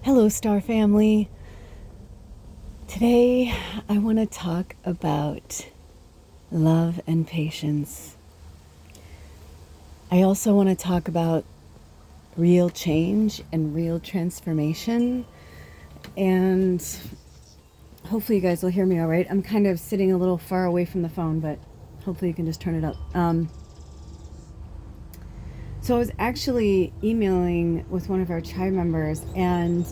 Hello, Star Family. Today, I want to talk about love and patience. I also want to talk about real change and real transformation. And hopefully, you guys will hear me all right. I'm kind of sitting a little far away from the phone, but hopefully, you can just turn it up. So, I was actually emailing with one of our tribe members, and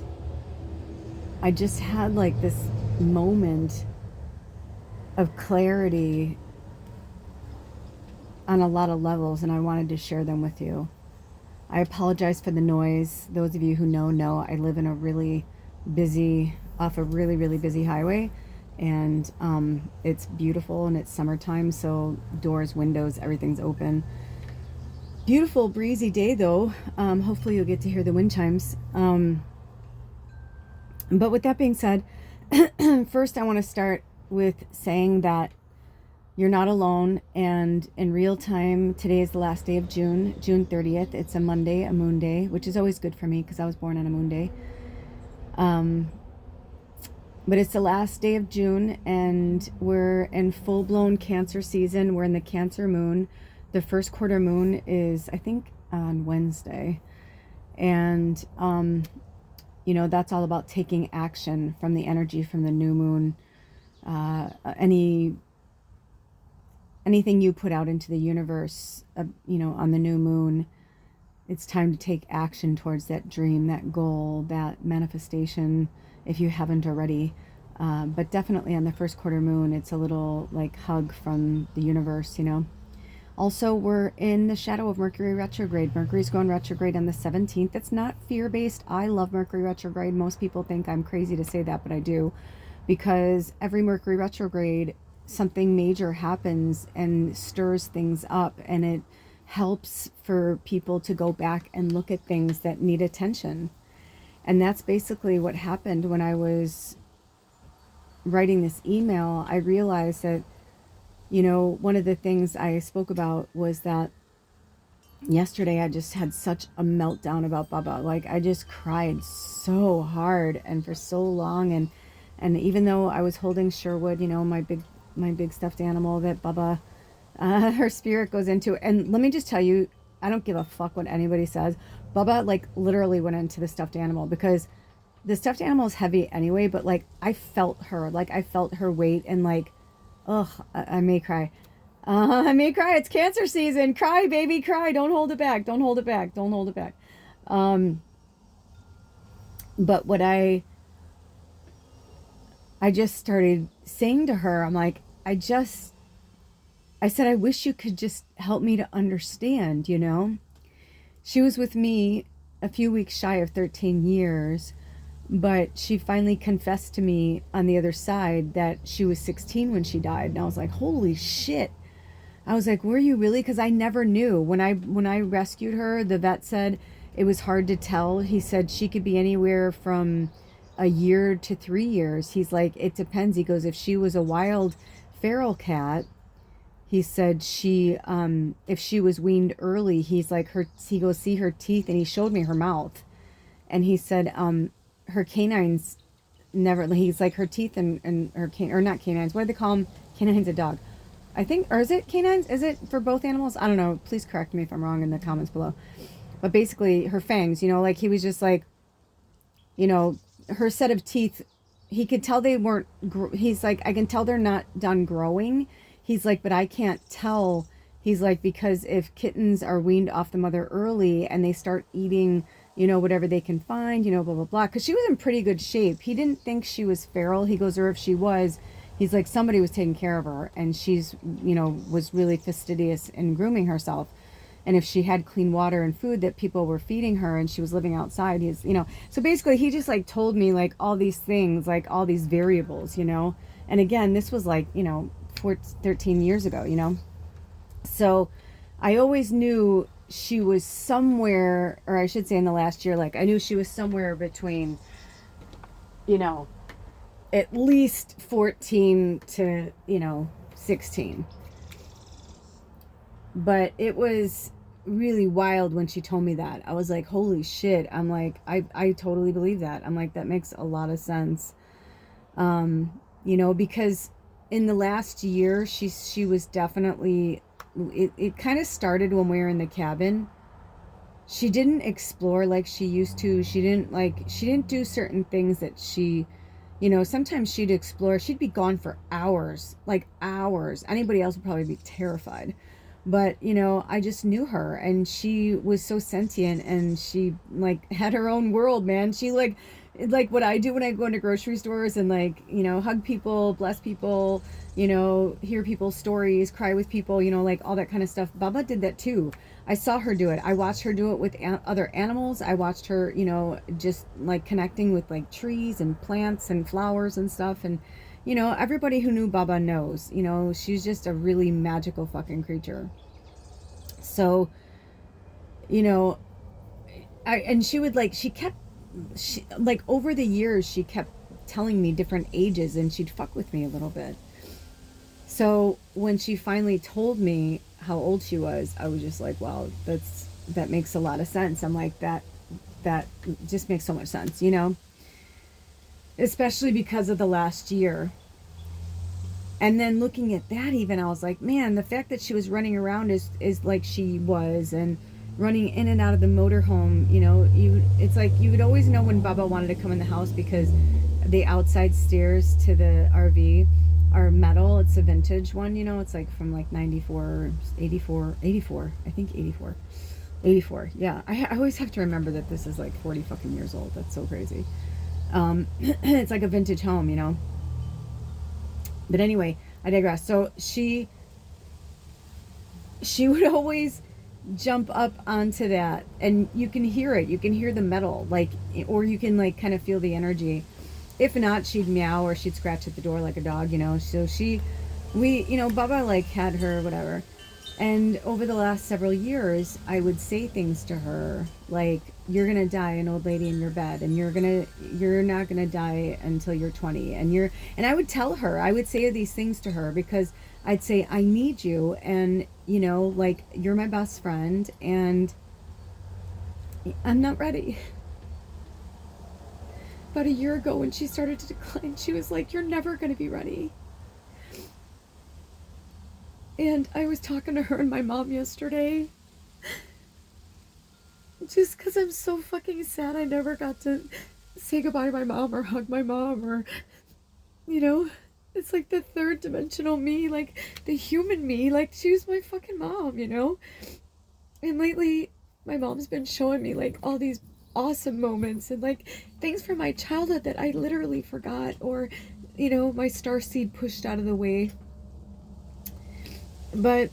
I just had like this moment of clarity on a lot of levels, and I wanted to share them with you. I apologize for the noise. Those of you who know I live in a really busy, off a really busy highway, and it's beautiful and it's summertime, so doors, windows, everything's open. Beautiful breezy day though. Hopefully you'll get to hear the wind chimes. But with that being said, first I want to start with saying that you're not alone, and in real time, today is the last day of June 30th. It's a Monday, a moon day, which is always good for me because I was born on a moon day. But it's the last day of June, and we're in full-blown Cancer season. We're in the Cancer moon. The first quarter moon is, I think, on Wednesday. And, that's all about taking action from the energy from the new moon. Anything you put out into the universe, on the new moon, it's time to take action towards that dream, that goal, that manifestation, if you haven't already. But definitely on the first quarter moon, it's a little like hug from the universe, Also, we're in the shadow of Mercury retrograde. Mercury's going retrograde on the 17th. It's not fear-based. I love Mercury retrograde. Most people think I'm crazy to say that, but I do. Because every Mercury retrograde, something major happens and stirs things up, and it helps for people to go back and look at things that need attention. And that's basically what happened when I was writing this email. I realized that, one of the things I spoke about was that yesterday I just had such a meltdown about Bubba. Like, I just cried so hard and for so long, and even though I was holding Sherwood, my big stuffed animal that Bubba, her spirit goes into. And let me just tell you, I don't give a fuck what anybody says. Bubba, like, literally went into the stuffed animal, because the stuffed animal is heavy anyway, but, like, I felt her. Like, I felt her weight, and, like, ugh, I may cry. I may cry. It's Cancer season. Cry, baby, cry. Don't hold it back. Don't hold it back. Don't hold it back. But what I just started saying to her, I'm like, I said, I wish you could just help me to understand, She was with me a few weeks shy of 13 years, but she finally confessed to me on the other side that she was 16 when she died. And I was like, holy shit. I was like, were you really? Because I never knew. When I rescued her, the vet said it was hard to tell. He said she could be anywhere from a year to 3 years. He's like, it depends. He goes, if she was a wild feral cat, he said if she was weaned early, he goes, see her teeth, and he showed me her mouth. And he said, her canines never, he's like, her teeth and her or not canines, what do they call them? Canines, a dog, I think. Or is it canines? Is it for both animals? I don't know. Please correct me if I'm wrong in the comments below. But basically, her fangs, like, he was just like, her set of teeth, he could tell they weren't, he's like, I can tell they're not done growing. He's like, but I can't tell. He's like, because if kittens are weaned off the mother early and they start eating, whatever they can find, blah, blah, blah. Because she was in pretty good shape. He didn't think she was feral. He goes, or if she was, he's like, somebody was taking care of her, and she's, was really fastidious in grooming herself. And if she had clean water and food that people were feeding her, and she was living outside, so basically he just like told me like all these things, like all these variables, And again, this was like, 13 years ago, So I always knew she was somewhere, or I should say in the last year, like I knew she was somewhere between, at least 14 to, 16. But it was really wild when she told me that. I was like, holy shit. I'm like, I totally believe that. I'm like, that makes a lot of sense. Because in the last year, she was definitely, it kind of started when we were in the cabin. She didn't explore like she used to. She didn't do certain things that sometimes she'd explore. She'd be gone for hours, like hours. Anybody else would probably be terrified. But, I just knew her, and she was so sentient, and she like had her own world, man. She like what I do when I go into grocery stores and like, hug people, bless people, hear people's stories, cry with people, like all that kind of stuff. Baba did that too. I saw her do it. I watched her do it with other animals. I watched her, just like connecting with like trees and plants and flowers and stuff. And, everybody who knew Baba knows, she's just a really magical fucking creature. So, you know, and she would like, she like over the years, she kept telling me different ages, and she'd fuck with me a little bit. So when she finally told me how old she was, I was just like, wow, that makes a lot of sense. I'm like, that just makes so much sense, especially because of the last year. And then looking at that, even I was like, man, the fact that she was running around is like she was, and running in and out of the motorhome, it's like you would always know when Baba wanted to come in the house, because the outside stairs to the RV are metal. It's a vintage one, it's like from like 94, 84, I think 84. Yeah, I always have to remember that this is like 40 fucking years old. That's so crazy. It's like a vintage home. But anyway, I digress. So she would always jump up onto that, and you can hear it. You can hear the metal, like, or you can like kind of feel the energy. If not, she'd meow or she'd scratch at the door like a dog, So Baba like had her, whatever. And over the last several years, I would say things to her like, "You're gonna die an old lady in your bed, and you're not gonna die until you're 20." And I would tell her, I would say these things to her, because I'd say, "I need you, and like, you're my best friend, and I'm not ready." About a year ago, when she started to decline, she was like, "You're never gonna be ready." And I was talking to her and my mom yesterday, just because I'm so fucking sad I never got to say goodbye to my mom or hug my mom, or, it's like the third dimensional me, like the human me, like she was my fucking mom, And lately, my mom's been showing me like all these awesome moments and like things from my childhood that I literally forgot, or, my star seed pushed out of the way. But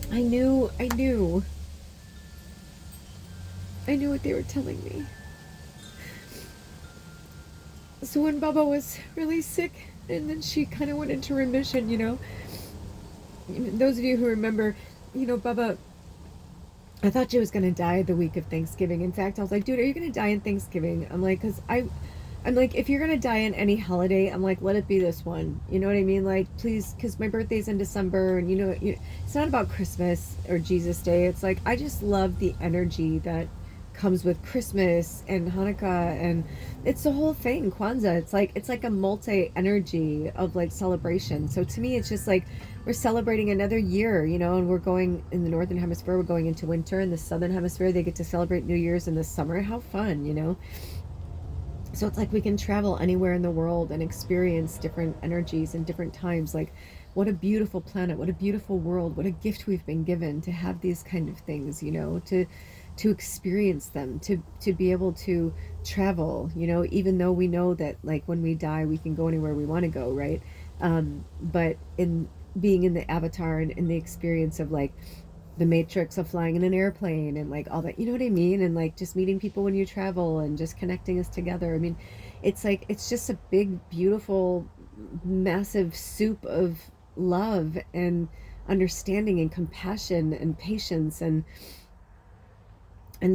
I knew what they were telling me. So when Baba was really sick, and then she kind of went into remission, those of you who remember, Baba, I thought she was going to die the week of Thanksgiving. In fact, I was like, dude, are you going to die in Thanksgiving? I'm like, I'm like, if you're going to die in any holiday, I'm like, let it be this one. You know what I mean? Like, please, because my birthday's in December, and it's not about Christmas or Jesus Day. It's like, I just love the energy that comes with Christmas and Hanukkah, and it's the whole thing. Kwanzaa, it's like a multi energy of like celebration. So to me, it's just like we're celebrating another year, and we're going in the northern hemisphere, we're going into winter. In the southern hemisphere, they get to celebrate New Year's in the summer. How fun. So it's like we can travel anywhere in the world and experience different energies and different times. Like, what a beautiful planet, what a beautiful world, what a gift we've been given to have these kind of things, to experience them, to be able to travel, even though we know that like when we die, we can go anywhere we want to go, right? But in being in the avatar and in the experience of like the matrix of flying in an airplane and like all that, you know what I mean? And like just meeting people when you travel and just connecting us together. I mean, it's like, it's just a big, beautiful, massive soup of love and understanding and compassion and patience. And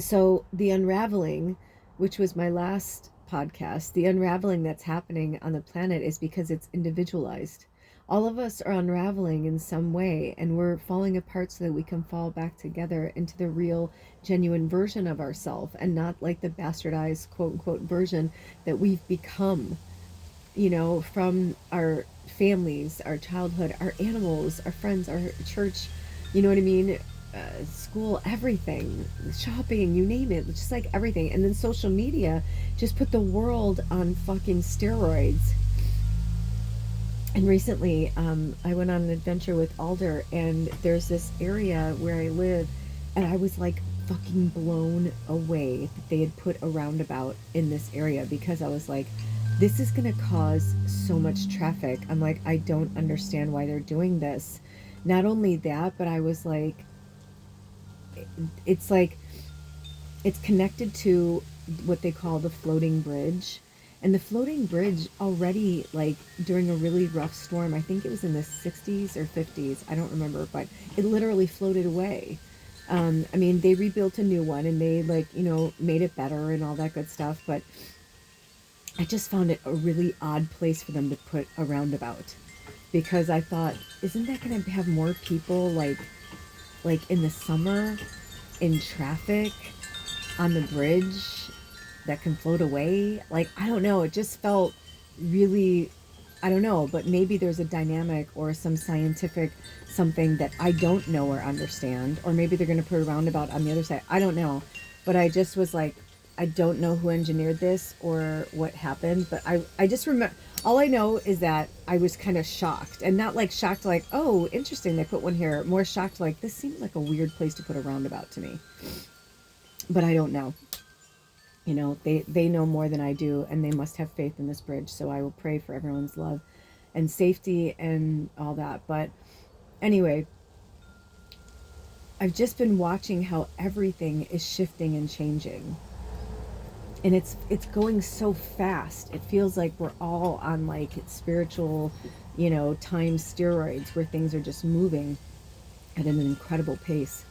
so the unraveling, which was my last podcast, the unraveling that's happening on the planet is because it's individualized. All of us are unraveling in some way, and we're falling apart so that we can fall back together into the real, genuine version of ourselves, and not like the bastardized, quote unquote, version that we've become, from our families, our childhood, our animals, our friends, our church, you know what I mean? School, everything, shopping, you name it, just like everything. And then social media just put the world on fucking steroids. And recently, I went on an adventure with Alder, and there's this area where I live, and I was like fucking blown away that they had put a roundabout in this area, because I was like, this is going to cause so much traffic. I'm like, I don't understand why they're doing this. Not only that, but I was like, it's like, it's connected to what they call the floating bridge. And the floating bridge already, like during a really rough storm, I think it was in the 60s or 50s, I don't remember, but it literally floated away. I mean, they rebuilt a new one, and they made it better and all that good stuff. But I just found it a really odd place for them to put a roundabout, because I thought, isn't that going to have more people like in the summer in traffic on the bridge that can float away? Like, I don't know. It just felt really, I don't know, but maybe there's a dynamic or some scientific something that I don't know or understand, or maybe they're going to put a roundabout on the other side. I don't know. But I just was like, I don't know who engineered this or what happened, but I just remember, all I know is that I was kind of shocked, and not like shocked like, oh, interesting, they put one here. More shocked like, this seemed like a weird place to put a roundabout to me. But I don't know. They know more than I do, and they must have faith in this bridge. So I will pray for everyone's love and safety and all that. But anyway, I've just been watching how everything is shifting and changing. And it's going so fast. It feels like we're all on like spiritual, time steroids, where things are just moving at an incredible pace.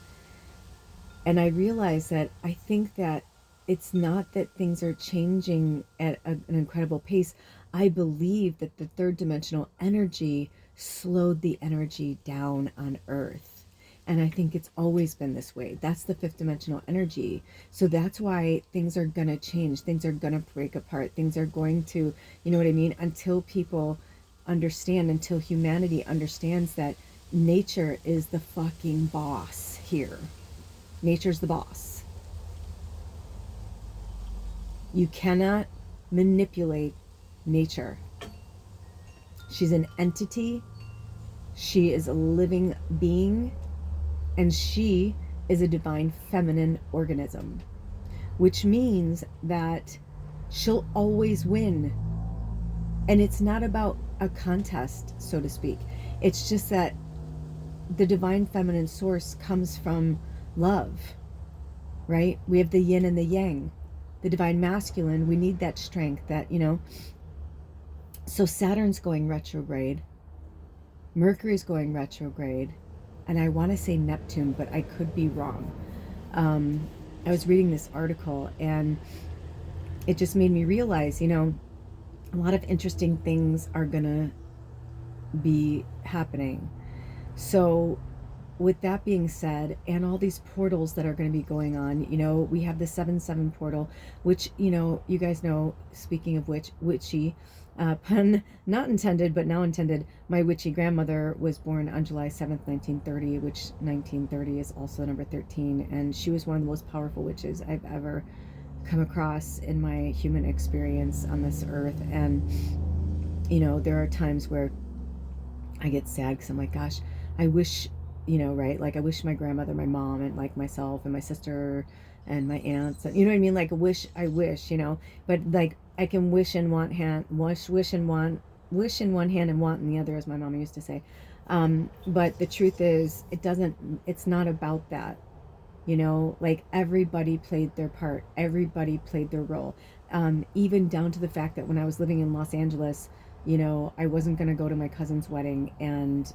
And I realize that I think that it's not that things are changing at an incredible pace. I believe that the third dimensional energy slowed the energy down on Earth. And I think it's always been this way. That's the fifth dimensional energy. So that's why things are going to change. Things are going to break apart. Things are going to, you know what I mean? Until people understand, until humanity understands that nature is the fucking boss here. Nature's the boss. You cannot manipulate nature. She's an entity. She is a living being. And she is a divine feminine organism, which means that she'll always win. And it's not about a contest, so to speak. It's just that the divine feminine source comes from love, right? We have the yin and the yang. The divine masculine, we need that strength, that, So Saturn's going retrograde. Mercury's going retrograde. And I want to say Neptune, but I could be wrong. I was reading this article, and it just made me realize, a lot of interesting things are going to be happening. So with that being said, and all these portals that are going to be going on, we have the 7/7 portal, which, you guys know, speaking of which, witchy, pun not intended, but now intended, my witchy grandmother was born on July 7th, 1930, which 1930 is also the number 13. And she was one of the most powerful witches I've ever come across in my human experience on this earth. And, there are times where I get sad because I'm like, gosh, I wish, right? Like, I wish my grandmother, my mom, and like myself and my sister and my aunts, you know what I mean? Like, I wish, but like, I can wish in one hand and want in the other, as my mama used to say. But the truth is, it's not about that. Like, everybody played their part. Everybody played their role. Even down to the fact that when I was living in Los Angeles, I wasn't going to go to my cousin's wedding. And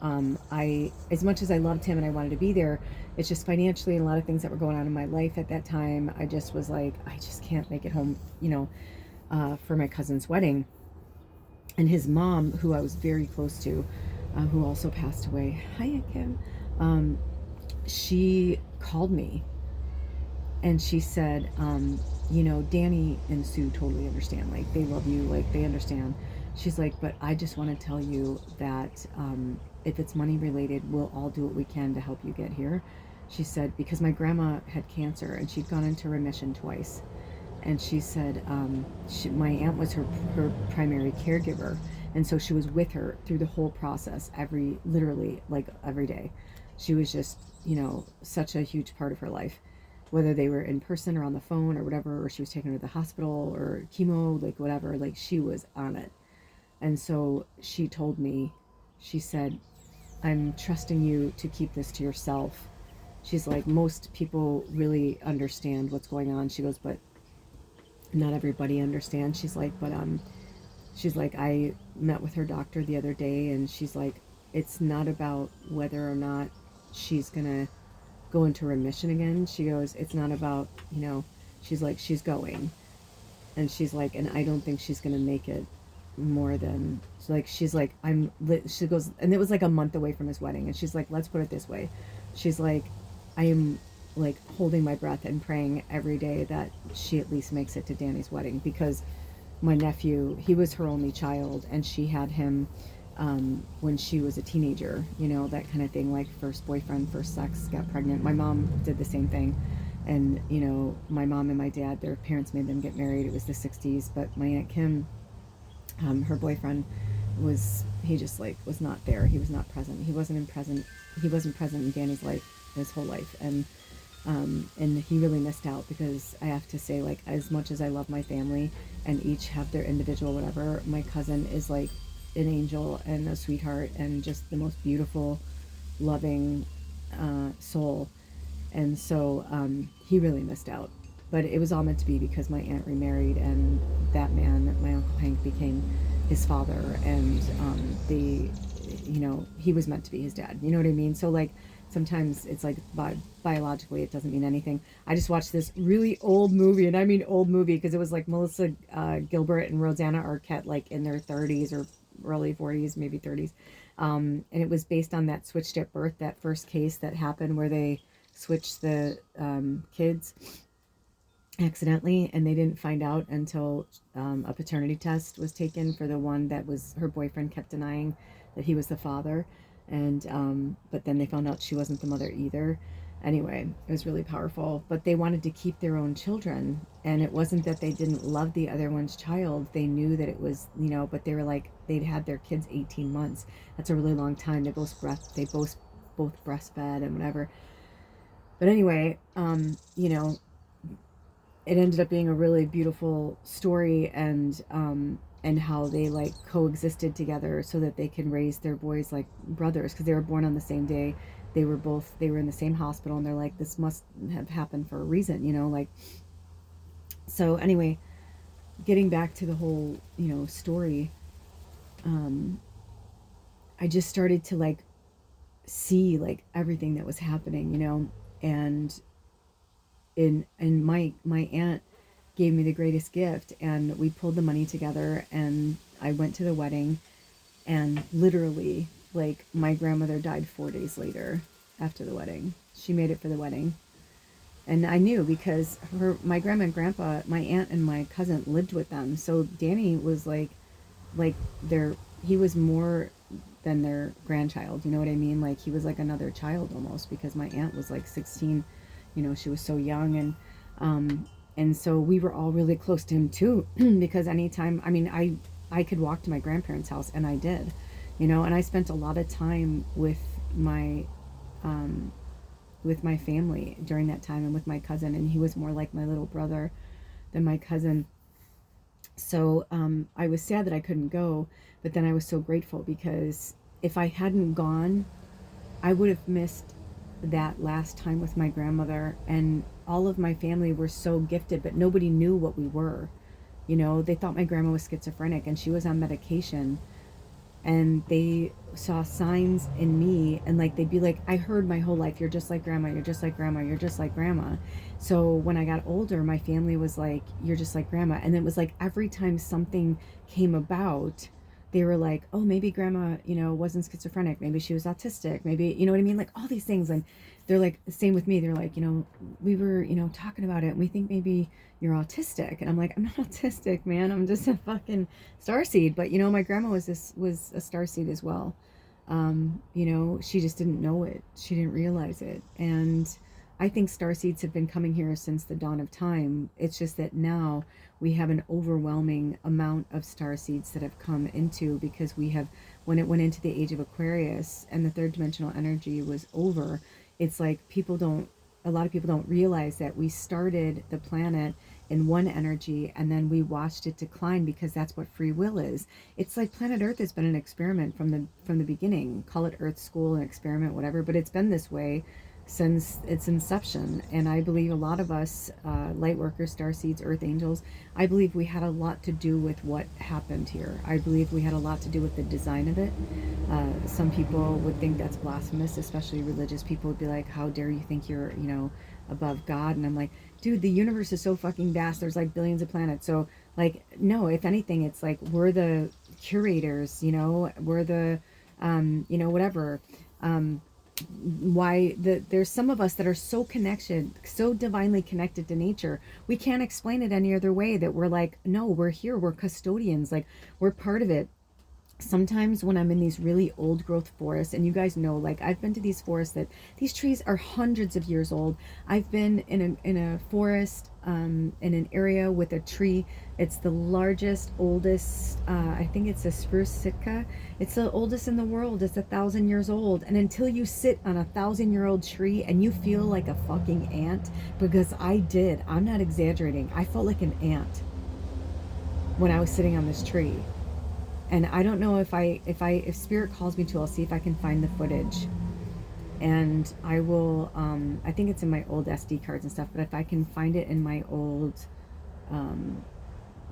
as much as I loved him and I wanted to be there, it's just financially and a lot of things that were going on in my life at that time. I just was like, I just can't make it home, for my cousin's wedding. And his mom, who I was very close to, who also passed away, hiya Kim, um, she called me and she said, you know, Danny and Sue totally understand. Like, they love you. Like, they understand. She's like, but I just want to tell you that if it's money related, we'll all do what we can to help you get here. She said, because my grandma had cancer and she'd gone into remission twice. And she said, my aunt was her primary caregiver. And so she was with her through the whole process, literally, like every day. She was just, you know, such a huge part of her life, whether they were in person or on the phone or whatever, or she was taken her to the hospital or chemo, like whatever, like she was on it. And so she told me, she said, I'm trusting you to keep this to yourself. She's like, most people really understand what's going on. She goes, but not everybody understands. She's like, I met with her doctor the other day, and she's like, it's not about whether or not she's gonna go into remission again. She goes, it's not about, you know, she's like, she's going. And she's like, and I don't think she's gonna make it more than, she's like, she goes, and it was like a month away from his wedding. And she's like, let's put it this way. She's like, I am like holding my breath and praying every day that she at least makes it to Danny's wedding, because my nephew, he was her only child, and she had him when she was a teenager, you know, that kind of thing, like first boyfriend, first sex, got pregnant. My mom did the same thing. And, you know, my mom and my dad, their parents made them get married. It was the 60s. But my Aunt Kim, her boyfriend, he just like was not there. He was not present. He wasn't present in Danny's life, his whole life. And he really missed out, because I have to say, like, as much as I love my family and each have their individual whatever, my cousin is like an angel and a sweetheart and just the most beautiful, loving soul. And so he really missed out. But it was all meant to be, because my aunt remarried, and that man, my Uncle Hank, became his father. And you know, he was meant to be his dad. You know what I mean? So, like, sometimes it's like biologically it doesn't mean anything. I just watched this really old movie, and I mean old movie, because it was like Melissa Gilbert and Rosanna Arquette, like in their 30s or early 40s, maybe 30s. And it was based on that switched at birth, that first case that happened where they switched the kids accidentally, and they didn't find out until a paternity test was taken for the one that was her boyfriend kept denying that he was the father. And but then they found out she wasn't the mother either. Anyway, it was really powerful. But they wanted to keep their own children, and it wasn't that they didn't love the other one's child. They knew that it was, you know, but they were like, they'd had their kids 18 months. That's a really long time. They both breastfed and whatever. But anyway, you know, it ended up being a really beautiful story, and how they like coexisted together so that they can raise their boys like brothers, because they were born on the same day. They were in the same hospital, and they're like, this must have happened for a reason, you know, like. So anyway, getting back to the whole, you know, story, I just started to like see like everything that was happening, you know. And my aunt gave me the greatest gift, and we pulled the money together, and I went to the wedding, and literally, like, my grandmother died 4 days later after the wedding. She made it for the wedding. And I knew, because my grandma and grandpa, my aunt and my cousin lived with them. So Danny was like he was more than their grandchild. You know what I mean? Like, he was like another child almost, because my aunt was like 16. You know, she was so young. And so we were all really close to him too, because anytime, I mean, I could walk to my grandparents' house, and I did, you know. And I spent a lot of time with my family during that time, and with my cousin, and he was more like my little brother than my cousin. So I was sad that I couldn't go, but then I was so grateful, because if I hadn't gone, I would have missed that last time with my grandmother. And all of my family were so gifted, but nobody knew what we were. You know, they thought my grandma was schizophrenic, and she was on medication, and they saw signs in me, and like, they'd be like, I heard my whole life, you're just like grandma, you're just like grandma, you're just like grandma. So when I got older, my family was like, you're just like grandma. And it was like every time something came about, they were like, oh, maybe grandma, wasn't schizophrenic. Maybe she was autistic. Maybe, you know what I mean? Like all these things. And they're like, same with me. They're like, we were, talking about it and we think maybe you're autistic. And I'm like, I'm not autistic, man. I'm just a fucking starseed. But, my grandma was a starseed as well. She just didn't know it. She didn't realize it. And I think starseeds have been coming here since the dawn of time. It's just that now we have an overwhelming amount of starseeds that have come into, because we have, when it went into the age of Aquarius and the third dimensional energy was over, it's like a lot of people don't realize that we started the planet in one energy and then we watched it decline, because that's what free will is. It's like planet Earth has been an experiment from the beginning. Call it Earth School, an experiment, whatever, but it's been this way since its inception. And I believe a lot of us, light workers, starseeds, earth angels, I believe we had a lot to do with what happened here. I believe we had a lot to do with the design of it. Some people would think that's blasphemous, especially religious people would be like, how dare you think you're, above God? And I'm like, dude, the universe is so fucking vast. There's like billions of planets. So like, no, if anything, it's like, we're the curators, we're the, whatever. There's some of us that are so connected, so divinely connected to nature, we can't explain it any other way, that we're like, no, we're here, we're custodians, like we're part of it. Sometimes when I'm in these really old growth forests, and you guys know, like I've been to these forests that these trees are hundreds of years old. I've been in a forest, in an area with a tree. It's the largest, oldest, I think it's a spruce sitka. It's the oldest in the world. It's 1,000 years old. And until you sit on 1,000-year-old tree and you feel like a fucking ant, because I did, I'm not exaggerating, I felt like an ant when I was sitting on this tree. And I don't know if spirit calls me to, I'll see if I can find the footage, and I will, I think it's in my old SD cards and stuff, but if I can find it in my old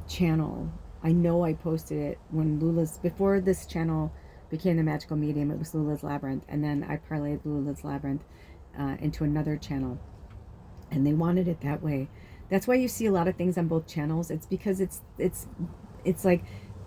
channel, I know I posted it when before this channel became the Magical Medium, it was Lula's Labyrinth, and then I parlayed Lula's Labyrinth into another channel, and they wanted it that way. That's why you see a lot of things on both channels. It's because it's like,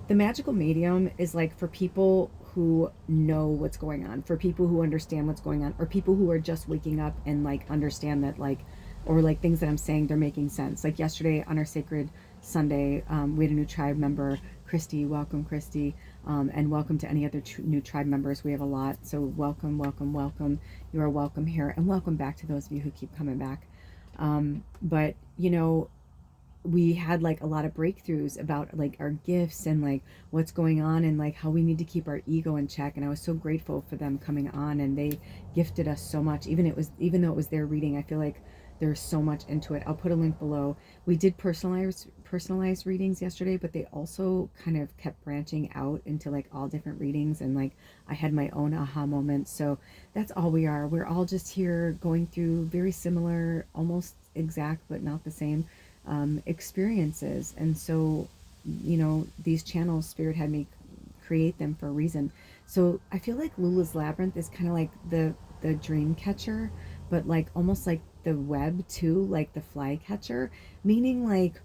the Magical Medium is like for people who know what's going on, for people who understand what's going on, or people who are just waking up and like understand that, like, or like things that I'm saying, they're making sense. Like yesterday on our Sacred Sunday, we had a new tribe member, Christy. Welcome, Christy, and welcome to any other new tribe members. We have a lot, so welcome, welcome, welcome. You are welcome here, and welcome back to those of you who keep coming back. But we had like a lot of breakthroughs about like our gifts and like what's going on, and like how we need to keep our ego in check. And I was so grateful for them coming on, and they gifted us so much. Even though it was their reading, I feel like there's so much into it. I'll put a link below. We did personalized readings yesterday, but they also kind of kept branching out into like all different readings, and like I had my own aha moments. So that's all we are. We're all just here going through very similar, almost exact but not the same experiences. And so these channels, Spirit had me create them for a reason. So I feel like Lula's Labyrinth is kind of like the dream catcher, but like almost like the web too, like the fly catcher, meaning like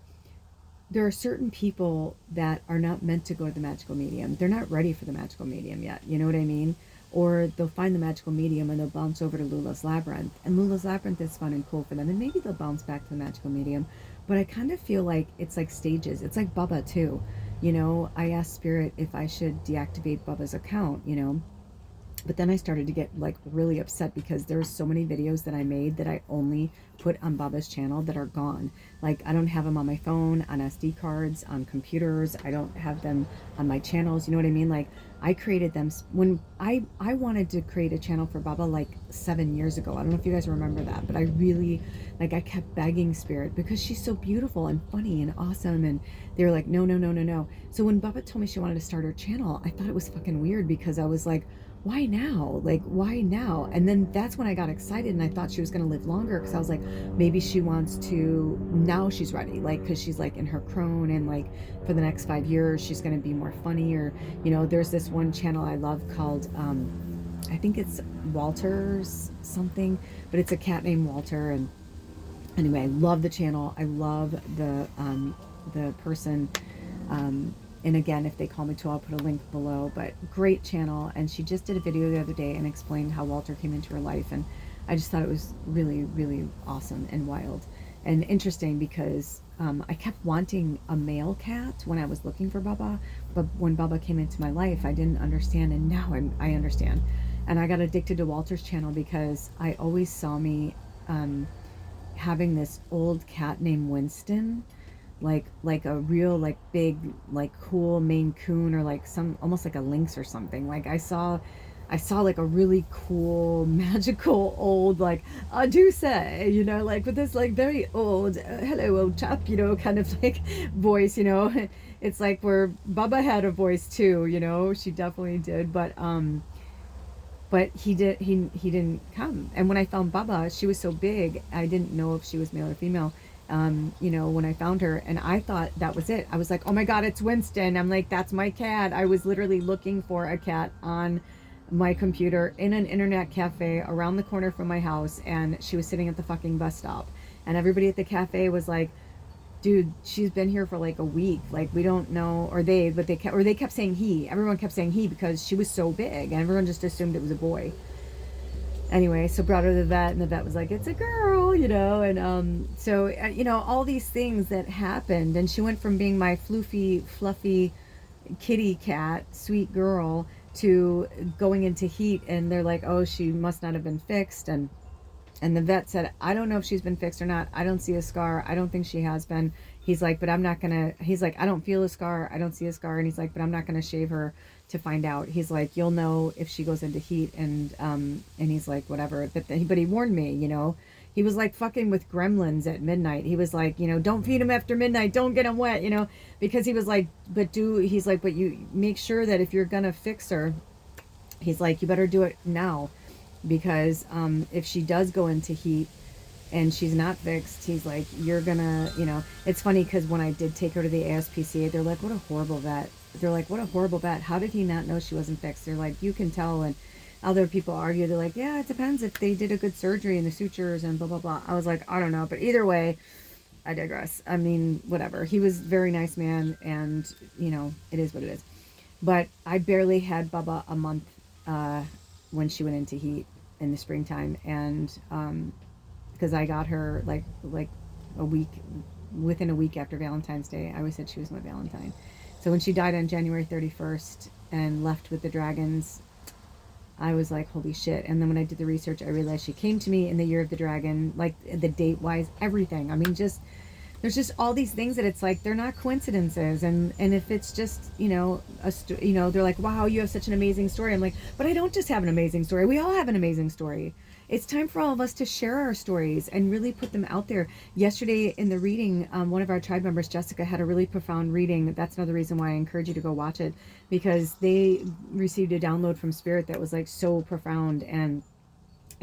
there are certain people that are not meant to go to the Magical Medium. They're not ready for the Magical Medium yet, you know what I mean? Or they'll find the Magical Medium and they'll bounce over to Lula's Labyrinth, and Lula's Labyrinth is fun and cool for them, and maybe they'll bounce back to the Magical Medium. But I kind of feel like it's like stages. It's like Bubba too. I asked Spirit if I should deactivate Bubba's account, but then I started to get like really upset, because there's so many videos that I made that I only put on Bubba's channel that are gone. Like I don't have them on my phone, on SD cards, on computers. I don't have them on my channels. You know what I mean? Like I created them when I wanted to create a channel for Bubba like 7 years ago. I don't know if you guys remember that, but I really, like, I kept begging Spirit, because she's so beautiful and funny and awesome, and they were like, no, no, no, no, no. So when Bubba told me she wanted to start her channel, I thought it was fucking weird, because I was like, why now? Like, why now? And then that's when I got excited, and I thought she was going to live longer, because I was like, maybe she wants to, now she's ready, like, because she's like in her crone, and like for the next 5 years she's going to be more funny. Or there's this one channel I love called I think it's Walter's something, but it's a cat named Walter. And anyway, I love the channel. I love the person. And again, if they call me to, I'll put a link below. But great channel. And she just did a video the other day and explained how Walter came into her life. And I just thought it was really, really awesome and wild and interesting because I kept wanting a male cat when I was looking for Bubba. But when Bubba came into my life, I didn't understand. And now I understand. And I got addicted to Walter's channel because I always saw me having this old cat named Winston, like a real like big like cool Maine Coon or like some almost like a lynx or something. Like I saw like a really cool magical old like I do say, you know, like with this like very old hello old chap, you know, kind of like voice, you know. It's like where Bubba had a voice too, you know, she definitely did, but he didn't come. And when I found Baba, she was so big, I didn't know if she was male or female. You know, when I found her, and I thought that was it. I was like, oh my God, it's Winston. I'm like, that's my cat. I was literally looking for a cat on my computer in an internet cafe around the corner from my house, and she was sitting at the fucking bus stop. And everybody at the cafe was like, dude, she's been here for like a week. Like, we don't know, or they kept saying he. Everyone kept saying he because she was so big, and everyone just assumed it was a boy. Anyway, so brought her to the vet, and the vet was like, it's a girl, you know. And so you know, all these things that happened, and she went from being my floofy, fluffy kitty cat, sweet girl, to going into heat, and they're like, oh, she must not have been fixed. And the vet said, I don't know if she's been fixed or not. I don't see a scar. I don't think she has been. He's like, but I'm not going to, he's like, I don't feel a scar. I don't see a scar. And he's like, but I'm not going to shave her to find out. He's like, you'll know if she goes into heat. And he's like, whatever. But he warned me, you know. He was like fucking with gremlins at midnight. He was like, you know, don't feed him after midnight. Don't get him wet, you know, because he was like, but you make sure that if you're going to fix her, he's like, you better do it now. Because if she does go into heat and she's not fixed, he's like, you're gonna, you know. It's funny because when I did take her to the ASPCA, they're like, what a horrible vet. They're like, what a horrible vet. How did he not know she wasn't fixed? They're like, you can tell. And other people argue, they're like, yeah, it depends if they did a good surgery and the sutures and blah, blah, blah. I was like, I don't know. But either way, I digress. I mean, whatever. He was a very nice man, and, you know, it is what it is. But I barely had Bubba a month when she went into heat in the springtime, and because I got her like a week, within a week after Valentine's Day. I always said she was my Valentine. So when she died on January 31st and left with the dragons, I was like, holy shit. And then when I did the research, I realized she came to me in the year of the dragon, like the date wise, everything. I mean, just there's just all these things that it's like they're not coincidences. And if it's just, you know, you know, they're like, wow, you have such an amazing story. I'm like, but I don't just have an amazing story. We all have an amazing story. It's time for all of us to share our stories and really put them out there. Yesterday in the reading, one of our tribe members, Jessica, had a really profound reading. That's another reason why I encourage you to go watch it, because they received a download from Spirit that was like so profound, and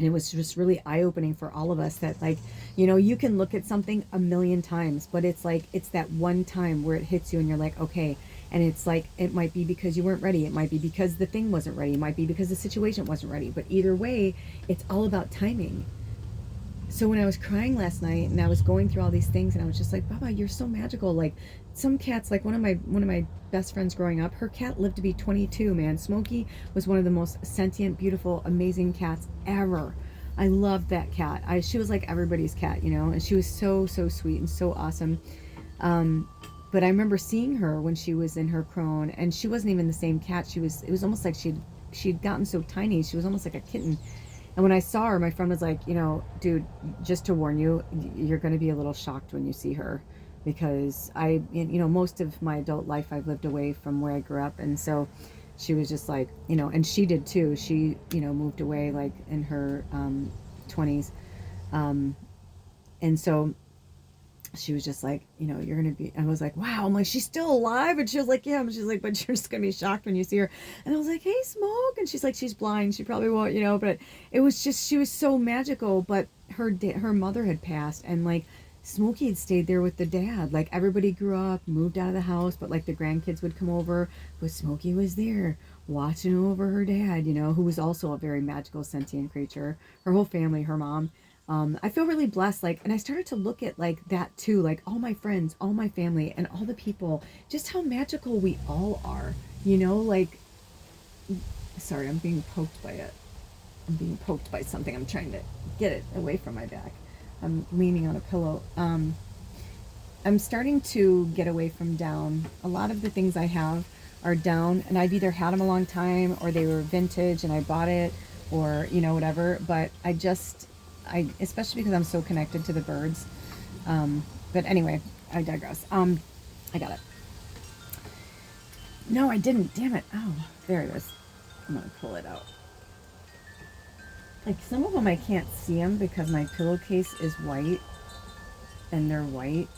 it was just really eye-opening for all of us that, like, you know, you can look at something a million times, but it's like, it's that one time where it hits you and you're like, okay. And it's like, it might be because you weren't ready. It might be because the thing wasn't ready. It might be because the situation wasn't ready. But either way, it's all about timing. So when I was crying last night and I was going through all these things, and I was just like, Baba, you're so magical. Like some cats, like one of my best friends growing up, her cat lived to be 22, man. Smokey was one of the most sentient, beautiful, amazing cats ever. I loved that cat. She was like everybody's cat, you know, and she was so, so sweet and so awesome. But I remember seeing her when she was in her crone, and she wasn't even the same cat. It was almost like she'd gotten so tiny. She was almost like a kitten. And when I saw her, my friend was like, you know, dude, just to warn you, you're going to be a little shocked when you see her, because you know, most of my adult life I've lived away from where I grew up. And so she was just like, you know, and she did too. She, you know, moved away like in her 20s. And so she was just like, you know, you're going to be, I was like, wow. I'm like, she's still alive? And she was like, yeah. And she's like, but you're just going to be shocked when you see her. And I was like, hey, Smoke. And she's like, she's blind. She probably won't, you know, but it was just, she was so magical. But her mother had passed, and like Smokey had stayed there with the dad. Like everybody grew up, moved out of the house, but like the grandkids would come over, but Smokey was there watching over her dad, you know, who was also a very magical sentient creature. Her whole family, her mom, I feel really blessed. Like, and I started to look at like that too, like all my friends, all my family, and all the people, just how magical we all are, you know, like, sorry, I'm being poked by it. I'm being poked by something. I'm trying to get it away from my back. I'm leaning on a pillow. I'm starting to get away from down. A lot of the things I have are down, and I've either had them a long time or they were vintage and I bought it, or, you know, whatever. But especially because I'm so connected to the birds. But anyway, I digress. I got it. No, I didn't. Damn it. Oh, there it is. I'm going to pull it out. Like, some of them I can't see them because my pillowcase is white, and they're white.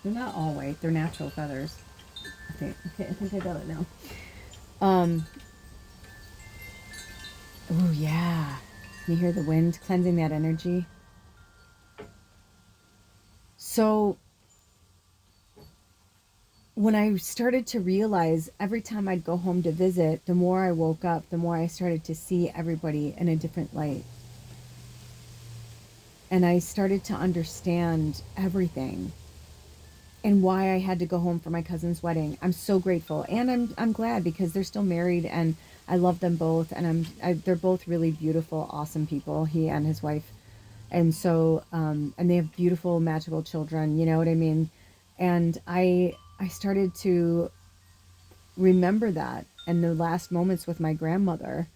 They're not all white. They're natural feathers. Okay, I think I got it now. Oh yeah. You hear the wind cleansing that energy? So when I started to realize every time I'd go home to visit, the more I woke up, the more I started to see everybody in a different light. And I started to understand everything and why I had to go home for my cousin's wedding. I'm so grateful, and I'm glad because they're still married, and I love them both, and they're both really beautiful, awesome people, he and his wife, and so and they have beautiful, magical children. You know what I mean? And I started to remember that and the last moments with my grandmother,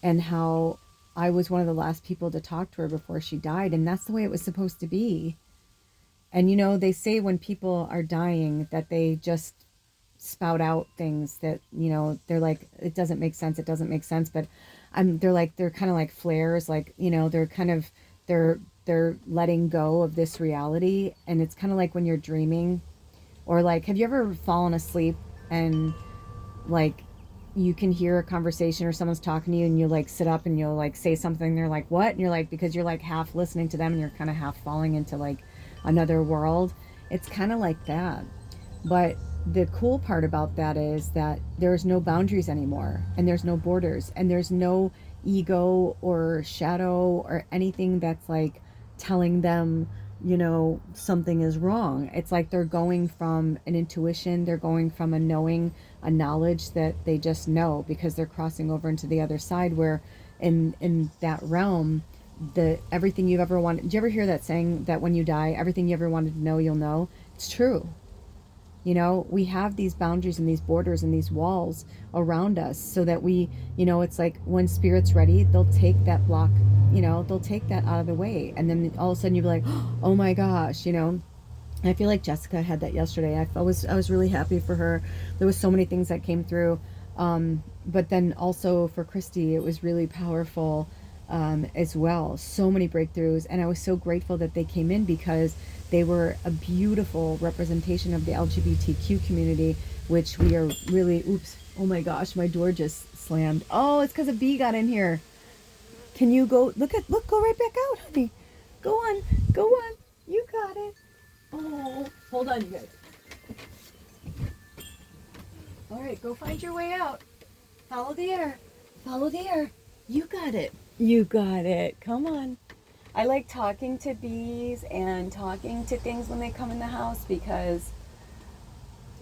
and how I was one of the last people to talk to her before she died, and that's the way it was supposed to be. And you know, they say when people are dying that they just spout out things that, you know, they're like, it doesn't make sense, it doesn't make sense. But they're kind of like flares, like, you know, they're letting go of this reality. And it's kind of like when you're dreaming, or like, have you ever fallen asleep and like you can hear a conversation or someone's talking to you and you like sit up and you'll like say something, they're like, what? And you're like, because you're like half listening to them and you're kind of half falling into like another world. It's kind of like that. But the cool part about that is that there's no boundaries anymore, and there's no borders, and there's no ego or shadow or anything that's like telling them, you know, something is wrong. It's like they're going from an intuition, they're going from a knowing, a knowledge that they just know because they're crossing over into the other side, where in that realm, the everything you've ever wanted. Did you ever hear that saying that when you die, everything you ever wanted to know, you'll know? It's true. You know, we have these boundaries and these borders and these walls around us so that we, you know, it's like when spirit's ready, they'll take that block, you know, they'll take that out of the way. And then all of a sudden you'll be like, oh my gosh, you know. And I feel like Jessica had that yesterday. I was really happy for her. There was so many things that came through. But then also for Christy, it was really powerful as well. So many breakthroughs. And I was so grateful that they came in because they were a beautiful representation of the LGBTQ community, which we are really, oops, oh my gosh, my door just slammed. Oh, it's because a bee got in here. Can you go, look, go right back out, honey. Go on. You got it. Oh, hold on, you guys. All right, go find your way out. Follow the air. Follow the air. You got it. You got it. Come on. I like talking to bees and talking to things when they come in the house because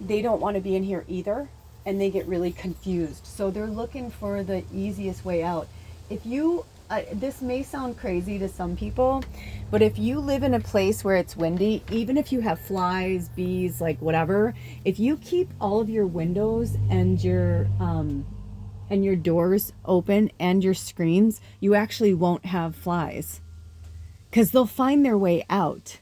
they don't want to be in here either, and they get really confused. So they're looking for the easiest way out. If you, this may sound crazy to some people, but if you live in a place where it's windy, even if you have flies, bees, like whatever, if you keep all of your windows and your doors open and your screens, you actually won't have flies. Because they'll find their way out.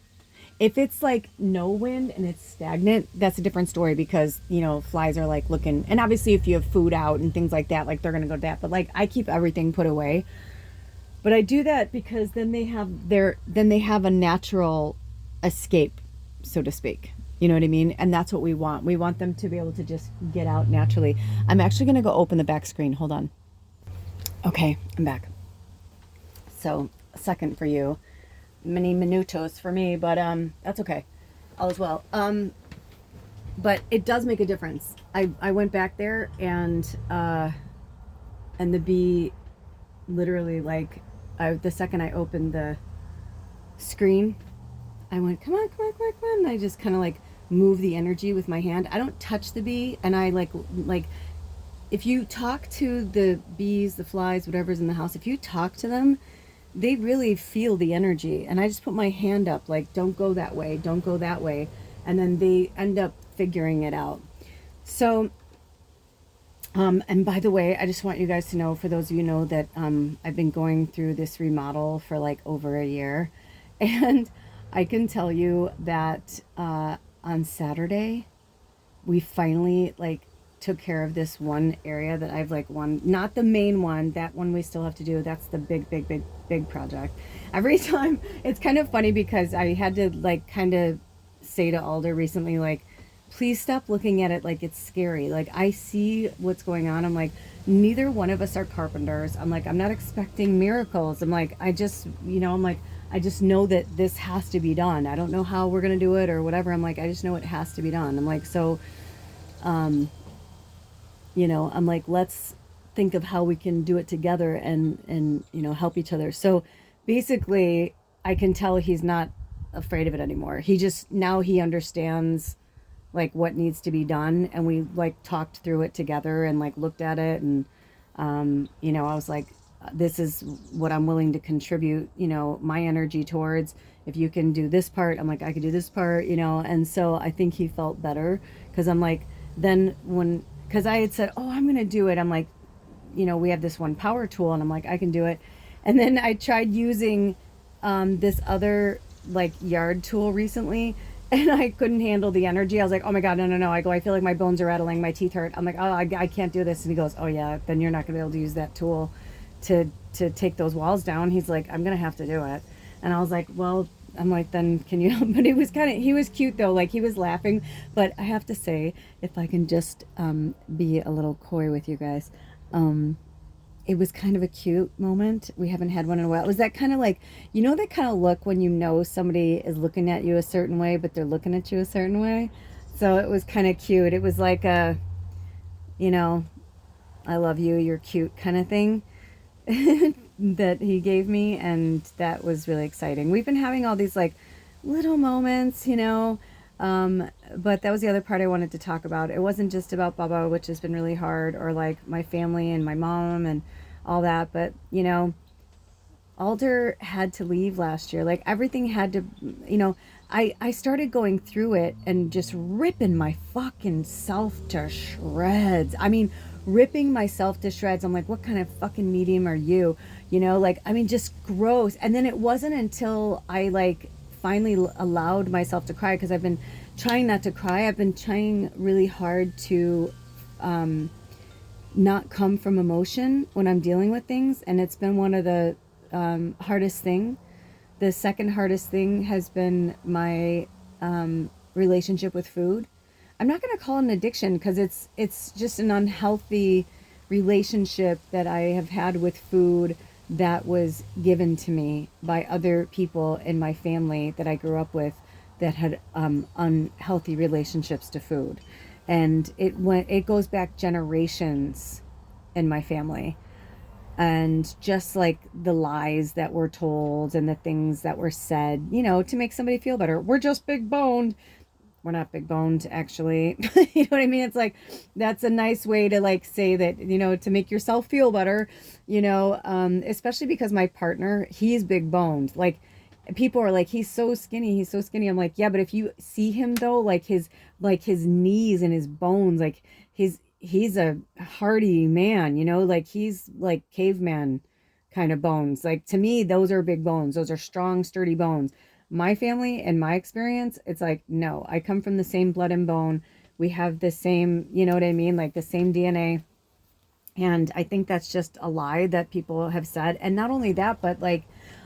If it's like no wind and it's stagnant, that's a different story because, you know, flies are like looking, and obviously if you have food out and things like that, like they're going to go to that. But like I keep everything put away. But I do that because then they have a natural escape, so to speak. You know what I mean? And that's what we want. We want them to be able to just get out naturally. I'm actually going to go open the back screen. Hold on. Okay, I'm back. So, a second for you. Many minutos for me, but that's okay. All is well. But it does make a difference. I went back there and the bee literally like the second I opened the screen, I went, come on, come on, come on, come on. And I just kind of like move the energy with my hand. I don't touch the bee. And I like, if you talk to the bees, the flies, whatever's in the house, if you talk to them, they really feel the energy. And I just put my hand up, like, don't go that way, don't go that way. And then they end up figuring it out. So, and by the way, I just want you guys to know, for those of you know that I've been going through this remodel for like over a year. And I can tell you that on Saturday, we finally like took care of this one area that I've like one, not the main one, that one we still have to do. That's the big project. Every time, it's kind of funny because I had to like kind of say to Alder recently, like, please stop looking at it like it's scary. Like, I see what's going on. I'm like, neither one of us are carpenters. I'm like, I'm not expecting miracles. I'm like, I just, I'm like, I just know that this has to be done. I don't know how we're going to do it or whatever. I'm like, I just know it has to be done. I'm like, so, I'm like, let's think of how we can do it together and help each other. So basically, I can tell he's not afraid of it anymore. He just, now he understands like what needs to be done. And we like talked through it together and like looked at it. And, I was like, this is what I'm willing to contribute, my energy towards. If you can do this part, I'm like, I could do this part, and so I think he felt better because I'm like, then because I had said, oh, I'm going to do it. I'm like, we have this one power tool and I'm like, I can do it. And then I tried using this other like yard tool recently and I couldn't handle the energy. I was like, oh my God, no. I go, I feel like my bones are rattling, my teeth hurt. I'm like, oh, I can't do this. And he goes, oh yeah, then you're not going to be able to use that tool to take those walls down. He's like, I'm going to have to do it. And I was like, well, I'm like, then can you? But it was he was cute though. Like he was laughing, but I have to say, if I can just be a little coy with you guys, it was kind of a cute moment. We haven't had one in a while. It was that kind of like, that kind of look when somebody is looking at you a certain way, but they're looking at you a certain way. So it was kind of cute. It was like a, I love you, you're cute kind of thing. That he gave me, and that was really exciting. We've been having all these like little moments, but that was the other part I wanted to talk about. It wasn't just about Bubba, which has been really hard, or like my family and my mom and all that, but Alder had to leave last year. Like everything had to, I started going through it and just ripping my fucking self to shreds. I mean, ripping myself to shreds. I'm like, what kind of fucking medium are you? Just gross. And then it wasn't until I like finally allowed myself to cry, because I've been trying not to cry. I've been trying really hard to not come from emotion when I'm dealing with things. And it's been one of the hardest thing. The second hardest thing has been my relationship with food. I'm not going to call it an addiction, because it's just an unhealthy relationship that I have had with food that was given to me by other people in my family that I grew up with that had unhealthy relationships to food. And it goes back generations in my family. And just like the lies that were told and the things that were said, to make somebody feel better. We're just big boned. We're not big boned, actually. You know what I mean? It's like, that's a nice way to like say that, to make yourself feel better, especially because my partner, he's big boned. Like people are like, he's so skinny. He's so skinny. I'm like, yeah, but if you see him though, like his knees and his bones, like he's a hardy man, like he's like caveman kind of bones. Like to me, those are big bones. Those are strong, sturdy bones. My family and my experience, it's like, no, I come from the same blood and bone. We have the same, you know what I mean? Like the same DNA. And I think that's just a lie that people have said. And not only that, but like,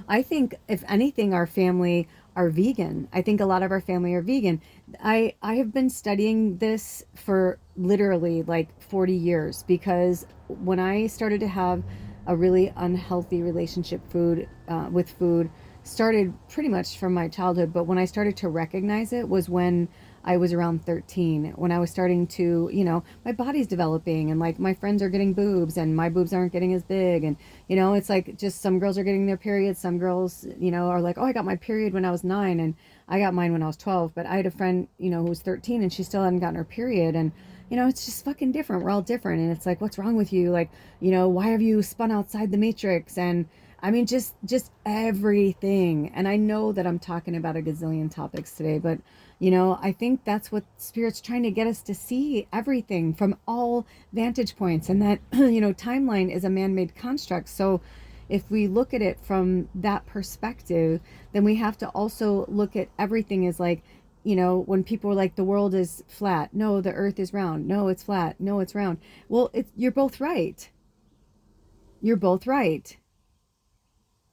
I think if anything, our family are vegan. I think a lot of our family are vegan. I have been studying this for literally like 40 years, because when I started to have a really unhealthy relationship with food started pretty much from my childhood, but when I started to recognize it was when I was around 13, when I was starting to, my body's developing and like my friends are getting boobs and my boobs aren't getting as big. And, it's like just some girls are getting their periods. Some girls, are like, oh, I got my period when I was 9 and I got mine when I was 12. But I had a friend, who was 13 and she still hadn't gotten her period. And, it's just fucking different. We're all different. And it's like, what's wrong with you? Like, why have you spun outside the matrix? And I mean, just everything. And I know that I'm talking about a gazillion topics today, but I think that's what Spirit's trying to get us to see, everything from all vantage points, and that, timeline is a man-made construct. So if we look at it from that perspective, then we have to also look at everything as like, when people are like, the world is flat. No, the earth is round. No, it's flat. No, it's round. Well, you're both right. You're both right.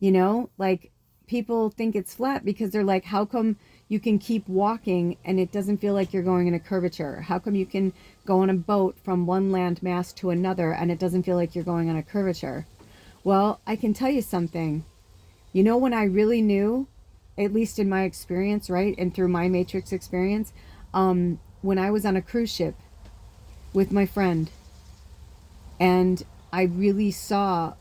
Like people think it's flat because they're like, how come you can keep walking and it doesn't feel like you're going in a curvature? How come you can go on a boat from one land mass to another and it doesn't feel like you're going on a curvature? Well, I can tell you something. When I really knew, at least in my experience, right, and through my matrix experience, when I was on a cruise ship with my friend and I really saw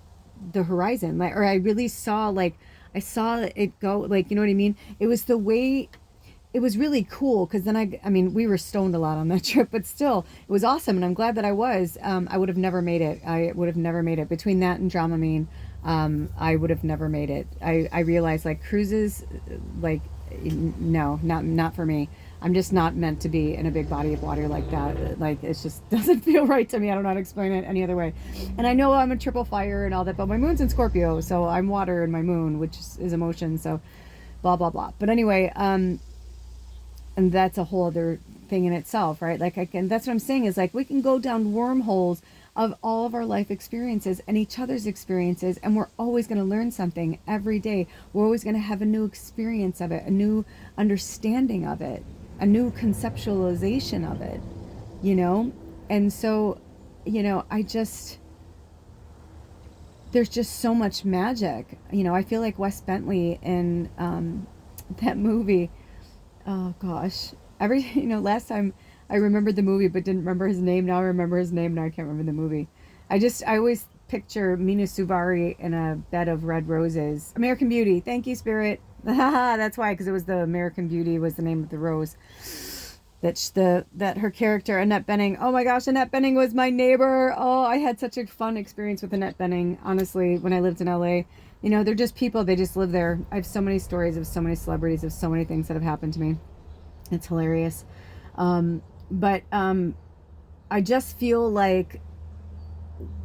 the horizon, like, or I really saw, like, I saw it go, like, you know what I mean? It was the way, it was really cool because then I mean, we were stoned a lot on that trip, but still, it was awesome, and I'm glad that I was. I would have never made it. I would have never made it between that and Dramamine. I would have never made it. I realized like cruises, like, no, not for me. I'm just not meant to be in a big body of water like that. Like, it just doesn't feel right to me. I don't know how to explain it any other way. And I know I'm a triple fire and all that, but my moon's in Scorpio, so I'm water in my moon, which is emotion. So, blah blah blah. But anyway, and that's a whole other thing in itself, right? Like, that's what I'm saying is like we can go down wormholes of all of our life experiences and each other's experiences, and we're always going to learn something every day. We're always going to have a new experience of it, a new understanding of it, a new conceptualization of it, and so, I just, there's just so much magic. I feel like Wes Bentley in that movie. Oh gosh. Last time I remembered the movie but didn't remember his name. Now I remember his name. Now I can't remember the movie. I always picture Mina Suvari in a bed of red roses. American Beauty. Thank you, Spirit. That's why, because it was the American Beauty was the name of the rose. That her character, Annette Bening. Oh my gosh, Annette Bening was my neighbor. Oh, I had such a fun experience with Annette Bening, honestly, when I lived in LA. They're just people, they just live there. I have so many stories of so many celebrities, of so many things that have happened to me. It's hilarious. But I just feel like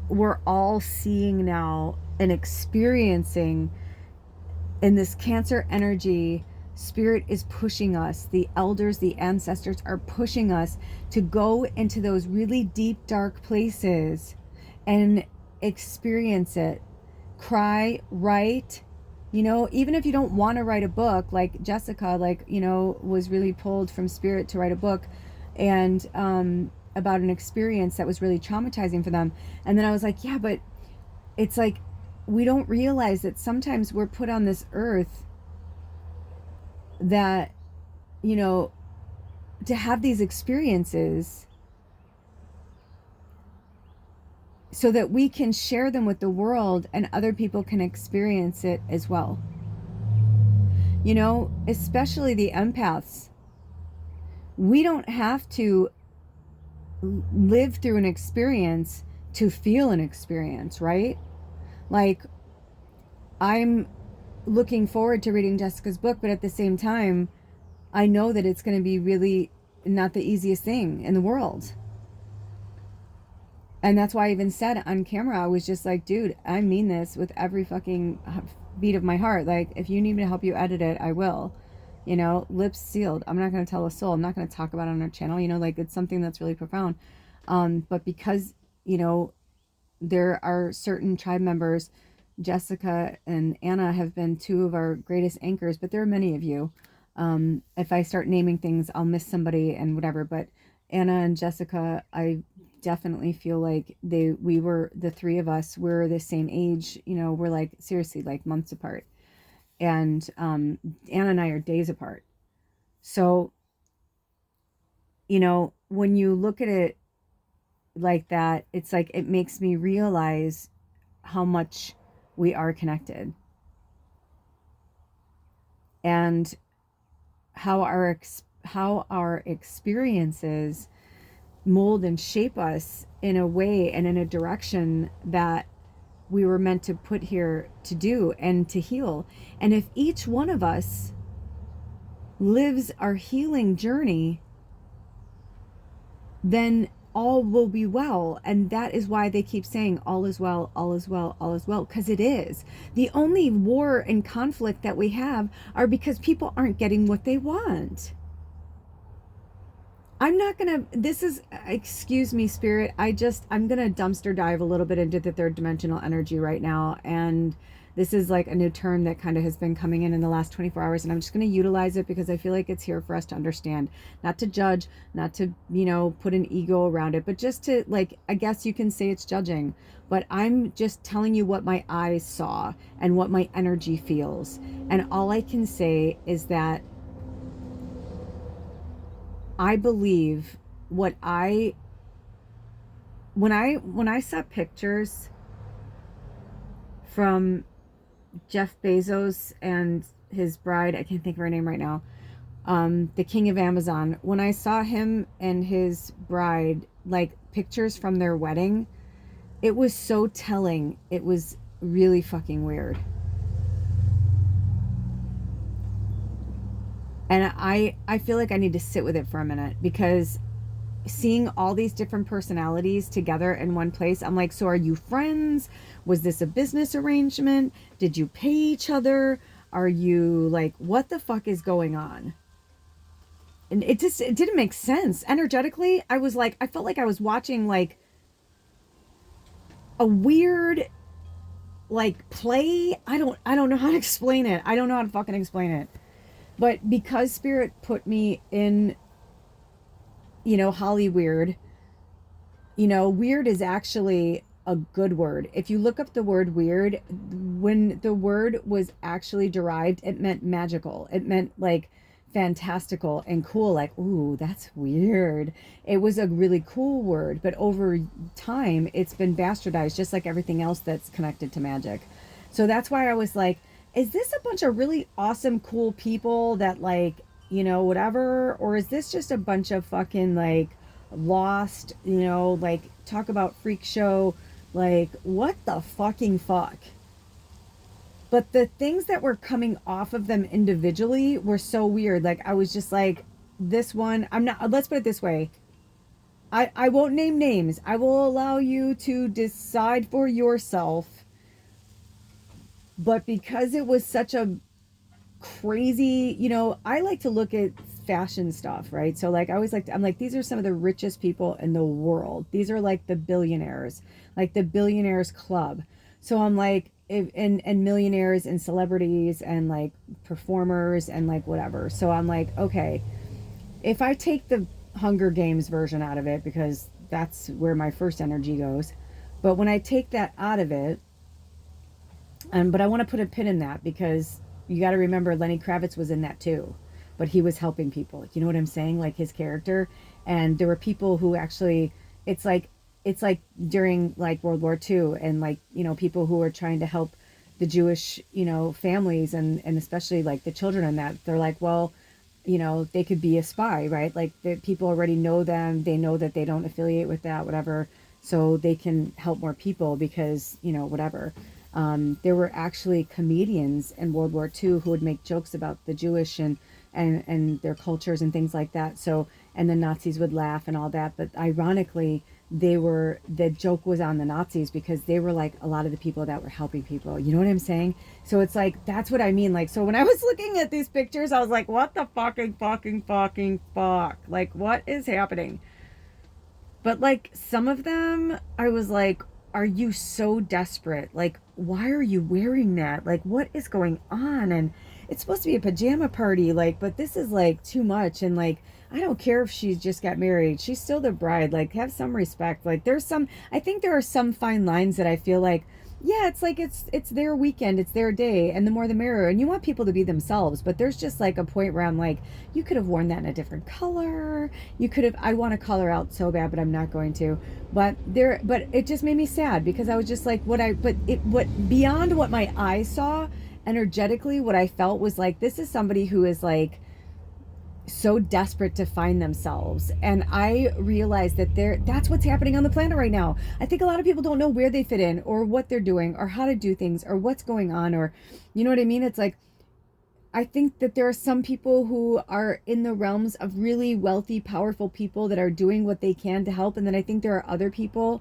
we're all seeing now and experiencing in this Cancer energy. Spirit is pushing us. The elders, the ancestors are pushing us to go into those really deep, dark places and experience it. Cry, write, even if you don't want to write a book, like Jessica, like, was really pulled from Spirit to write a book and about an experience that was really traumatizing for them. And then I was like, yeah, but it's like we don't realize that sometimes we're put on this earth that, to have these experiences so that we can share them with the world and other people can experience it as well. Especially the empaths. We don't have to live through an experience to feel an experience, right? Like, I'm looking forward to reading Jessica's book, but at the same time, I know that it's going to be really not the easiest thing in the world. And that's why I even said on camera, I was just like, dude, I mean this with every fucking beat of my heart. Like, if you need me to help you edit it, I will. Lips sealed. I'm not going to tell a soul. I'm not going to talk about it on our channel. Like, it's something that's really profound. But because, there are certain tribe members, Jessica and Anna have been two of our greatest anchors, but there are many of you. If I start naming things, I'll miss somebody and whatever. But Anna and Jessica, I definitely feel like we were, the three of us, we're the same age. We're like, seriously, like months apart. And Anna and I are days apart. So, you know, when you look at it like that, it's like it makes me realize how much we are connected, and how our experiences mold and shape us in a way and in a direction that we were meant to put here to do and to heal. And if each one of us lives our healing journey, then all will be well. And that is why they keep saying all is well, all is well, all is well, because it is. The only war and conflict that we have are because people aren't getting what they want. I'm not gonna, this is, excuse me, spirit, I'm gonna dumpster dive a little bit into the third dimensional energy right now. And this is like a new term that kind of has been coming in the last 24 hours. And I'm just gonna utilize it because I feel like it's here for us to understand, not to judge, not to, you know, put an ego around it, but just to, like, I guess you can say it's judging, but I'm just telling you what my eyes saw and what my energy feels. And all I can say is that I believe what when I saw pictures from Jeff Bezos and his bride, I can't think of her name right now, the king of Amazon, when I saw him and his bride, like pictures from their wedding, it was so telling. It was really fucking weird. And I feel like I need to sit with it for a minute, because seeing all these different personalities together in one place, I'm like, so are you friends? Was this a business arrangement? Did you pay each other? Are you like, what the fuck is going on? And it didn't make sense. Energetically, I was like, I felt like I was watching like a weird like play. I don't know how to explain it. I don't know how to fucking explain it. But because spirit put me in, you know, Hollyweird, you know, weird is actually a good word. If you look up the word weird, when the word was actually derived, it meant magical. It meant like fantastical and cool, like, ooh, that's weird. It was a really cool word, but over time it's been bastardized, just like everything else that's connected to magic. So that's why I was like, is this a bunch of really awesome, cool people that like, you know, whatever? Or is this just a bunch of fucking like lost, you know, like talk about freak show, like what the fucking fuck? But the things that were coming off of them individually were so weird. Like I was just like, this one, I'm not, let's put it this way. I won't name names. I will allow you to decide for yourself. But because it was such a crazy, you know, I like to look at fashion stuff, right? So like I always like I'm like, these are some of the richest people in the world. These are like the billionaires, like the billionaires club. So I'm like, and millionaires and celebrities and like performers and like whatever. So I'm like, okay, if I take the Hunger Games version out of it, because that's where my first energy goes, but when I take that out of it, but I want to put a pin in that, because you got to remember Lenny Kravitz was in that too, but he was helping people. You know what I'm saying? Like his character. And there were people who actually, it's like during like World War II, and like, you know, people who were trying to help the Jewish, you know, families, and especially like the children in that. They're like, well, you know, they could be a spy, right? Like the people already know them. They know that they don't affiliate with that, whatever. So they can help more people because, you know, whatever. There were actually comedians in World War II who would make jokes about the Jewish and their cultures and things like that. So, and the Nazis would laugh and all that. But ironically, the joke was on the Nazis, because they were like a lot of the people that were helping people. You know what I'm saying? So it's like, that's what I mean. Like, so when I was looking at these pictures, I was like, what the fucking fuck? Like, what is happening? But like some of them, I was like, are you so desperate? Like, why are you wearing that? Like, what is going on? And it's supposed to be a pajama party, like, but this is like too much. And like, I don't care if she just got married. She's still the bride. Like, have some respect. Like, I think there are some fine lines that I feel like Yeah, it's like it's their weekend, it's their day, and the more the merrier. And you want people to be themselves, but there's just like a point where I'm like, you could have worn that in a different color. You could have. I want to color out so bad, but I'm not going to. But it just made me sad because I was just like, what beyond what my eyes saw energetically, what I felt was like, this is somebody who is like so desperate to find themselves. And I realized that that's what's happening on the planet right now. I think a lot of people don't know where they fit in or what they're doing or how to do things or what's going on, or you know what I mean? It's like, I think that there are some people who are in the realms of really wealthy, powerful people that are doing what they can to help. And then I think there are other people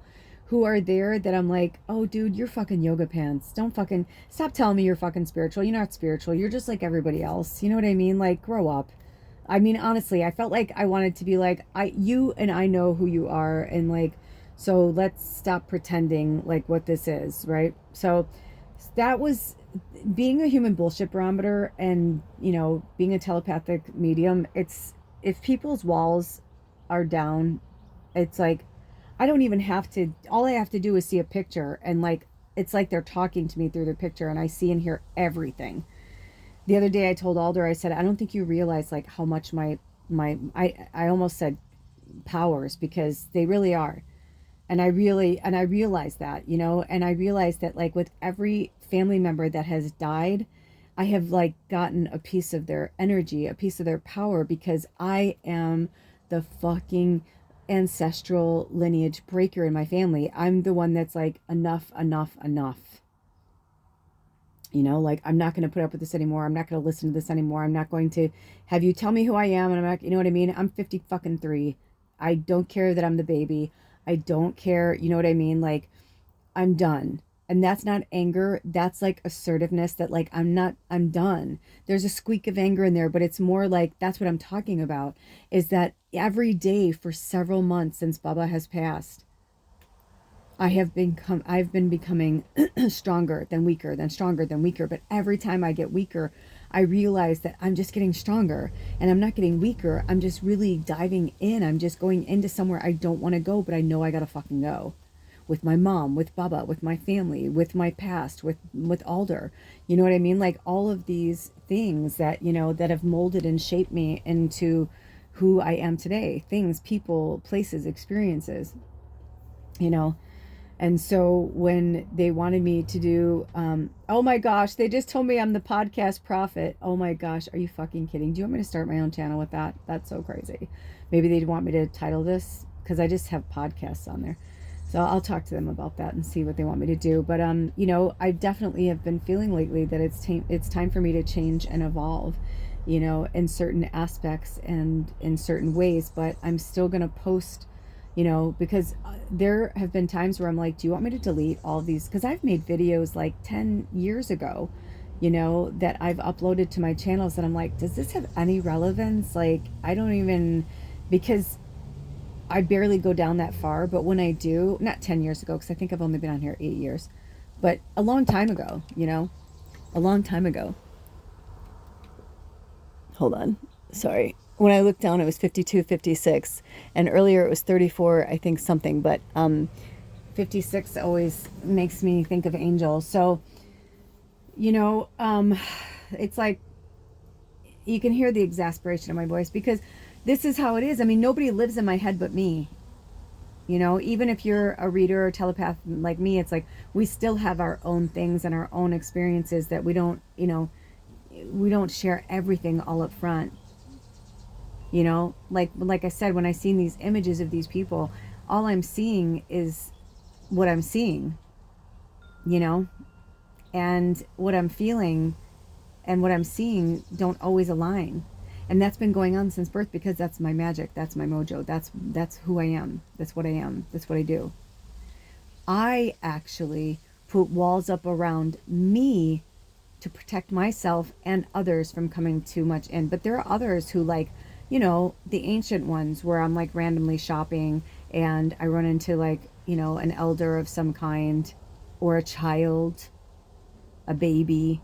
who are there that I'm like, oh dude, you're fucking yoga pants. Don't fucking stop telling me you're fucking spiritual. You're not spiritual. You're just like everybody else. You know what I mean? Like, grow up. I mean, honestly, I felt like I wanted to be like, you and I know who you are, and like, so let's stop pretending like what this is, right? So that was being a human bullshit barometer, and being a telepathic medium. It's if people's walls are down, it's like I don't even have to. All I have to do is see a picture, and like it's like they're talking to me through their picture, and I see and hear everything. The other day I told Alder, I said, I don't think you realize like how much I almost said powers, because they really are. And I realized that, and I realized that like with every family member that has died, I have like gotten a piece of their energy, a piece of their power, because I am the fucking ancestral lineage breaker in my family. I'm the one that's like, enough, enough, enough. Like, I'm not going to put up with this anymore. I'm not going to listen to this anymore. I'm not going to have you tell me who I am. And I'm not, you know what I mean? I'm 50 fucking 3. I don't care that I'm the baby. I don't care. You know what I mean? Like, I'm done. And that's not anger. That's like assertiveness, that like, I'm done. There's a squeak of anger in there, but it's more like, that's what I'm talking about, is that every day for several months since Baba has passed, I've been becoming stronger than weaker, then stronger than weaker. But every time I get weaker, I realize that I'm just getting stronger, and I'm not getting weaker. I'm just really diving in. I'm just going into somewhere I don't want to go, but I know I gotta fucking go. With my mom, with Baba, with my family, with my past, with Alder. You know what I mean? Like all of these things that, that have molded and shaped me into who I am today. Things, people, places, experiences, you know. And so when they wanted me to do, oh my gosh, they just told me I'm the podcast prophet. Oh my gosh, are you fucking kidding? Do you want me to start my own channel with that? That's so crazy. Maybe they'd want me to title this, because I just have podcasts on there. So I'll talk to them about that and see what they want me to do. But, I definitely have been feeling lately that it's time for me to change and evolve, in certain aspects and in certain ways. But I'm still going to post, because there have been times where I'm like, do you want me to delete all of these? Because I've made videos like 10 years ago, that I've uploaded to my channels that I'm like, does this have any relevance? Like, I don't even, because I barely go down that far. But when I do, not 10 years ago, because I think I've only been on here 8 years, but a long time ago, a long time ago. Hold on. Sorry. When I looked down, it was 52, 56. And earlier it was 34, I think something. But 56 always makes me think of Angel. So, it's like you can hear the exasperation in my voice, because this is how it is. I mean, nobody lives in my head but me. Even if you're a reader or telepath like me, it's like we still have our own things and our own experiences that we don't share everything all up front. Like I said, when I seen these images of these people, all I'm seeing is what I'm seeing, and what I'm feeling and what I'm seeing don't always align. And that's been going on since birth, because that's my magic. That's my mojo. That's who I am. That's what I am. That's what I do. I actually put walls up around me to protect myself and others from coming too much in. But there are others who, like, the ancient ones, where I'm like randomly shopping and I run into like, an elder of some kind, or a child, a baby,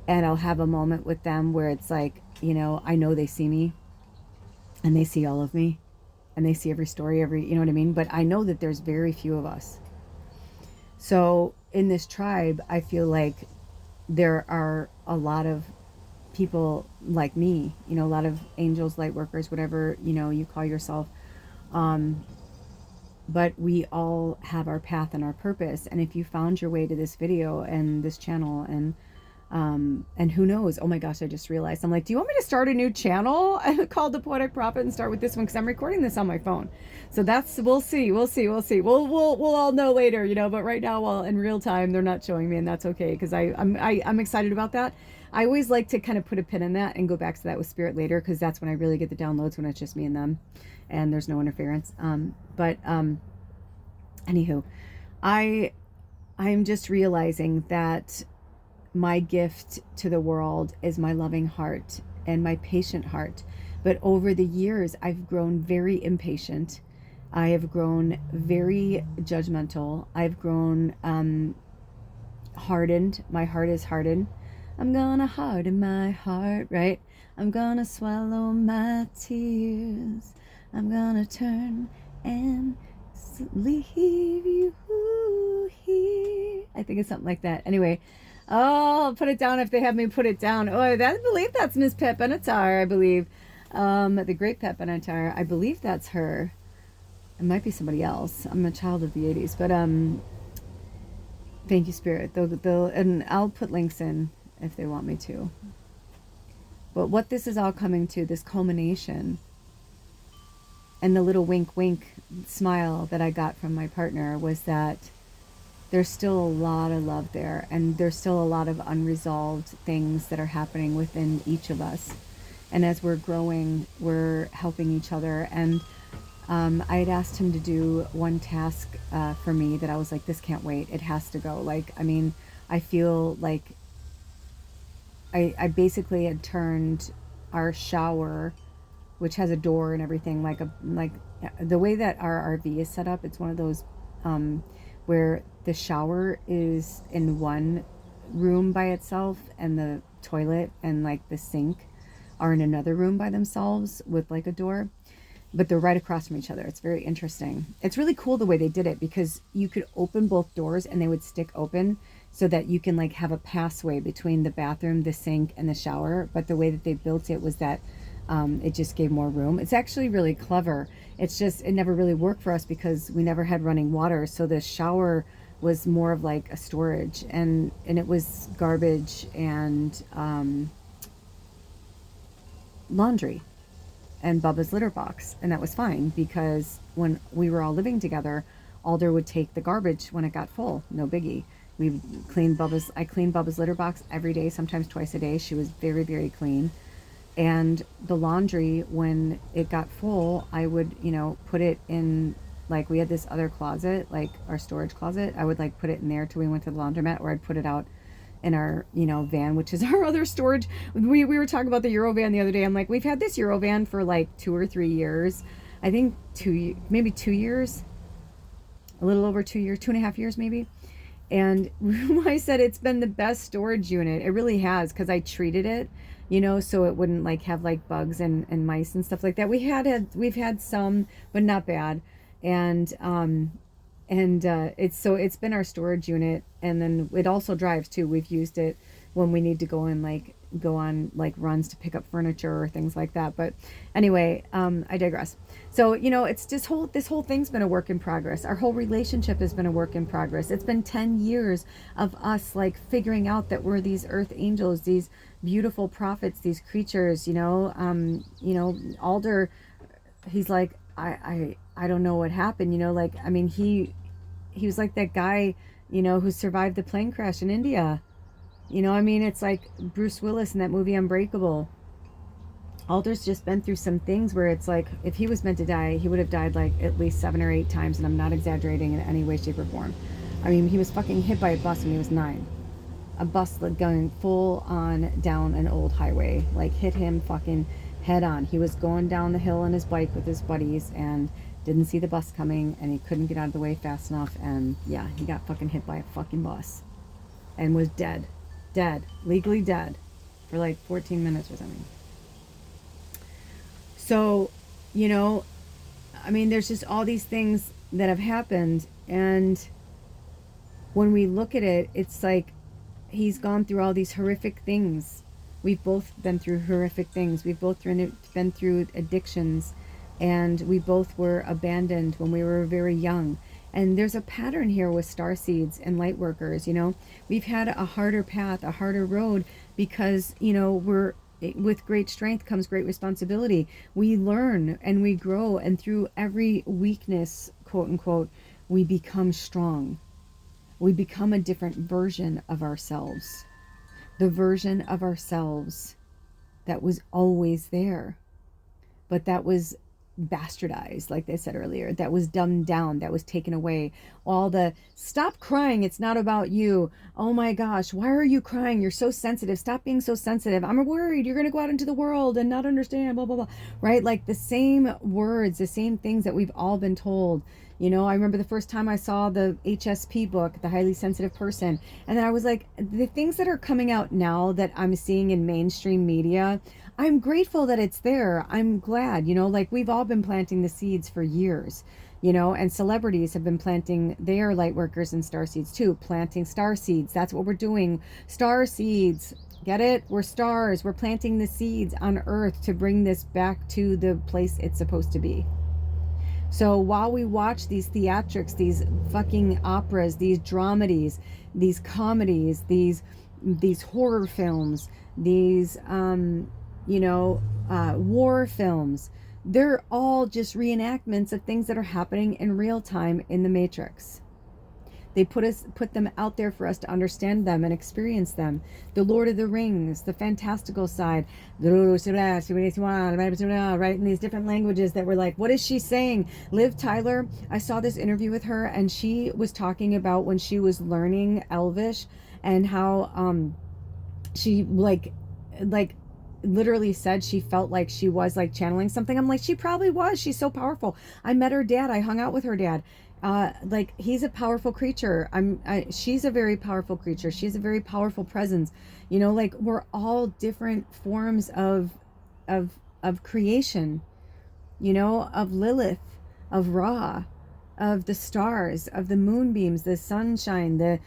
and I'll have a moment with them where it's like, I know they see me, and they see all of me, and they see every story, you know what I mean? But I know that there's very few of us. So in this tribe, I feel like there are a lot of people like me, you know, a lot of angels, light workers, whatever, you know, you call yourself. Um, but we all have our path and our purpose. And if you found your way to this video and this channel, and who knows, oh my gosh, I just realized, I'm like, do you want me to start a new channel called The Poetic Prophet and start with this one? Because I'm recording this on my phone. So that's, we'll see. We'll all know later, you know, but right now, well, in real time, they're not showing me, and that's okay, because I'm excited about that. I always like to kind of put a pin in that and go back to that with spirit later, because that's when I really get the downloads, when it's just me and them and there's no interference. Anywho, I'm just realizing that my gift to the world is my loving heart and my patient heart. But over the years, I've grown very impatient. I have grown very judgmental. I've grown hardened. My heart is hardened. I'm gonna harden my heart, right? I'm gonna swallow my tears. I'm gonna turn and leave you here. I think it's something like that. Anyway, oh, put it down if they have me put it down. Oh, I believe that's Miss Pat Benatar, I believe. The great Pat Benatar. I believe that's her. It might be somebody else. I'm a child of the 80s, but thank you, Spirit. And I'll put links in if they want me to. But what this is all coming to, this culmination, and the little wink wink smile that I got from my partner, was that there's still a lot of love there, and there's still a lot of unresolved things that are happening within each of us. And as we're growing, we're helping each other. And I had asked him to do one task for me that I was like, this can't wait. It has to go. Like, I mean, I feel like I basically had turned our shower, which has a door and everything, like the way that our RV is set up. It's one of those where the shower is in one room by itself, and the toilet and like the sink are in another room by themselves with like a door, but they're right across from each other. It's very interesting. It's really cool the way they did it, because you could open both doors and they would stick open so that you can like have a passway between the bathroom, the sink, and the shower. But the way that they built it was that it just gave more room. It's actually really clever. It's just, it never really worked for us because we never had running water. So the shower was more of like a storage, and it was garbage and laundry and Bubba's litter box. And that was fine, because when we were all living together, Alder would take the garbage when it got full. No biggie. I cleaned Bubba's litter box every day, sometimes twice a day. She was very, very clean. And the laundry, when it got full, I would, you know, put it in, like, we had this other closet, like our storage closet. I would like put it in there till we went to the laundromat, or I'd put it out in our, you know, van, which is our other storage. We were talking about the Euro van the other day. I'm like, we've had this Euro van for like 2 or 3 years. I think maybe 2 years, a little over 2 years, 2.5 years maybe. And I said it's been the best storage unit. It really has, because I treated it, you know, so it wouldn't like have like bugs and mice and stuff like that. We've had some, but not bad. And it's been our storage unit. And then it also drives too. We've used it when we need to go on like runs to pick up furniture or things like that. But anyway, I digress. So, you know, it's this whole thing's been a work in progress. Our whole relationship has been a work in progress. It's been 10 years of us like figuring out that we're these earth angels, these beautiful prophets, these creatures, you know, Alder, he's like, I don't know what happened, you know, like, I mean, he was like that guy, you know, who survived the plane crash in India. You know, I mean, it's like Bruce Willis in that movie Unbreakable. Alder's just been through some things where it's like, if he was meant to die, he would have died like at least 7 or 8 times, and I'm not exaggerating in any way, shape, or form. I mean, he was fucking hit by a bus when he was 9. A bus going full on down an old highway, like hit him fucking head on. He was going down the hill on his bike with his buddies and didn't see the bus coming, and he couldn't get out of the way fast enough, and yeah, he got fucking hit by a fucking bus and was dead, legally dead for like 14 minutes or something. So, you know, I mean, there's just all these things that have happened, and when we look at it, it's like he's gone through all these horrific things. We've both been through horrific things. We've both been through addictions, and we both were abandoned when we were very young. And there's a pattern here with star seeds and light workers. We've had a harder path, a harder road, because we're with great strength comes great responsibility. We learn and we grow, and through every weakness, quote unquote, we become strong. We become a different version of ourselves. The version of ourselves that was always there, but that was bastardized, like they said earlier, that was dumbed down, that was taken away. All the stop crying, it's not about you. Oh my gosh, why are you crying? You're so sensitive. Stop being so sensitive. I'm worried you're going to go out into the world and not understand, blah, blah, blah. Right? Like the same words, the same things that we've all been told. I remember the first time I saw the HSP book, The Highly Sensitive Person, and then I was like, the things that are coming out now that I'm seeing in mainstream media, I'm grateful that it's there. I'm glad, like we've all been planting the seeds for years, and celebrities have been planting their light workers and star seeds too, planting star seeds. That's what we're doing. Star seeds. Get it? We're stars. We're planting the seeds on earth to bring this back to the place it's supposed to be. So while we watch these theatrics, these fucking operas, these dramedies, these comedies, these horror films, these war films, they're all just reenactments of things that are happening in real time in the Matrix. They put them out there for us to understand them and experience them. The Lord of the Rings, the fantastical side, right, in these different languages that were like, what is she saying? Liv Tyler, I saw this interview with her, and she was talking about when she was learning Elvish and how she like literally said she felt like she was like channeling something. I'm like, she probably was. She's so powerful. I met her dad. I hung out with her dad. Like he's a powerful creature. She's a very powerful creature. She's a very powerful presence. Like we're all different forms of creation, of Lilith, of Ra, of the stars, of the moonbeams, the sunshine, the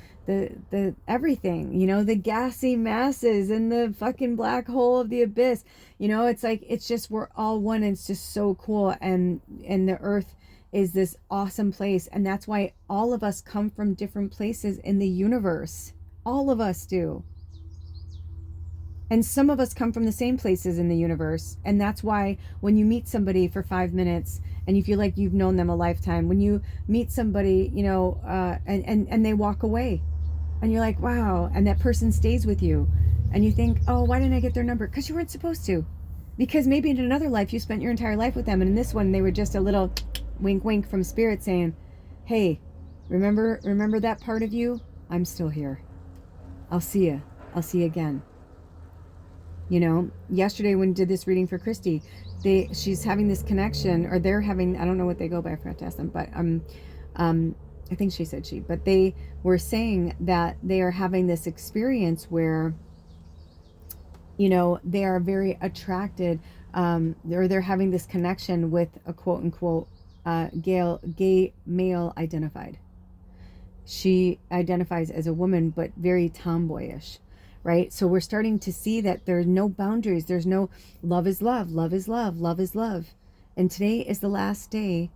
everything, the gassy masses and the fucking black hole of the abyss. It's like, it's just, we're all one, and it's just so cool. And the earth is this awesome place, and that's why all of us come from different places in the universe. All of us do. And some of us come from the same places in the universe, and that's why when you meet somebody for 5 minutes and you feel like you've known them a lifetime, when you meet somebody, and they walk away and you're like, wow, and that person stays with you, and you think, oh, why didn't I get their number? Because you weren't supposed to. Because maybe in another life you spent your entire life with them, and in this one they were just a little wink wink from spirit saying, hey, remember that part of you? I'm still here. I'll see you again. Yesterday when we did this reading for Christy, she's having this connection, or they're having, I don't know what they go by, I forgot to ask them, but I think she said but they were saying that they are having this experience where they are very attracted, or they're having this connection with a quote unquote gay male identified. She identifies as a woman, but very tomboyish, right? So we're starting to see that there's no boundaries. There's no love is love, love is love, love is love. And today is the last day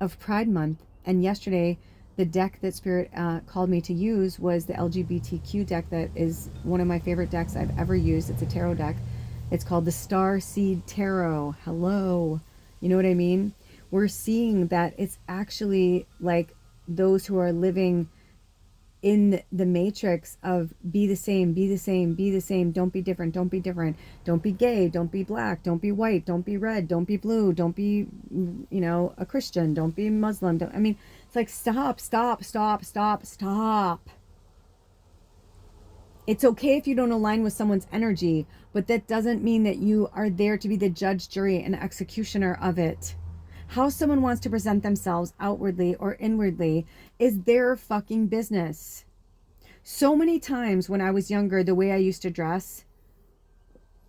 of Pride Month. And yesterday, the deck that Spirit called me to use was the LGBTQ deck that is one of my favorite decks I've ever used. It's a tarot deck. It's called the Star Seed Tarot. Hello. You know what I mean? We're seeing that it's actually like those who are living in the matrix of be the same, be the same, be the same, don't be different, don't be different, don't be gay, don't be black, don't be white, don't be red, don't be blue, don't be, a Christian, don't be Muslim. It's like, stop. It's okay if you don't align with someone's energy, but that doesn't mean that you are there to be the judge, jury, and executioner of it. How someone wants to present themselves outwardly or inwardly is their fucking business. So many times when I was younger, the way I used to dress,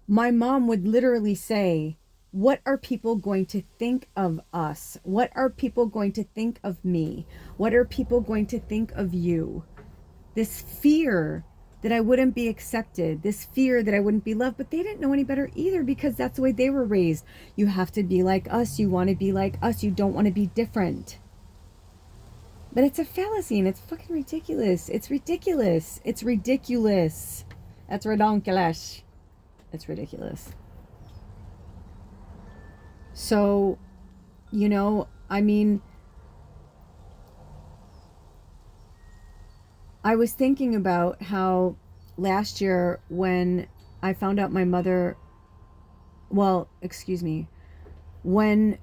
my mom would literally say, what are people going to think of us? What are people going to think of me? What are people going to think of you? this fear that I wouldn't be accepted, this fear that I wouldn't be loved. But they didn't know any better either, because that's the way they were raised. You have to be like us. You want to be like us. You don't want to be different. But it's a fallacy, and it's fucking ridiculous. It's ridiculous. It's ridiculous. That's redonkulous. It's ridiculous. So, you know, I mean, I was thinking about how last year when I found out my mother, well, excuse me, when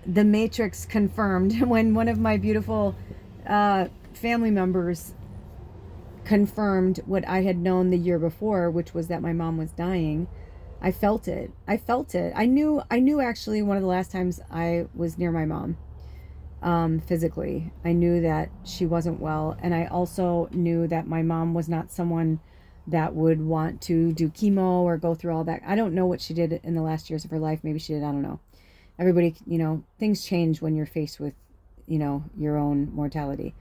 the Matrix confirmed, when one of my beautiful family members confirmed what I had known the year before, which was that my mom was dying, I felt it. I felt it. I knew actually one of the last times I was near my mom, physically. I knew that she wasn't well, and I also knew that my mom was not someone that would want to do chemo or go through all that. I don't know what she did in the last years of her life. Maybe she did. I don't know. Everybody, you know, things change when you're faced with, you know, your own mortality.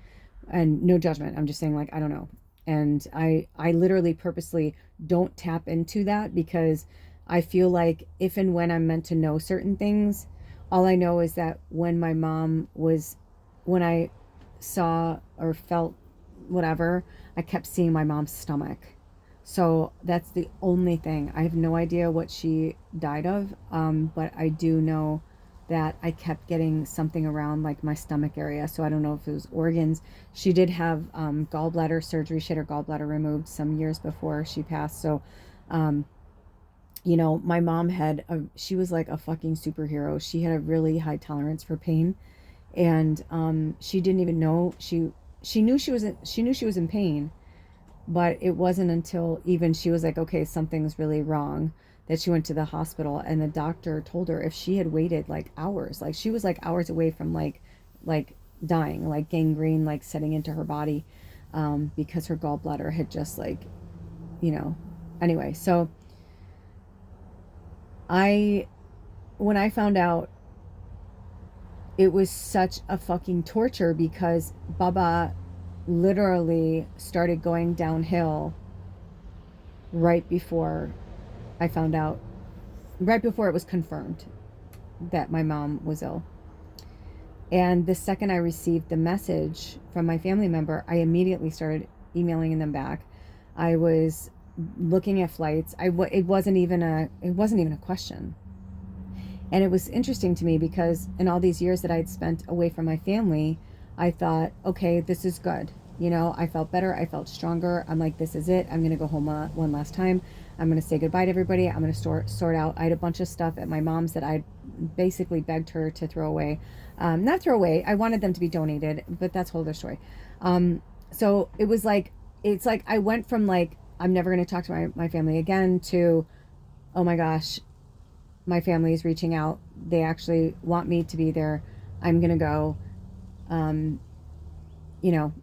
And no judgment. I'm just saying, like, I don't know. And I literally purposely don't tap into that, because I feel like if and when I'm meant to know certain things, all I know is that when my mom was, when I saw or felt whatever, I kept seeing my mom's stomach. So that's the only thing. I have no idea what she died of, but I do know that I kept getting something around like my stomach area. So I don't know if it was organs. She did have gallbladder surgery. She had her gallbladder removed some years before she passed. So, you know, my mom had she was like a fucking superhero. She had a really high tolerance for pain, and she didn't even know she knew she was in pain, but it wasn't until even she was like, okay, something's really wrong, that she went to the hospital, and the doctor told her if she had waited like hours, like she was like hours away from like dying, like gangrene, like setting into her body, because her gallbladder had just like, you know, anyway. So when I found out, it was such a fucking torture, because Baba literally started going downhill right before I found out, right before it was confirmed that my mom was ill. And the second I received the message from my family member, I immediately started emailing them back. I was looking at flights. It wasn't even a question. And it was interesting to me, because in all these years that I'd spent away from my family, I thought, okay, this is good. You know, I felt better. I felt stronger. I'm like, this is it. I'm going to go home one last time. I'm going to say goodbye to everybody. I'm going to sort out. I had a bunch of stuff at my mom's that I basically begged her to throw away. Not throw away. I wanted them to be donated, but that's a whole other story. So it was like, it's like I went from like, I'm never going to talk to my family again, to, oh my gosh, my family is reaching out. They actually want me to be there. I'm going to go, you know.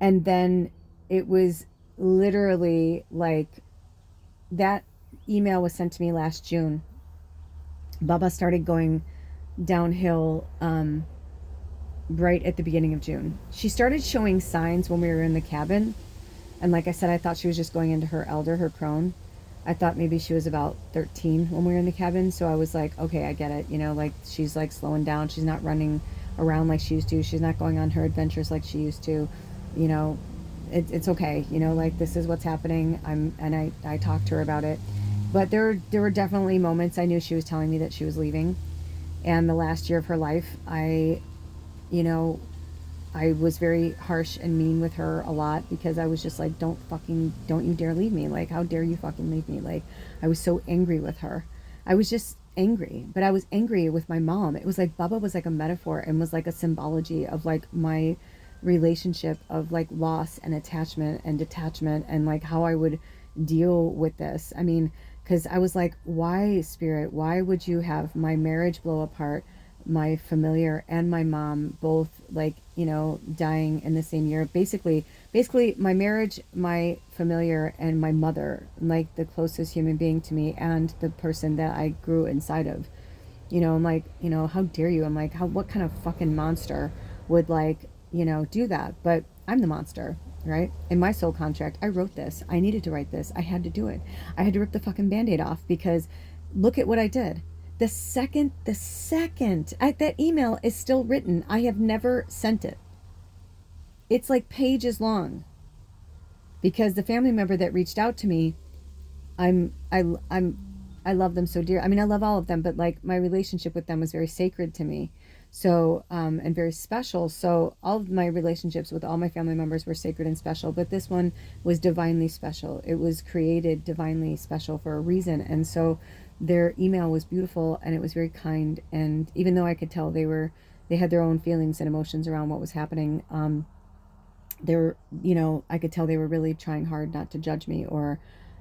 And then it was literally like, that email was sent to me last June. Baba started going downhill right at the beginning of June. She started showing signs when we were in the cabin. And like I said, I thought she was just going into her crone. I thought maybe she was about 13 when we were in the cabin. So I was like, okay, I get it. You know, like she's like slowing down. She's not running around like she used to. She's not going on her adventures like she used to. You know, it's okay. You know, like this is what's happening. I talked to her about it. But there were definitely moments I knew she was telling me that she was leaving. And the last year of her life, I was very harsh and mean with her a lot, because I was just like, don't you dare leave me. Like, how dare you fucking leave me? Like, I was so angry with her. I was just angry, but I was angry with my mom. It was like Baba was like a metaphor and was like a symbology of like my relationship of like loss and attachment and detachment, and like how I would deal with this. I mean, because I was like, why, Spirit, why would you have my marriage blow apart, my familiar and my mom both, like, you know, dying in the same year? Basically my marriage, my familiar, and my mother, like the closest human being to me and the person that I grew inside of. You know, I'm like, you know, how dare you? I'm like, what kind of fucking monster would like do that. But I'm the monster, right? In my soul contract, I wrote this. I needed to write this. I had to do it. I had to rip the fucking Band-Aid off because look at what I did. That email is still written. I have never sent it. It's like pages long because the family member that reached out to me, I'm I love them so dear. I mean, I love all of them, but like my relationship with them was very sacred to me. So, and very special. So all of my relationships with all my family members were sacred and special, but this one was divinely special. It was created divinely special for a reason. And so their email was beautiful and it was very kind. And even though I could tell they had their own feelings and emotions around what was happening, they were, I could tell they were really trying hard not to judge me or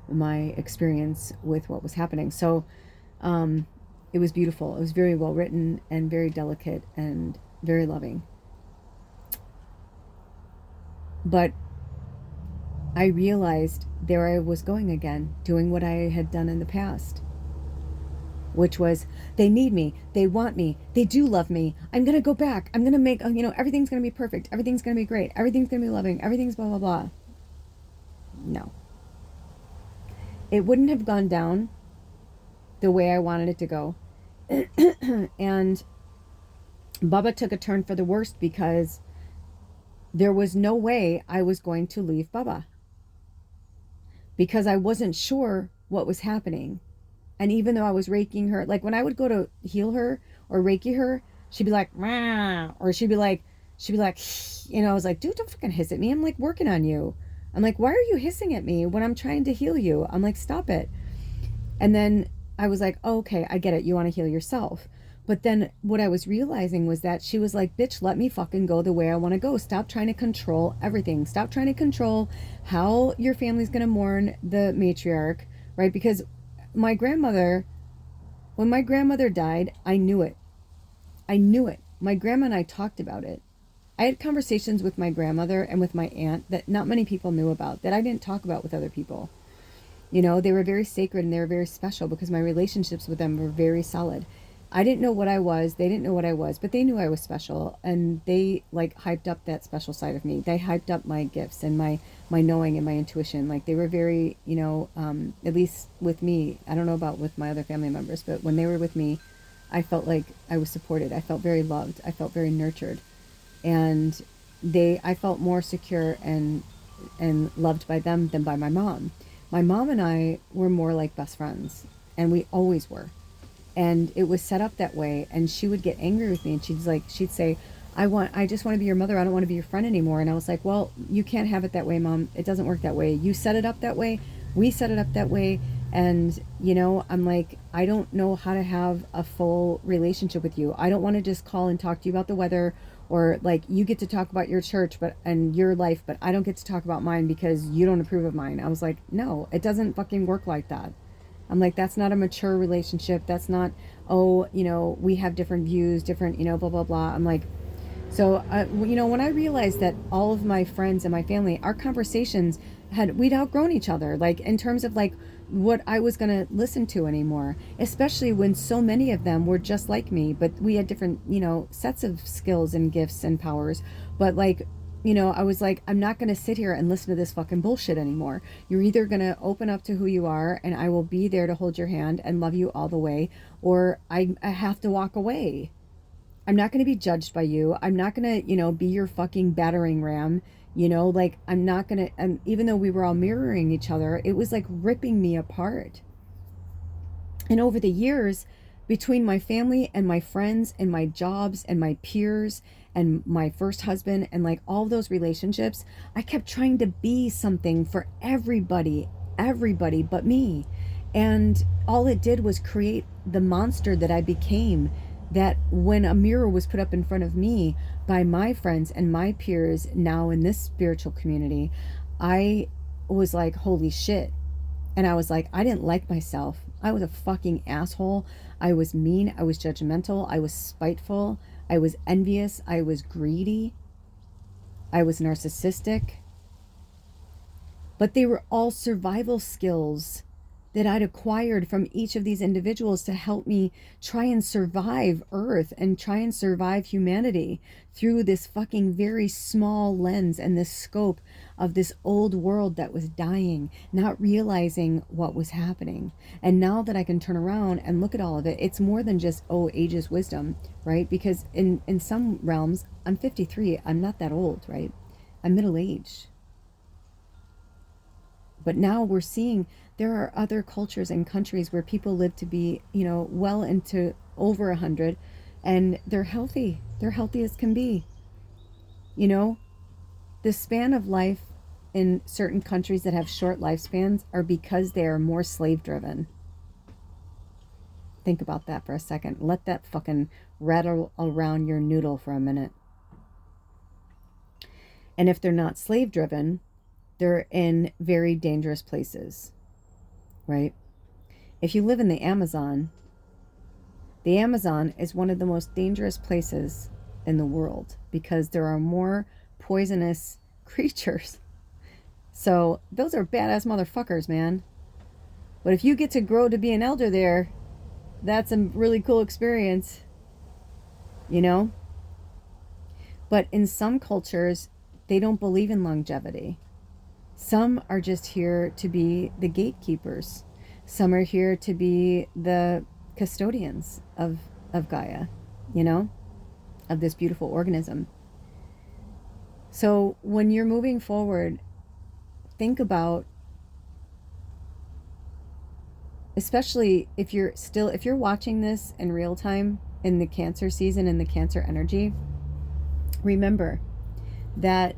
my experience with what was happening. So it was beautiful. It was very well written and very delicate and very loving. But I realized there I was going again, doing what I had done in the past, which was, they need me, they want me, they do love me, I'm going to go back, I'm going to make, everything's going to be perfect, everything's going to be great, everything's going to be loving, everything's blah, blah, blah. No. It wouldn't have gone down the way I wanted it to go. And Bubba took a turn for the worst because there was no way I was going to leave Bubba because I wasn't sure what was happening. And even though I was raking her, like when I would go to heal her or reiki her, she'd be like, rah, or she'd be like, I was like, dude, don't fucking hiss at me. I'm like working on you. I'm like, why are you hissing at me when I'm trying to heal you? I'm like, stop it. And then I was like, oh, okay, I get it. You want to heal yourself. But then what I was realizing was that she was like, bitch, let me fucking go the way I want to go. Stop trying to control everything. Stop trying to control how your family's going to mourn the matriarch, right? Because my grandmother, when my grandmother died, I knew it. I knew it. My grandma and I talked about it. I had conversations with my grandmother and with my aunt that not many people knew about, that I didn't talk about with other people. They were very sacred and they were very special because my relationships with them were very solid. I didn't know what I was. They didn't know what I was, but they knew I was special, and they like hyped up that special side of me. They hyped up my gifts and my knowing and my intuition. Like they were very, at least with me, I don't know about with my other family members, but when they were with me, I felt like I was supported. I felt very loved. I felt very nurtured, and I felt more secure and loved by them than by my mom. My mom and I were more like best friends, and we always were. And it was set up that way, and she would get angry with me, and she'd say, I just want to be your mother, I don't want to be your friend anymore. And I was like, well, you can't have it that way, Mom. It doesn't work that way. You set it up that way, we set it up that way, and I'm like, I don't know how to have a full relationship with you. I don't want to just call and talk to you about the weather, or like you get to talk about your church and your life, but I don't get to talk about mine because you don't approve of mine. I was like, no, it doesn't fucking work like that. I'm like, that's not a mature relationship. That's not, we have different views, different, blah, blah, blah. I'm like, so, when I realized that all of my friends and my family, our conversations we'd outgrown each other, like in terms of like what I was going to listen to anymore, especially when so many of them were just like me, but we had different, sets of skills and gifts and powers. But like, I was like, I'm not going to sit here and listen to this fucking bullshit anymore. You're either going to open up to who you are and I will be there to hold your hand and love you all the way, or I have to walk away. I'm not going to be judged by you. I'm not going to, be your fucking battering ram. Like I'm not going to, even though we were all mirroring each other, it was like ripping me apart. And over the years, between my family and my friends and my jobs and my peers and my first husband and like all those relationships, I kept trying to be something for everybody but me. And all it did was create the monster that I became, that when a mirror was put up in front of me by my friends and my peers now in this spiritual community, I was like, holy shit. And I was like, I didn't like myself. I was a fucking asshole. I was mean. I was judgmental. I was spiteful. I was envious. I was greedy. I was narcissistic. But they were all survival skills that I'd acquired from each of these individuals to help me try and survive Earth and try and survive humanity through this fucking very small lens and this scope of this old world that was dying, not realizing what was happening. And now that I can turn around and look at all of it, it's more than just, oh, age's wisdom, right? Because in some realms, I'm 53, I'm not that old, right? I'm middle-aged. But now we're seeing there are other cultures and countries where people live to be, well into over 100, and they're healthy. They're healthy as can be. The span of life in certain countries that have short lifespans are because they are more slave driven. Think about that for a second. Let that fucking rattle around your noodle for a minute. And if they're not slave driven, they're in very dangerous places, right? If you live in the Amazon is one of the most dangerous places in the world because there are more poisonous creatures. So those are badass motherfuckers, man. But if you get to grow to be an elder there, that's a really cool experience, But in some cultures, they don't believe in longevity. Some are just here to be the gatekeepers. Some are here to be the custodians of Gaia, of this beautiful organism. So when you're moving forward, think about, especially if you're watching this in real time in the Cancer season, in the Cancer energy, remember that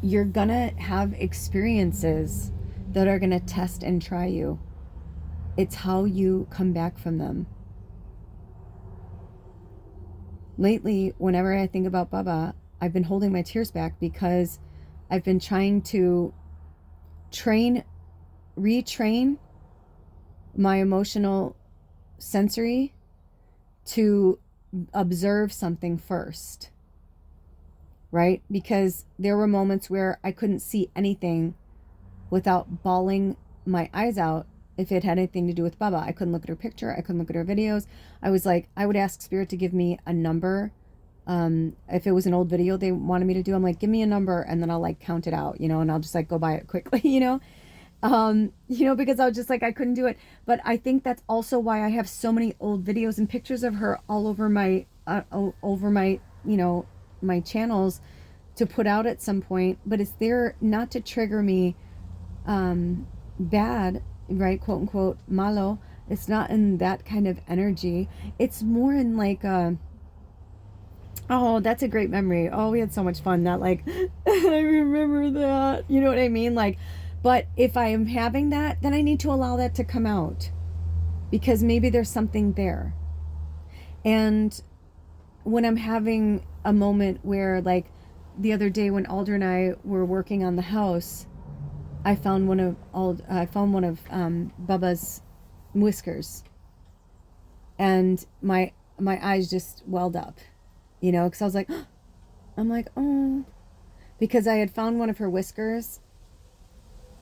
you're gonna have experiences that are gonna test and try you. It's how you come back from them. Lately, whenever I think about Baba, I've been holding my tears back because I've been trying to retrain my emotional sensory to observe something first. Right? Because there were moments where I couldn't see anything without bawling my eyes out if it had anything to do with Baba. I couldn't look at her picture. I couldn't look at her videos. I was like, I would ask Spirit to give me a number. If it was an old video they wanted me to do, I'm like, give me a number and then I'll like count it out, and I'll just like go by it quickly, because I was just like, I couldn't do it. But I think that's also why I have so many old videos and pictures of her all over my, my channels to put out at some point, but it's there not to trigger me bad, right, quote unquote malo. It's not in that kind of energy. It's more in like oh, that's a great memory. Oh, we had so much fun. That like I remember that, you know what I mean? Like, but if I am having that, then I need to allow that to come out because maybe there's something there. And when I'm having a moment where, like the other day when Alder and I were working on the house, I found one of Bubba's whiskers, and my eyes just welled up, because I was like, I'm like, oh, because I had found one of her whiskers,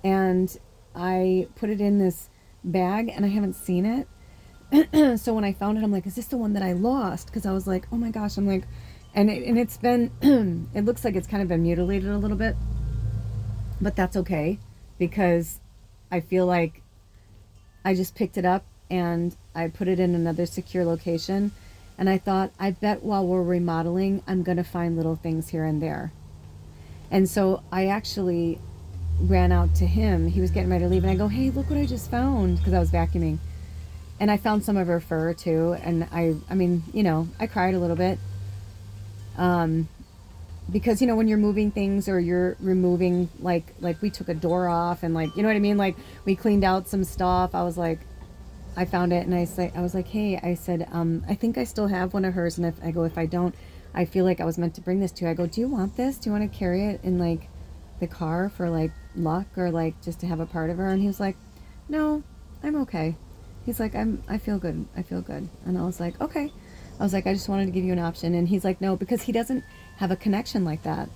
and I put it in this bag, and I haven't seen it. So when I found it, I'm like, is this the one that I lost? Because I was like, oh my gosh, I'm like, and it's been, it looks like it's kind of been mutilated a little bit, but that's okay, because I feel like I just picked it up and I put it in another secure location, and I thought, I bet while we're remodeling, I'm going to find little things here and there. And so I actually ran out to him. He was getting ready to leave, and I go, hey, look what I just found, because I was vacuuming. And I found some of her fur too, and I mean, I cried a little bit. Because, when you're moving things or you're removing, like we took a door off and like, you know what I mean? Like we cleaned out some stuff. I was like, I found it and I was like, hey, I said, I think I still have one of hers. And if I don't, I feel like I was meant to bring this to you. I go, do you want this? Do you want to carry it in like the car for like luck or like just to have a part of her? And he was like, no, I'm okay. He's like, I feel good. I feel good. And I was like, okay. I was like, I just wanted to give you an option. And he's like, no, because he doesn't have a connection like that.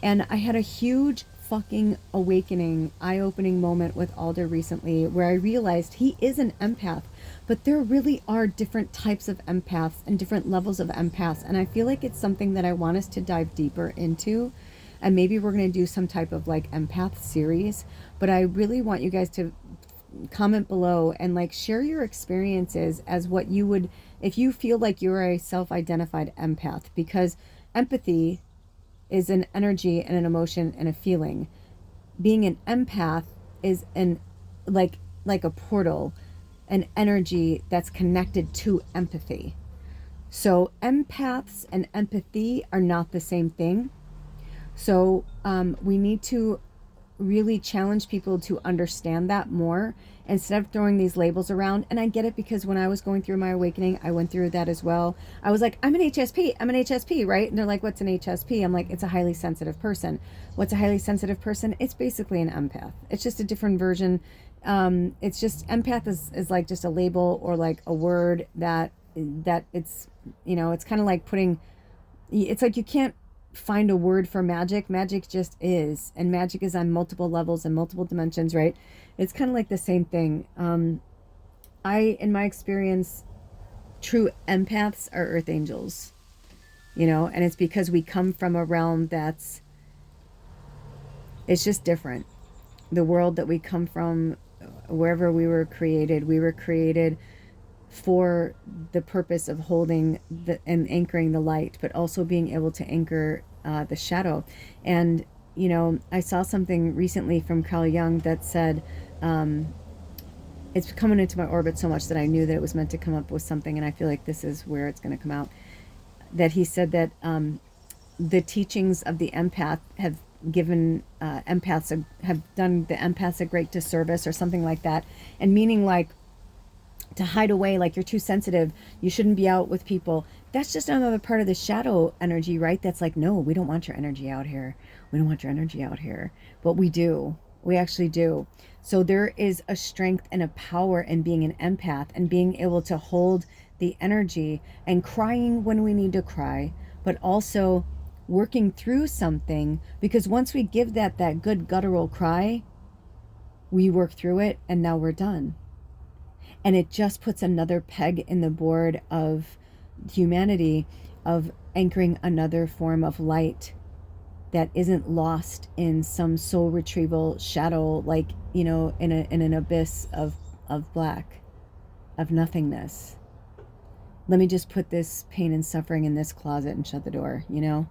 And I had a huge fucking awakening, eye-opening moment with Alder recently where I realized he is an empath, but there really are different types of empaths and different levels of empaths. And I feel like it's something that I want us to dive deeper into. And maybe we're going to do some type of like empath series, but I really want you guys to comment below and like share your experiences as what you would, if you feel like you're a self-identified empath, because empathy is an energy and an emotion and a feeling. Being an empath is an like a portal, an energy that's connected to empathy. So empaths and empathy are not the same thing. So we need to really challenge people to understand that more instead of throwing these labels around. And I get it, because when I was going through my awakening, I went through that as well. I was like, I'm an HSP, right? And they're like, what's an HSP? I'm like, it's a highly sensitive person. What's a highly sensitive person? It's basically an empath. It's just a different version. It's just, empath is like just a label or like a word that it's, you know, it's kind of like putting, it's like you can't find a word for magic. Magic just is, and magic is on multiple levels and multiple dimensions, right? It's kind of like the same thing. In my experience, true empaths are earth angels, you know, and it's because we come from a realm that's, it's just different. The world that we come from, wherever we were created for the purpose of holding and anchoring the light, but also being able to anchor the shadow. And, you know, I saw something recently from Carl Jung that said, it's coming into my orbit so much that I knew that it was meant to come up with something, and I feel like this is where it's going to come out. That he said that the teachings of the empath have given empaths, have done the empaths a great disservice, or something like that. And meaning like, to hide away, like you're too sensitive, you shouldn't be out with people. That's just another part of the shadow energy, right? That's like, no, we don't want your energy out here. We don't want your energy out here. But we do. We actually do. So there is a strength and a power in being an empath and being able to hold the energy and crying when we need to cry, but also working through something, because once we give that good guttural cry, we work through it and now we're done. And it just puts another peg in the board of humanity, of anchoring another form of light that isn't lost in some soul retrieval shadow, like, you know, in an abyss of black, of nothingness. Let me just put this pain and suffering in this closet and shut the door, you know?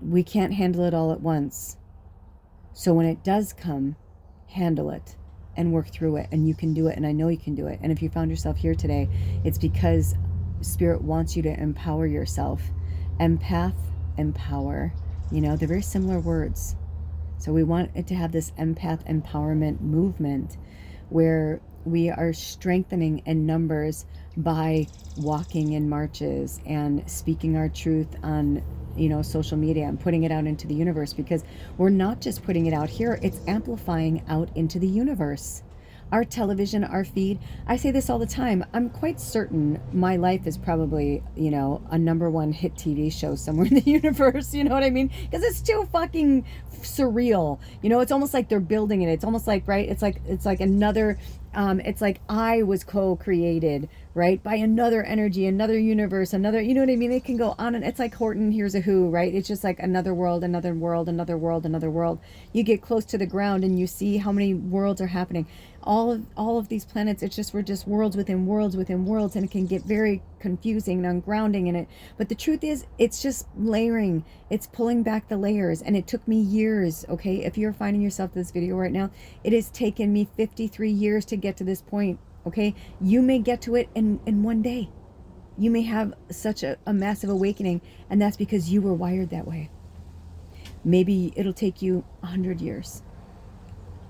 We can't handle it all at once. So when it does come, handle it and work through it, and you can do it, and I know you can do it. And if you found yourself here today, it's because Spirit wants you to empower yourself. Empath, empower, you know, they're very similar words. So we want it to have this empath empowerment movement where we are strengthening in numbers by walking in marches and speaking our truth on, you know, social media and putting it out into the universe, because we're not just putting it out here, it's amplifying out into the universe. Our television, our feed, I say this all the time, I'm quite certain my life is probably, you know, a #1 hit TV show somewhere in the universe, you know what I mean? Because it's too fucking surreal, you know, it's almost like they're building it. It's almost like, right, it's like another, it's like I was co-created, right, by another energy, another universe, another, you know what I mean? It can go on, and it's like Horton Hears a Who, right? It's just like another world, another world, another world, another world. You get close to the ground and you see how many worlds are happening. All of these planets, it's just, we're just worlds within worlds within worlds, and it can get very confusing and ungrounding in it. But the truth is, it's just layering. It's pulling back the layers, and it took me years, okay? If you're finding yourself this video right now, it has taken me 53 years to get to this point, okay? You may get to it in one day. You may have such a massive awakening, and that's because you were wired that way. Maybe it'll take you 100 years.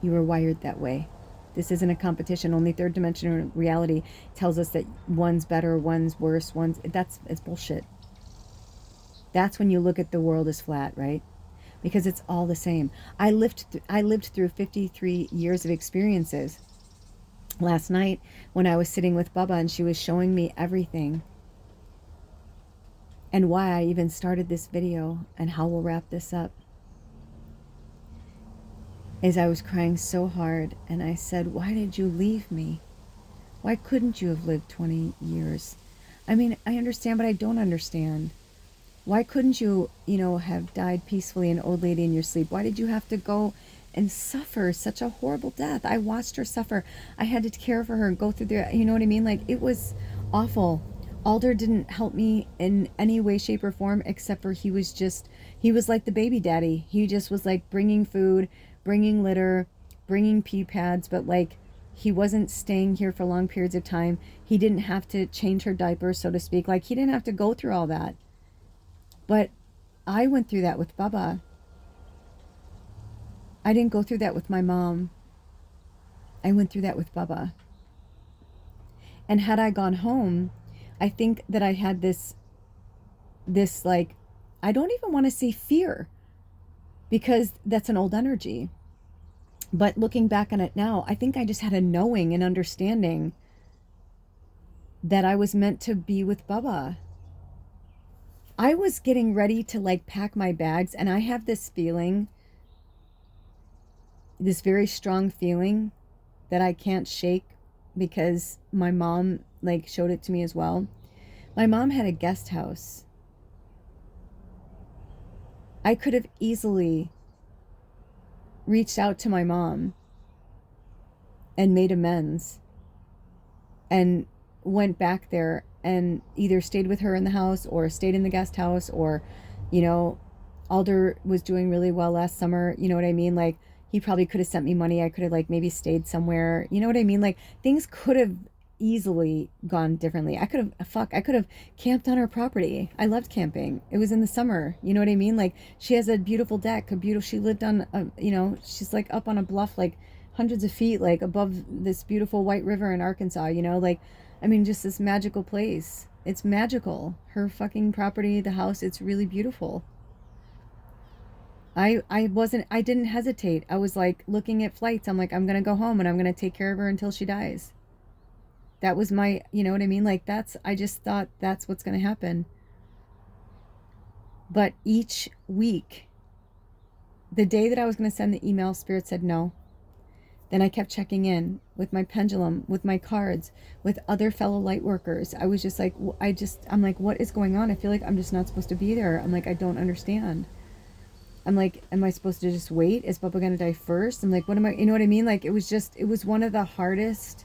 You were wired that way. This isn't a competition. Only third dimensional reality tells us that one's better, one's worse, it's bullshit. That's when you look at the world as flat, right? Because it's all the same. I lived through 53 years of experiences. Last night, when I was sitting with Bubba and she was showing me everything and why I even started this video and how we'll wrap this up. is I was crying so hard, and I said, why did you leave me? Why couldn't you have lived 20 years? I mean, I understand, but I don't understand. Why couldn't you, have died peacefully, an old lady in your sleep? Why did you have to go and suffer such a horrible death? I watched her suffer. I had to care for her and go through the, you know what I mean? Like, it was awful. Alder didn't help me in any way, shape, or form, except for he was like the baby daddy. He just was like bringing food, bringing litter, bringing pee pads, but like, he wasn't staying here for long periods of time. He didn't have to change her diaper, so to speak. Like, he didn't have to go through all that. But I went through that with Bubba. I didn't go through that with my mom. I went through that with Bubba. And had I gone home, I think that I had this like, I don't even want to say fear, because that's an old energy. But looking back on it now, I think I just had a knowing and understanding that I was meant to be with Bubba. I was getting ready to like pack my bags, and I have this feeling, this very strong feeling that I can't shake, because my mom like showed it to me as well. My mom had a guest house. I could have easily reached out to my mom and made amends and went back there and either stayed with her in the house or stayed in the guest house, or, Alder was doing really well last summer. You know what I mean? Like, he probably could have sent me money. I could have like maybe stayed somewhere. You know what I mean? Like, things could have easily gone differently. I could have camped on her property. I loved camping. It was in the summer. You know what I mean? Like, she has a beautiful deck, she lived on she's like up on a bluff, like hundreds of feet, like above this beautiful white river in Arkansas, like, I mean, just this magical place. It's magical. Her fucking property, the house, it's really beautiful. I didn't hesitate. I was like looking at flights. I'm like, I'm going to go home and I'm going to take care of her until she dies. That was my, you know what I mean? Like, I just thought that's what's going to happen. But each week, the day that I was going to send the email, Spirit said no. Then I kept checking in with my pendulum, with my cards, with other fellow light workers. I was just like, I'm like, what is going on? I feel like I'm just not supposed to be there. I'm like, I don't understand. I'm like, am I supposed to just wait? Is Bubba going to die first? I'm like, what am I, you know what I mean? Like, it was one of the hardest,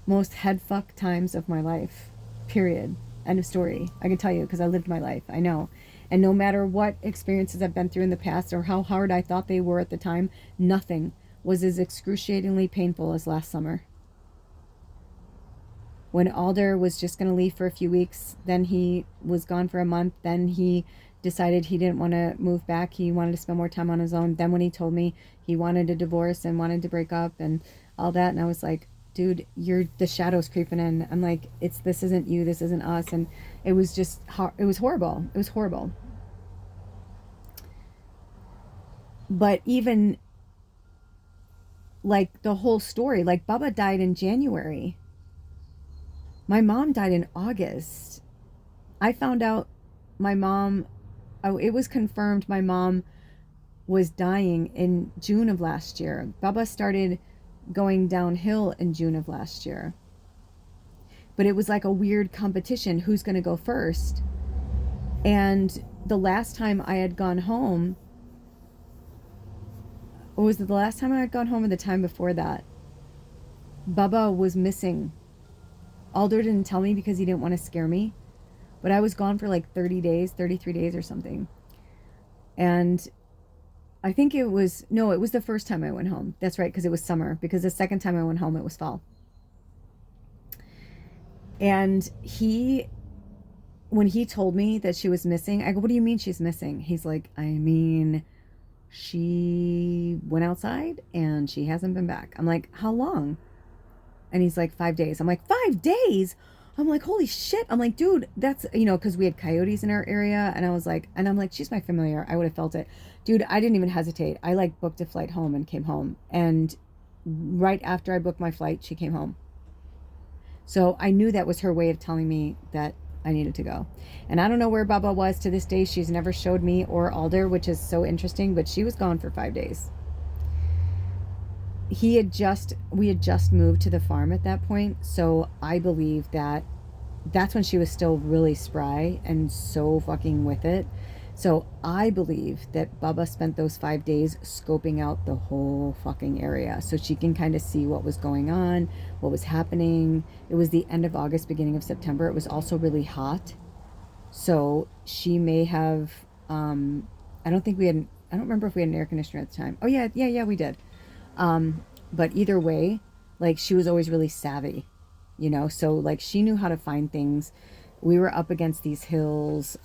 most headfuck times of my life, period. End of story. I can tell you, because I lived my life. I know. And no matter what experiences I've been through in the past or how hard I thought they were at the time, nothing was as excruciatingly painful as last summer. When Alder was just going to leave for a few weeks, then he was gone for a month, then he decided he didn't want to move back, he wanted to spend more time on his own. Then when he told me he wanted a divorce and wanted to break up and all that, and I was like, dude, the shadow's creeping in. I'm like, this isn't you, this isn't us. And it was just, it was horrible. It was horrible. But even like the whole story, like Bubba died in January. My mom died in August. I found out it was confirmed my mom was dying in June of last year. Bubba started going downhill in June of last year. But it was like a weird competition, who's going to go first. And the last time I had gone home, or was it the last time I had gone home or the time before that? Bubba was missing. Alder didn't tell me because he didn't want to scare me. But I was gone for like 33 days or something. And I think it was the first time I went home. That's right, because it was summer. Because the second time I went home, it was fall. And when he told me that she was missing, I go, what do you mean she's missing? He's like, I mean, she went outside and she hasn't been back. I'm like, how long? And he's like, 5 days. I'm like, 5 days? I'm like, holy shit. I'm like, dude, that's, because we had coyotes in our area. And I'm like, she's my familiar. I would have felt it. Dude, I didn't even hesitate. I like booked a flight home and came home. And right after I booked my flight, she came home. So I knew that was her way of telling me that I needed to go. And I don't know where Bubba was to this day. She's never showed me or Alder, which is so interesting, but she was gone for 5 days. we had just moved to the farm at that point. So I believe that that's when she was still really spry and so fucking with it. So I believe that Bubba spent those 5 days scoping out the whole fucking area so she can kind of see what was going on, what was happening. It was the end of August, beginning of September. It was also really hot. So she may have, I don't think we had, I don't remember if we had an air conditioner at the time. Oh, yeah, we did. But either way, like she was always really savvy, you know? So like she knew how to find things. We were up against these hills.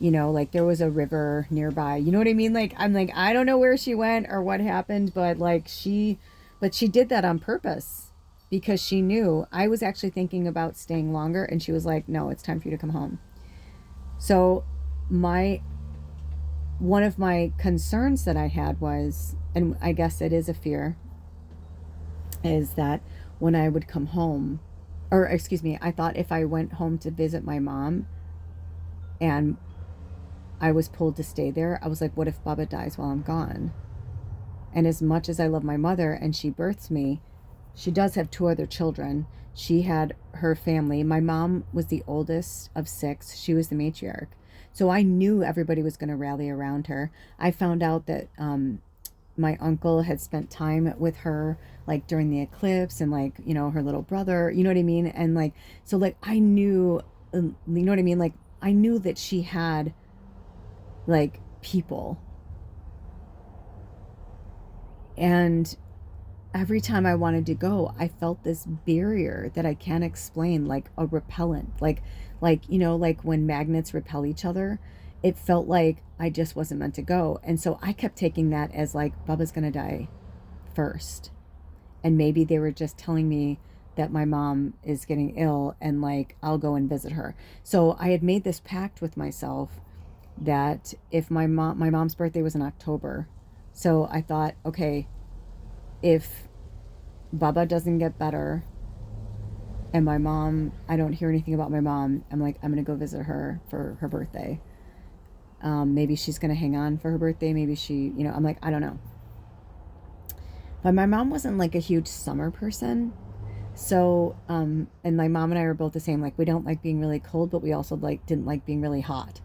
You know, like there was a river nearby. You know what I mean? Like I'm like, I don't know where she went or what happened, but like she did that on purpose because she knew I was actually thinking about staying longer and she was like, "No, it's time for you to come home." So my one of my concerns that I had was, and I guess it is a fear, is that when I would come home, or excuse me, I thought if I went home to visit my mom and I was pulled to stay there, I was like, what if Bubba dies while I'm gone? And as much as I love my mother and she births me, she does have 2 other children. She had her family. My mom was the oldest of 6. She was the matriarch. So I knew everybody was going to rally around her. I found out that my uncle had spent time with her, like during the eclipse, and like, you know, her little brother, you know what I mean? And like, so like I knew, you know what I mean? Like I knew that she had like people. And every time I wanted to go, I felt this barrier that I can't explain, like a repellent, like, you know, like when magnets repel each other, it felt like I just wasn't meant to go. And so I kept taking that as like, Bubba's going to die first. And maybe they were just telling me that my mom is getting ill and like, I'll go and visit her. So I had made this pact with myself that if my mom's birthday was in October. So I thought, okay, if Bubba doesn't get better and my mom, I don't hear anything about my mom, I'm like, I'm going to go visit her for her birthday. Maybe she's going to hang on for her birthday. Maybe she, you know, I'm like, I don't know. But my mom wasn't like a huge summer person. So, and my mom and I were both the same. Like, we don't like being really cold, but we also like didn't like being really hot.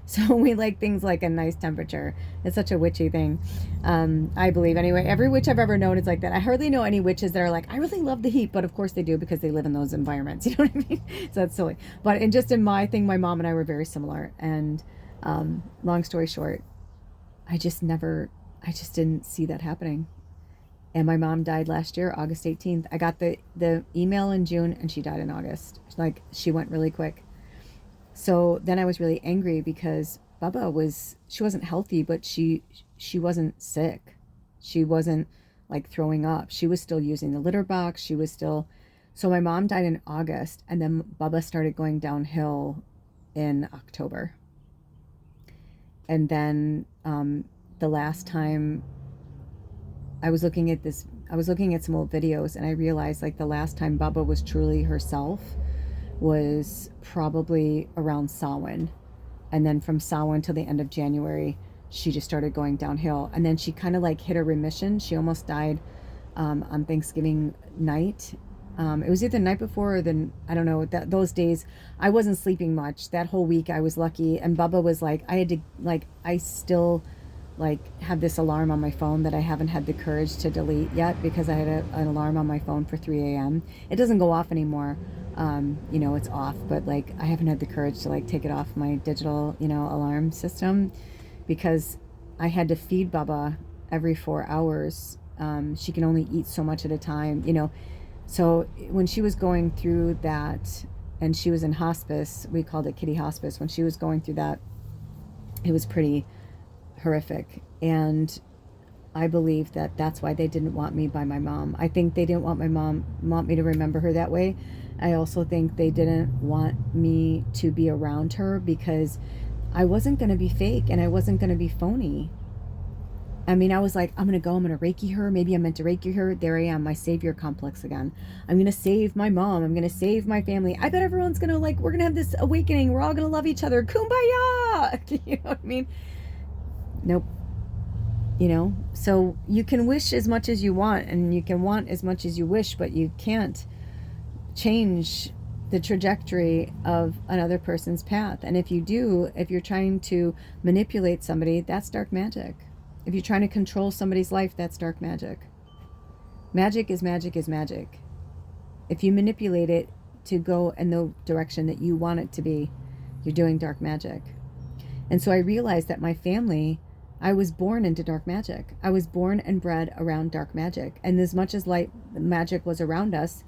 So we like things like a nice temperature. It's such a witchy thing. I believe anyway. Every witch I've ever known is like that. I hardly know any witches that are like, I really love the heat, but of course they do because they live in those environments. You know what I mean? So that's silly. But in my thing, my mom and I were very similar. And long story short, I just didn't see that happening. And my mom died last year, August 18th. I got the email in June and she died in August. Like she went really quick. So then I was really angry because she wasn't healthy, but she wasn't sick. She wasn't like throwing up. She was still using the litter box. So my mom died in August and then Bubba started going downhill in October. And then the last time I was looking at some old videos and I realized like the last time Bubba was truly herself was probably around Samhain. And then from Samhain till the end of January, she just started going downhill. And then she kind of like hit a remission. She almost died on Thanksgiving night. It was either the night before or I don't know, those days I wasn't sleeping much. That whole week I was lucky. And Bubba was like, I still like have this alarm on my phone that I haven't had the courage to delete yet because I had an alarm on my phone for 3 a.m. It doesn't go off anymore. You know, it's off, but like I haven't had the courage to like take it off my digital, you know, alarm system because I had to feed Bubba every 4 hours. She can only eat so much at a time, you know. So when she was going through that and she was in hospice, we called it kitty hospice. When she was going through that, it was pretty horrific. And I believe that that's why they didn't want me by my mom. I think they didn't want me to remember her that way. I also think they didn't want me to be around her because I wasn't going to be fake and I wasn't going to be phony. I mean, I was like, I'm going to go, I'm going to Reiki her. Maybe I'm meant to Reiki her. There I am, my savior complex again. I'm going to save my mom. I'm going to save my family. I bet everyone's going to like, we're going to have this awakening. We're all going to love each other. Kumbaya. You know what I mean? Nope. You know, so you can wish as much as you want, and you can want as much as you wish, but you can't change the trajectory of another person's path. And if you do, if you're trying to manipulate somebody, that's dark magic. If you're trying to control somebody's life, that's dark magic. Magic is magic is magic. If you manipulate it to go in the direction that you want it to be, you're doing dark magic. And so I realized that my family, I was born into dark magic. I was born and bred around dark magic. And as much as light magic was around us,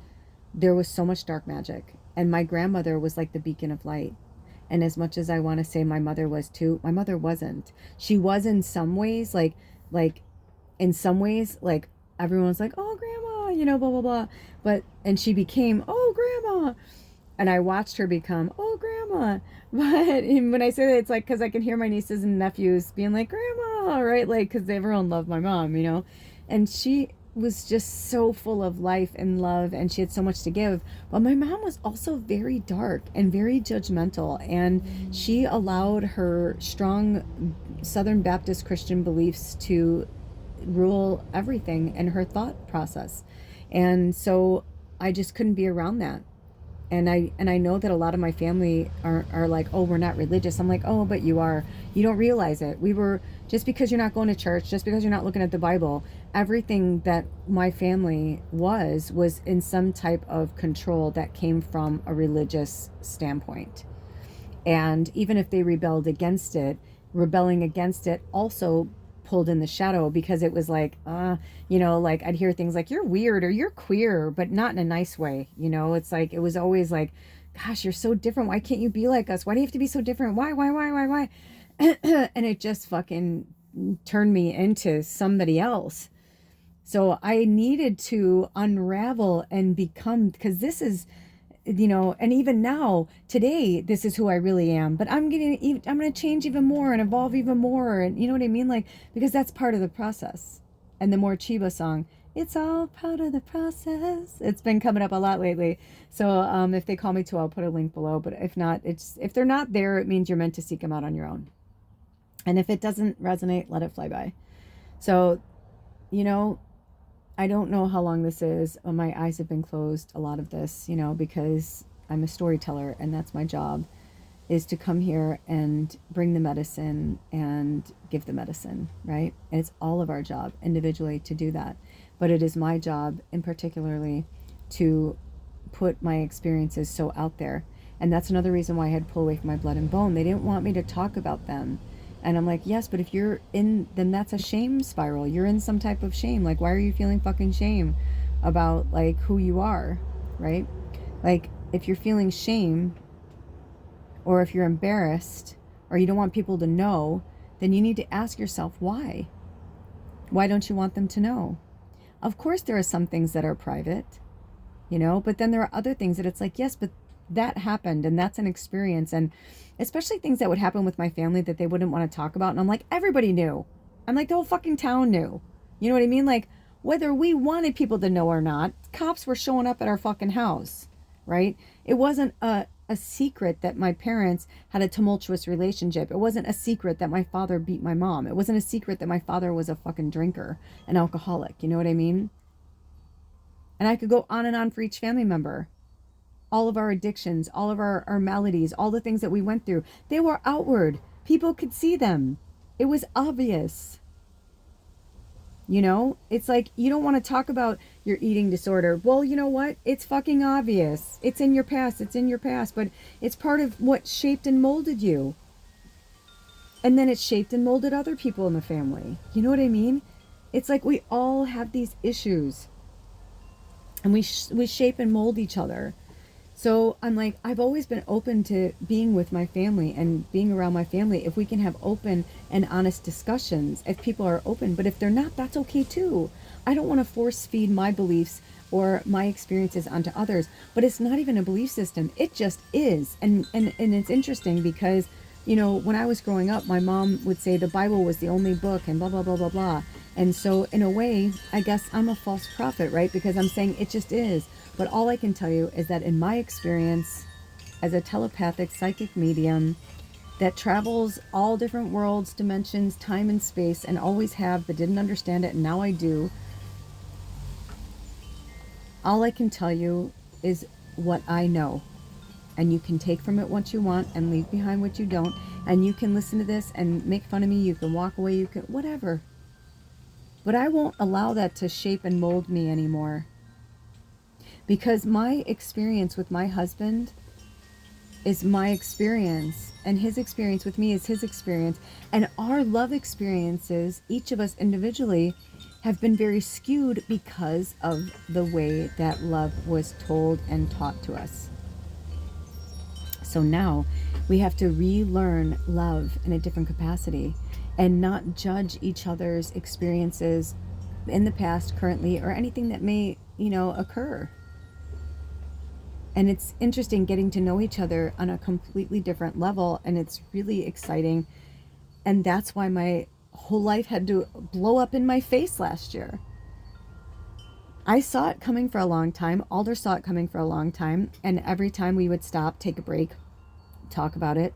there was so much dark magic. And my grandmother was like the beacon of light. And as much as I want to say my mother was too, my mother wasn't. She was in some ways, like in some ways, like everyone was like, oh, grandma, you know, blah, blah, blah. But, and she became, oh, grandma. And I watched her become, oh, grandma. But when I say that, it's like, because I can hear my nieces and nephews being like, grandma, right? Like, because everyone loved my mom, you know? And she was just so full of life and love, and she had so much to give. But my mom was also very dark and very judgmental, and she allowed her strong Southern Baptist Christian beliefs to rule everything in her thought process. And so I just couldn't be around that. And I know that a lot of my family are like, oh, we're not religious. I'm like, oh, but you are. You don't realize it. We were, just because you're not going to church, just because you're not looking at the Bible, everything that my family was in some type of control that came from a religious standpoint. And even if they rebelled against it, rebelling against it also pulled in the shadow, because it was like, you know, like I'd hear things like, you're weird or you're queer, but not in a nice way. You know, it's like, it was always like, gosh, you're so different. Why can't you be like us? Why do you have to be so different? Why? And it just fucking turned me into somebody else. So I needed to unravel and become, because this is, you know, and even now, today, this is who I really am. But I'm going to change even more and evolve even more. And you know what I mean? Like, because that's part of the process. And the more Chiba song, it's all part of the process. It's been coming up a lot lately. So if they call me to, I'll put a link below. But if not, if they're not there, it means you're meant to seek them out on your own. And if it doesn't resonate, let it fly by. So, you know, I don't know how long this is. My eyes have been closed a lot of this, you know, because I'm a storyteller, and that's my job, is to come here and bring the medicine and give the medicine, right? And it's all of our job individually to do that. But it is my job in particularly to put my experiences so out there. And that's another reason why I had to pull away from my blood and bone. They didn't want me to talk about them. And I'm like, yes, but if you're in, then that's a shame spiral. You're in some type of shame. Like, why are you feeling fucking shame about like who you are, right? Like, if you're feeling shame, or if you're embarrassed, or you don't want people to know, then you need to ask yourself why. Why don't you want them to know? Of course, there are some things that are private, you know, but then there are other things that it's like, yes, but that happened, and that's an experience. And especially things that would happen with my family that they wouldn't want to talk about. And I'm like, everybody knew. I'm like, the whole fucking town knew. You know what I mean? Like, whether we wanted people to know or not, cops were showing up at our fucking house, right? It wasn't a secret that my parents had a tumultuous relationship. It wasn't a secret that my father beat my mom. It wasn't a secret that my father was a fucking drinker, an alcoholic. You know what I mean? And I could go on and on for each family member. All of our addictions, all of our maladies, all the things that we went through, they were outward. People could see them. It was obvious. You know, it's like, you don't want to talk about your eating disorder. Well, you know what? It's fucking obvious. It's in your past. It's in your past, but it's part of what shaped and molded you. And then it shaped and molded other people in the family. You know what I mean? It's like we all have these issues, and we shape and mold each other. So I'm like, I've always been open to being with my family and being around my family if we can have open and honest discussions, if people are open. But if they're not, that's okay too. I don't want to force feed my beliefs or my experiences onto others. But it's not even a belief system. It just is. And it's interesting because, you know, when I was growing up, my mom would say the Bible was the only book and blah, blah, blah, blah, blah. And so in a way, I guess I'm a false prophet, right? Because I'm saying it just is. But all I can tell you is that in my experience as a telepathic psychic medium, that travels all different worlds, dimensions, time and space, and always have, but didn't understand it, and now I do. All I can tell you is what I know. And you can take from it what you want and leave behind what you don't. And you can listen to this and make fun of me. You can walk away. You can, whatever. But I won't allow that to shape and mold me anymore. Because my experience with my husband is my experience, and his experience with me is his experience. And our love experiences, each of us individually, have been very skewed because of the way that love was told and taught to us. So now we have to relearn love in a different capacity and not judge each other's experiences in the past, currently, or anything that may, occur. And it's interesting getting to know each other on a completely different level, and it's really exciting. And that's why my whole life had to blow up in my face last year. I saw it coming for a long time. Alder saw it coming for a long time. And every time we would stop, take a break, talk about it.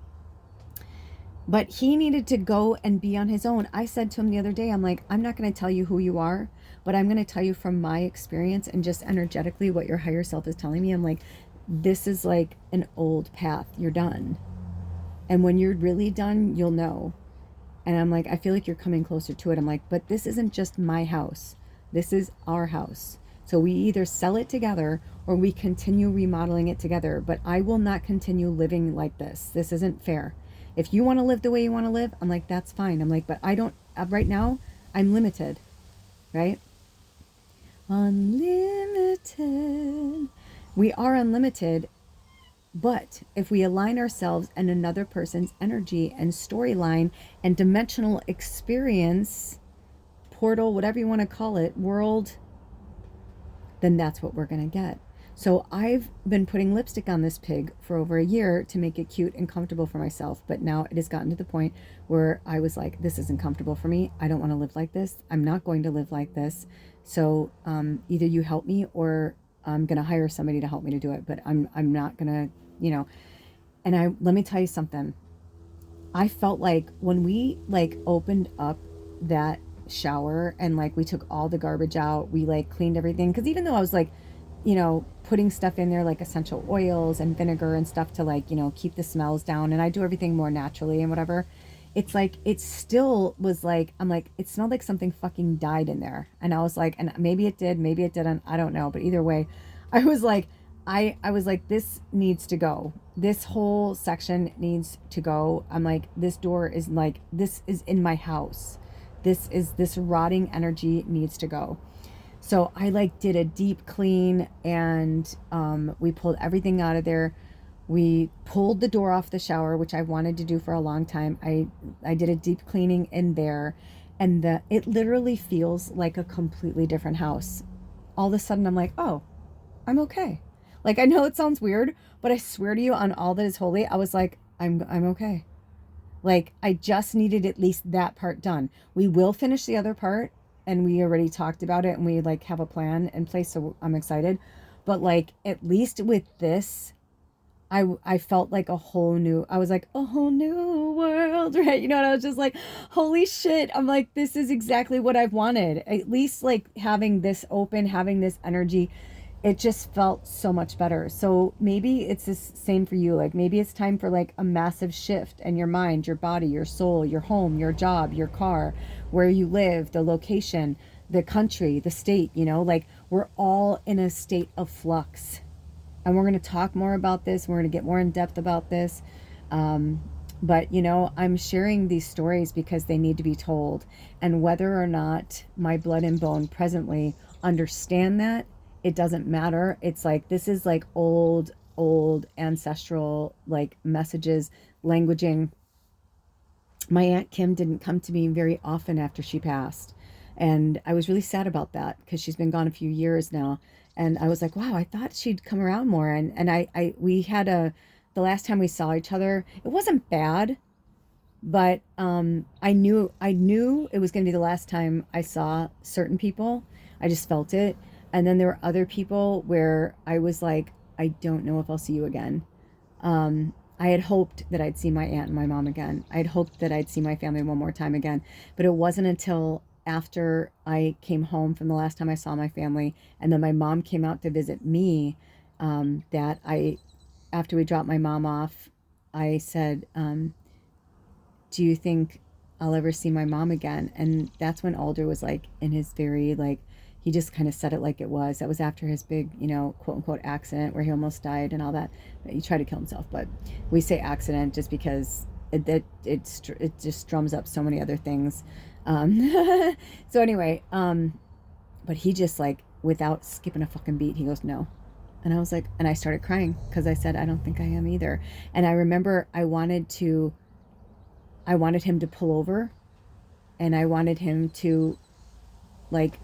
But he needed to go and be on his own. I said to him the other day, I'm like, I'm not going to tell you who you are, but I'm going to tell you from my experience and just energetically what your higher self is telling me. I'm like, this is like an old path. You're done. And when you're really done, you'll know. And I'm like, I feel like you're coming closer to it. I'm like, but this isn't just my house. This is our house. So we either sell it together or we continue remodeling it together. But I will not continue living like this. This isn't fair. If you want to live the way you want to live, I'm like, that's fine. I'm like, but I don't, right now, I'm limited, right? Unlimited. We are unlimited. But if we align ourselves and another person's energy and storyline and dimensional experience, portal, whatever you want to call it, world, then that's what we're going to get. So I've been putting lipstick on this pig for over a year to make it cute and comfortable for myself. But now it has gotten to the point where I was like, this isn't comfortable for me. I don't want to live like this. I'm not going to live like this. So either you help me or I'm going to hire somebody to help me to do it. But I'm not going to, and let me tell you something. I felt like when we opened up that shower and we took all the garbage out, we cleaned everything. Cause even though I was putting stuff in there like essential oils and vinegar and stuff to keep the smells down. And I do everything more naturally and whatever. It's it still was I'm like, it smelled like something fucking died in there. And I was like, and maybe it did, maybe it didn't. I don't know. But either way, I was like, I was like, this needs to go. This whole section needs to go. I'm like, this door is this is in my house. This rotting energy needs to go. So I did a deep clean and we pulled everything out of there. We pulled the door off the shower, which I wanted to do for a long time. I did a deep cleaning in there and it literally feels like a completely different house. All of a sudden I'm like, oh, I'm okay. I know it sounds weird, but I swear to you on all that is holy, I was like, I'm okay. I just needed at least that part done. We will finish the other part. And we already talked about it and we have a plan in place. So I'm excited. But at least with this, I felt like a whole new, I was like, a whole new world, right? And I was just like, holy shit. I'm like, this is exactly what I've wanted. At least having this open, having this energy, it just felt so much better. So maybe it's the same for you. Maybe it's time for a massive shift in your mind, your body, your soul, your home, your job, your car, where you live, the location, the country, the state, we're all in a state of flux. And we're going to talk more about this. We're going to get more in depth about this. But I'm sharing these stories because they need to be told. And whether or not my blood and bone presently understand that, it doesn't matter. It's this is old ancestral messages, languaging. My Aunt Kim didn't come to me very often after she passed. And I was really sad about that because she's been gone a few years now. And I was like, wow, I thought she'd come around more. And we had the last time we saw each other, it wasn't bad, but I knew it was going to be the last time I saw certain people. I just felt it. And then there were other people where I was like, I don't know if I'll see you again. I had hoped that I'd see my aunt and my mom again. I had hoped that I'd see my family one more time again. But it wasn't until after I came home from the last time I saw my family, and then my mom came out to visit me, that after we dropped my mom off, I said, do you think I'll ever see my mom again? And that's when Alder was like in his very, like, he just kind of said it like it was. That was after his big, quote unquote accident where he almost died and all that. He tried to kill himself, but we say accident just because it just drums up so many other things. So anyway, but he just, like, without skipping a fucking beat, he goes, no. And I was like, and I started crying because I said, I don't think I am either. And I remember I wanted him to pull over, and I wanted him to, like,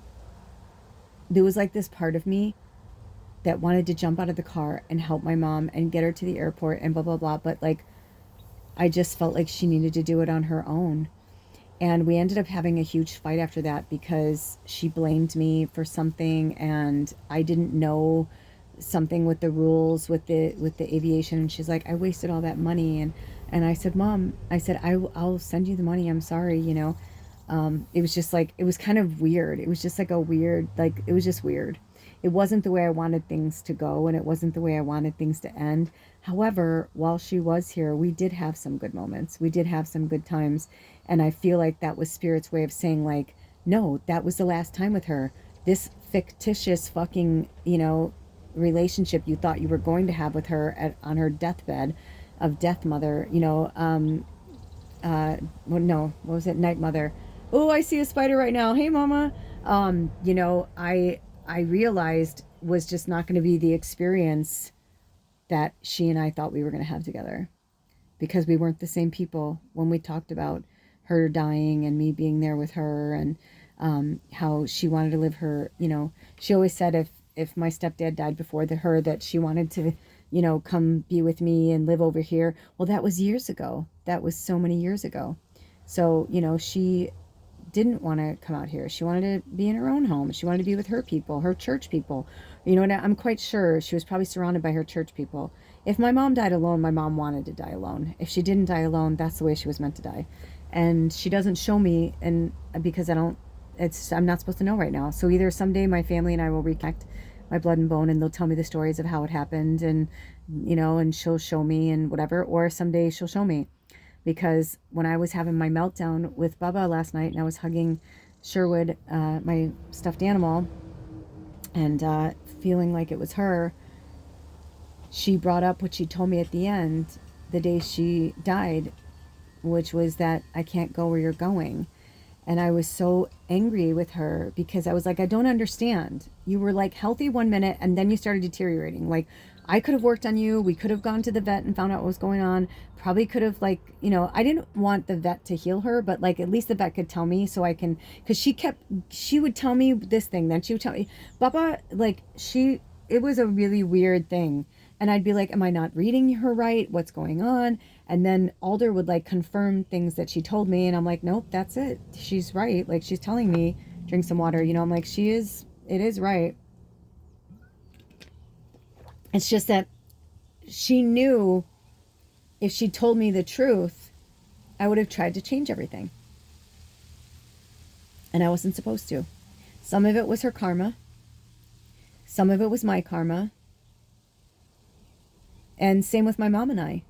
there was like this part of me that wanted to jump out of the car and help my mom and get her to the airport and blah, blah, blah. But, like, I just felt like she needed to do it on her own. And we ended up having a huge fight after that because she blamed me for something, and I didn't know something with the rules with the aviation. And she's like, I wasted all that money. And I said, Mom, I said, I'll send you the money. I'm sorry, It was just like, it was kind of weird. It was just like a weird, like, it was just weird. It wasn't the way I wanted things to go, and it wasn't the way I wanted things to end. However, while she was here, we did have some good moments. We did have some good times. And I feel like that was Spirit's way of saying, like, no, that was the last time with her. This fictitious fucking, relationship you thought you were going to have with her on her deathbed of Death Mother, well, no, what was it? Night Mother. Oh, I see a spider right now. Hey, Mama. I realized was just not going to be the experience that she and I thought we were going to have together, because we weren't the same people when we talked about her dying and me being there with her, and how she wanted to live her, she always said if my stepdad died before her, that she wanted to, come be with me and live over here. Well, that was years ago. That was so many years ago. So, she didn't want to come out here. She wanted to be in her own home. She wanted to be with her people, her church people. And I'm quite sure she was probably surrounded by her church people. If my mom died alone, my mom wanted to die alone. If she didn't die alone, that's the way she was meant to die. And she doesn't show me, and because I'm not supposed to know right now. So either someday my family and I will reconnect, my blood and bone, and they'll tell me the stories of how it happened, and and she'll show me and whatever, or someday she'll show me. Because when I was having my meltdown with Bubba last night, and I was hugging Sherwood, my stuffed animal, and feeling like it was her, she brought up what she told me at the end, the day she died, which was that I can't go where you're going. And I was so angry with her because I was like, I don't understand. You were like healthy one minute, and then you started deteriorating. Like, I could have worked on you. We could have gone to the vet and found out what was going on. Probably could have, like, I didn't want the vet to heal her, but like at least the vet could tell me, so I can, because she would tell me this thing, then she would tell me, Baba, like, it was a really weird thing. And I'd be like, am I not reading her right? What's going on? And then Alder would like confirm things that she told me. And I'm like, nope, that's it. She's right. Like, she's telling me, drink some water. I'm like, it is right. It's just that she knew if she told me the truth, I would have tried to change everything. And I wasn't supposed to. Some of it was her karma. Some of it was my karma. And same with my mom and I.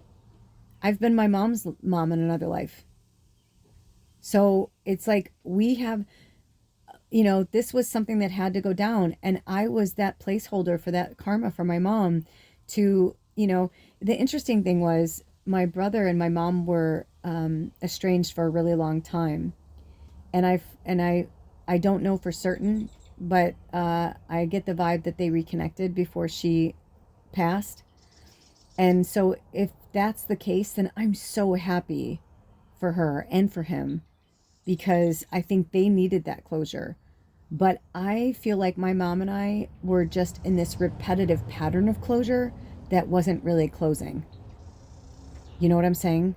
I've been my mom's mom in another life. So it's like we have, this was something that had to go down. And I was that placeholder for that karma for my mom to, the interesting thing was my brother and my mom were estranged for a really long time. And I don't know for certain, but I get the vibe that they reconnected before she passed. And so if that's the case, then I'm so happy for her and for him, because I think they needed that closure. But I feel like my mom and I were just in this repetitive pattern of closure that wasn't really closing. You know what I'm saying?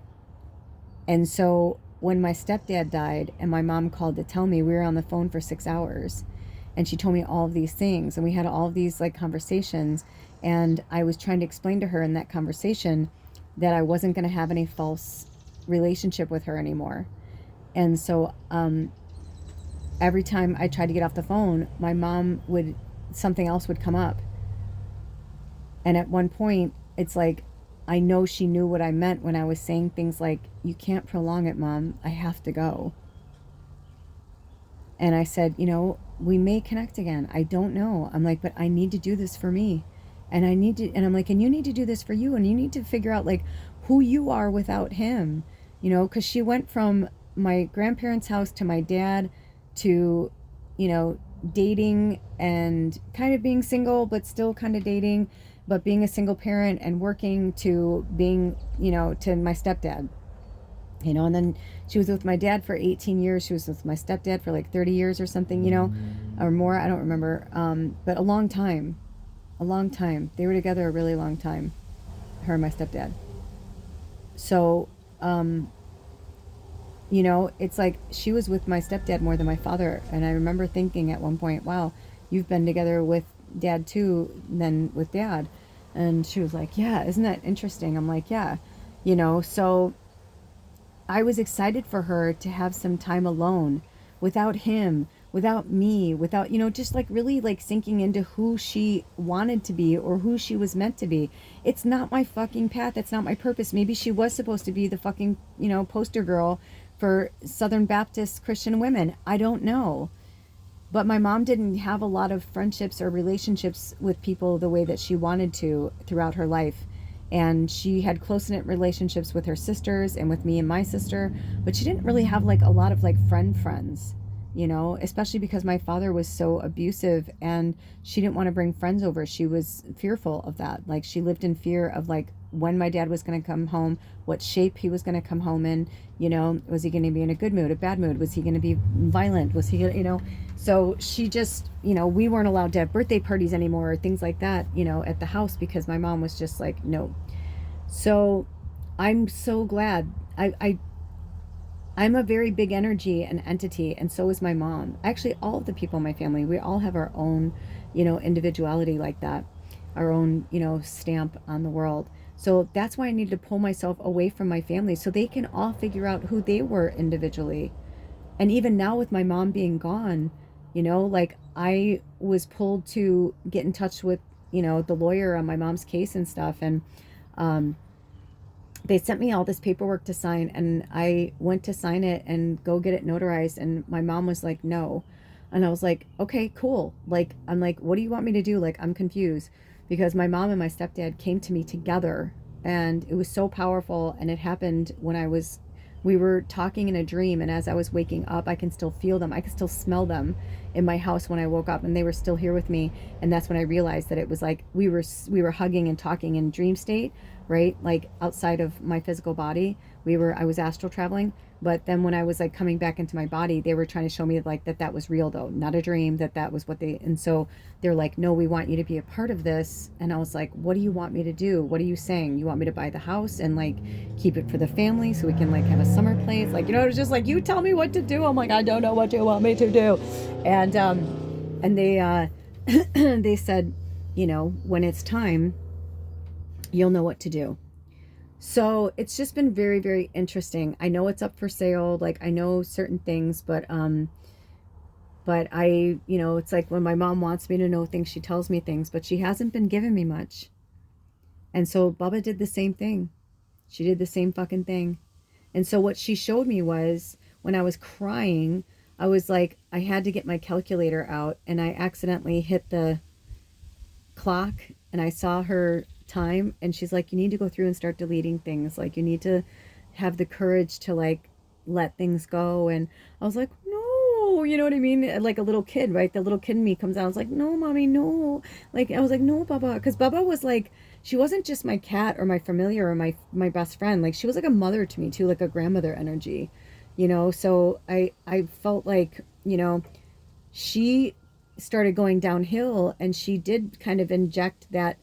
And so when my stepdad died and my mom called to tell me, we were on the phone for 6 hours, and she told me all of these things, and we had all of these like conversations. And I was trying to explain to her in that conversation that I wasn't going to have any false relationship with her anymore. And so every time I tried to get off the phone, my mom would, something else would come up. And at one point, it's like, I know she knew what I meant when I was saying things like, you can't prolong it, Mom. I have to go. And I said, you know, we may connect again. I don't know. I'm like, but I need to do this for me. And I need to, and I'm like, and you need to do this for you. And you need to figure out like who you are without him, you know, because she went from my grandparents' house to my dad to, you know, dating and kind of being single, but still kind of dating, but being a single parent and working to being, you know, to my stepdad. You know, and then she was with my dad for 18 years. She was with my stepdad for like 30 years or something, you know, or more. I don't remember. But a long time. A long time. They were together a really long time, her and my stepdad. So, you know, it's like she was with my stepdad more than my father. And I remember thinking at one point, wow, you've been together with dad too than with dad. And she was like, yeah, isn't that interesting? I'm like, yeah, you know, so I was excited for her to have some time alone without him, without me, without, you know, just like really like sinking into who she wanted to be or who she was meant to be. It's not my fucking path. It's not my purpose. Maybe she was supposed to be the fucking, you know, poster girl for Southern Baptist Christian women. I don't know. But my mom didn't have a lot of friendships or relationships with people the way that she wanted to throughout her life. And she had close-knit relationships with her sisters and with me and my sister, but she didn't really have like a lot of like friends, you know, especially because my father was so abusive and she didn't want to bring friends over. She was fearful of that. Like she lived in fear of like when my dad was going to come home, what shape he was going to come home in, you know, was he going to be in a good mood, a bad mood? Was he going to be violent? Was he, you know, so she just, you know, we weren't allowed to have birthday parties anymore or things like that, you know, at the house because my mom was just like, no. So I'm so glad. I'm a very big energy and entity, and so is my mom. Actually, all of the people in my family, we all have our own, you know, individuality like that, our own, you know, stamp on the world. So that's why I need to pull myself away from my family so they can all figure out who they were individually. And even now with my mom being gone, you know, like I was pulled to get in touch with, you know, the lawyer on my mom's case and stuff. And um, they sent me all this paperwork to sign, and I went to sign it and go get it notarized. And my mom was like, no. And I was like, okay, cool. Like, I'm like, what do you want me to do? Like, I'm confused because my mom and my stepdad came to me together and it was so powerful. And it happened when we were talking in a dream, and as I was waking up, I can still feel them. I can still smell them in my house when I woke up, and they were still here with me. And that's when I realized that it was like we were hugging and talking in dream state, right? Like outside of my physical body. I was astral traveling, but then when I was like coming back into my body, they were trying to show me like that was real though, not a dream, that was what and so they're like, no, we want you to be a part of this. And I was like, what do you want me to do? What are you saying? You want me to buy the house and like keep it for the family so we can like have a summer place? Like, you know, it was just like, you tell me what to do. I'm like, I don't know what you want me to do. And they they said, you know, when it's time, you'll know what to do. So it's just been very, very interesting. I know it's up for sale. Like I know certain things, but I, you know, it's like when my mom wants me to know things, she tells me things, but she hasn't been giving me much. And so Bubba did the same thing. She did the same fucking thing. And so what she showed me was when I was crying, I was like, I had to get my calculator out, and I accidentally hit the clock, and I saw her time, and she's like, you need to go through and start deleting things. Like you need to have the courage to like let things go. And I was like, no, you know what I mean? Like a little kid, right? The little kid in me comes out. I was like, no, mommy, no. Like I was like, no, Bubba, because Bubba was like, she wasn't just my cat or my familiar or my best friend. Like she was like a mother to me too, like a grandmother energy, you know. So I felt like, you know, she started going downhill, and she did kind of inject that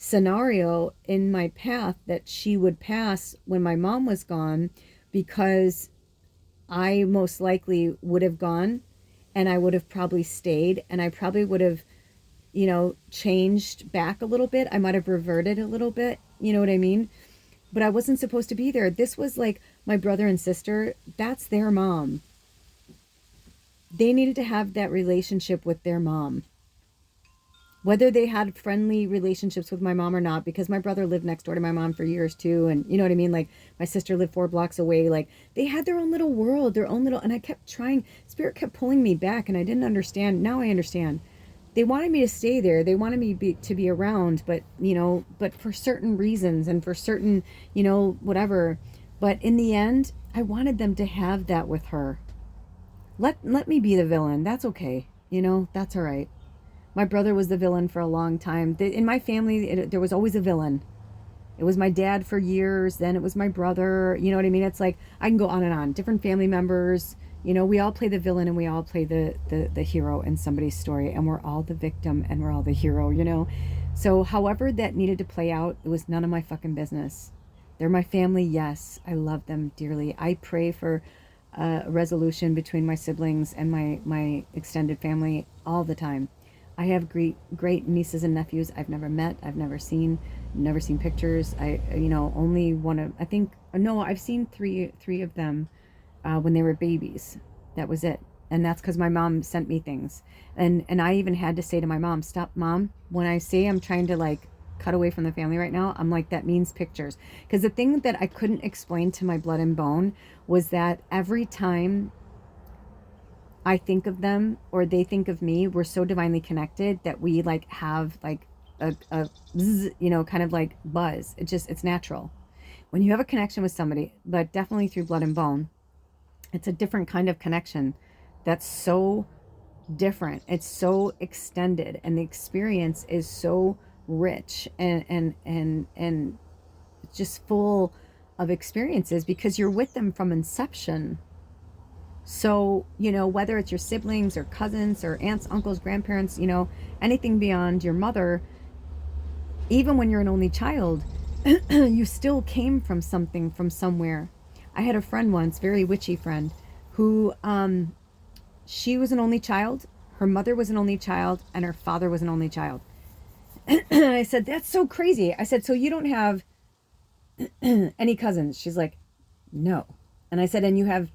scenario in my path that she would pass when my mom was gone, because I most likely would have gone, and I would have probably stayed, and I probably would have, you know, changed back a little bit. I might have reverted a little bit, you know what I mean? but I wasn't supposed to be there. This was like my brother and sister. That's their mom. They needed to have that relationship with their mom. Whether they had friendly relationships with my mom or not, because my brother lived next door to my mom for years too. And you know what I mean? Like my sister lived 4 blocks away. Like they had their own little world, their own little, and I kept trying, Spirit kept pulling me back and I didn't understand. Now I understand. They wanted me to stay there. They wanted me to be around, but but for certain reasons and for certain, whatever. But in the end, I wanted them to have that with her. Let me be the villain. That's okay. That's all right. My brother was the villain for a long time. In my family, there was always a villain. It was my dad for years. Then it was my brother. You know what I mean? It's like, I can go on and on. Different family members. We all play the villain and we all play the hero in somebody's story. And we're all the victim and we're all the hero. So however that needed to play out, it was none of my fucking business. They're my family. Yes, I love them dearly. I pray for a resolution between my siblings and my extended family all the time. I have great nieces and nephews I've never met, I've never seen pictures. Only one of, I think, no, I've seen three of them when they were babies. That was it. And that's because my mom sent me things. And I even had to say to my mom, stop, Mom, when I say I'm trying to like cut away from the family right now, I'm like, that means pictures. Because the thing that I couldn't explain to my blood and bone was that every time I think of them or they think of me, we're so divinely connected that we like have like a zzz, kind of like buzz. It's natural. When you have a connection with somebody, but definitely through blood and bone, it's a different kind of connection that's so different. It's so extended and the experience is so rich and just full of experiences because you're with them from inception. So, whether it's your siblings or cousins or aunts, uncles, grandparents, anything beyond your mother, even when you're an only child, you still came from something, from somewhere. I had a friend once, very witchy friend, who, she was an only child, her mother was an only child, and her father was an only child. And I said, that's so crazy. I said, so you don't have any cousins? She's like, no. And I said, and you have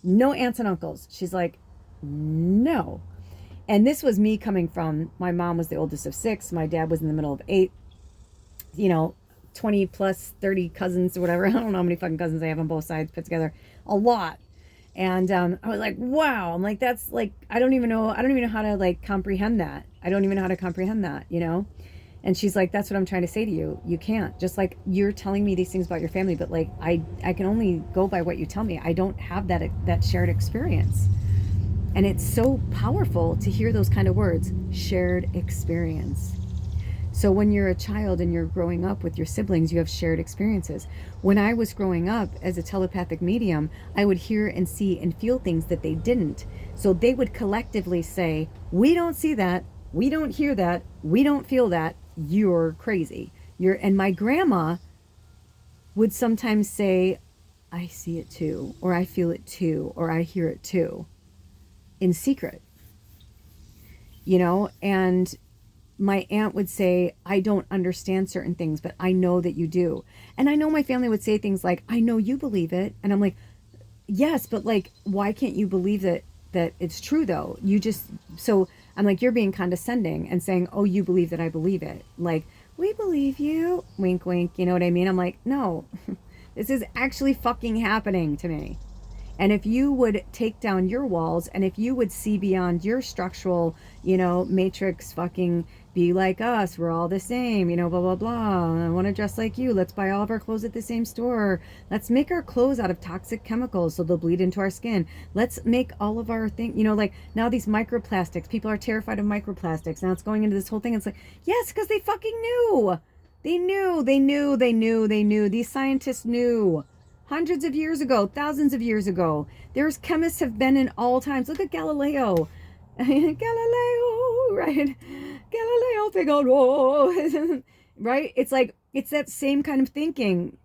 no aunts and uncles? She's like, no. And this was me coming from, my mom was the oldest of 6. My dad was in the middle of 8, 20 plus 30 cousins or whatever. I don't know how many fucking cousins I have on both sides put together. A lot. And I was like, wow. I'm like, that's like, I don't even know how to like comprehend that. I don't even know how to comprehend that, And she's like, that's what I'm trying to say to you. You can't. Just like you're telling me these things about your family, but like I can only go by what you tell me. I don't have that shared experience. And it's so powerful to hear those kind of words, shared experience. So when you're a child and you're growing up with your siblings, you have shared experiences. When I was growing up as a telepathic medium, I would hear and see and feel things that they didn't. So they would collectively say, we don't see that, we don't hear that, we don't feel that, you're crazy. And my grandma would sometimes say, I see it too, or I feel it too, or I hear it too, in secret. And my aunt would say, I don't understand certain things, but I know that you do. And I know my family would say things like, I know you believe it. And I'm like, yes, but like, why can't you believe that it's true though? So I'm like, you're being condescending and saying, oh, you believe that I believe it. Like, we believe you, wink, wink. You know what I mean? I'm like, no, this is actually fucking happening to me. And if you would take down your walls and if you would see beyond your structural, matrix, fucking be like us, we're all the same, blah, blah, blah. I want to dress like you. Let's buy all of our clothes at the same store. Let's make our clothes out of toxic chemicals so they'll bleed into our skin. Let's make all of our things, like now these microplastics, people are terrified of microplastics. Now it's going into this whole thing. It's like, yes, because they fucking knew. They knew. These scientists knew. Hundreds of years ago, thousands of years ago. There's chemists have been in all times. Look at Galileo. Galileo, right? Galileo, big old whoa. Right? It's like, it's that same kind of thinking.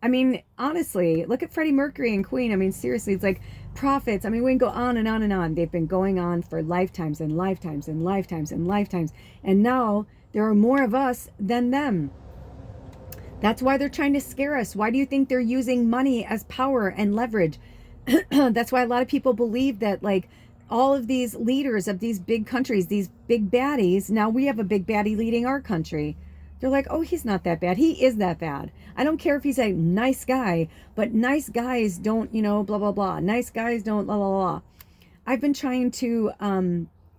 I mean, honestly, look at Freddie Mercury and Queen. I mean, seriously, it's like prophets. I mean, we can go on and on and on. They've been going on for lifetimes and lifetimes and lifetimes and lifetimes. And now there are more of us than them. That's why they're trying to scare us. Why do you think they're using money as power and leverage? That's why a lot of people believe that, like, all of these leaders of these big countries, these big baddies, now we have a big baddie leading our country. They're like, oh, he's not that bad. He is that bad. I don't care if he's a nice guy, but nice guys don't, blah, blah, blah. Nice guys don't, blah, blah, blah. I've been trying to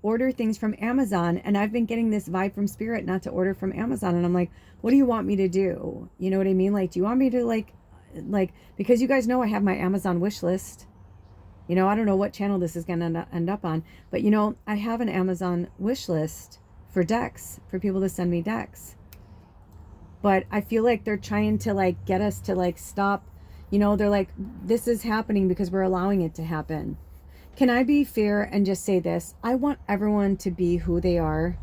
order things from Amazon, and I've been getting this vibe from Spirit not to order from Amazon. And I'm like, what do you want me to do? You know what I mean? Like, do you want me to like, because you guys know I have my Amazon wish list. I don't know what channel this is going to end up on, but I have an Amazon wish list for decks, for people to send me decks. But I feel like they're trying to like get us to like stop, they're like, this is happening because we're allowing it to happen. Can I be fair and just say this? I want everyone to be who they are.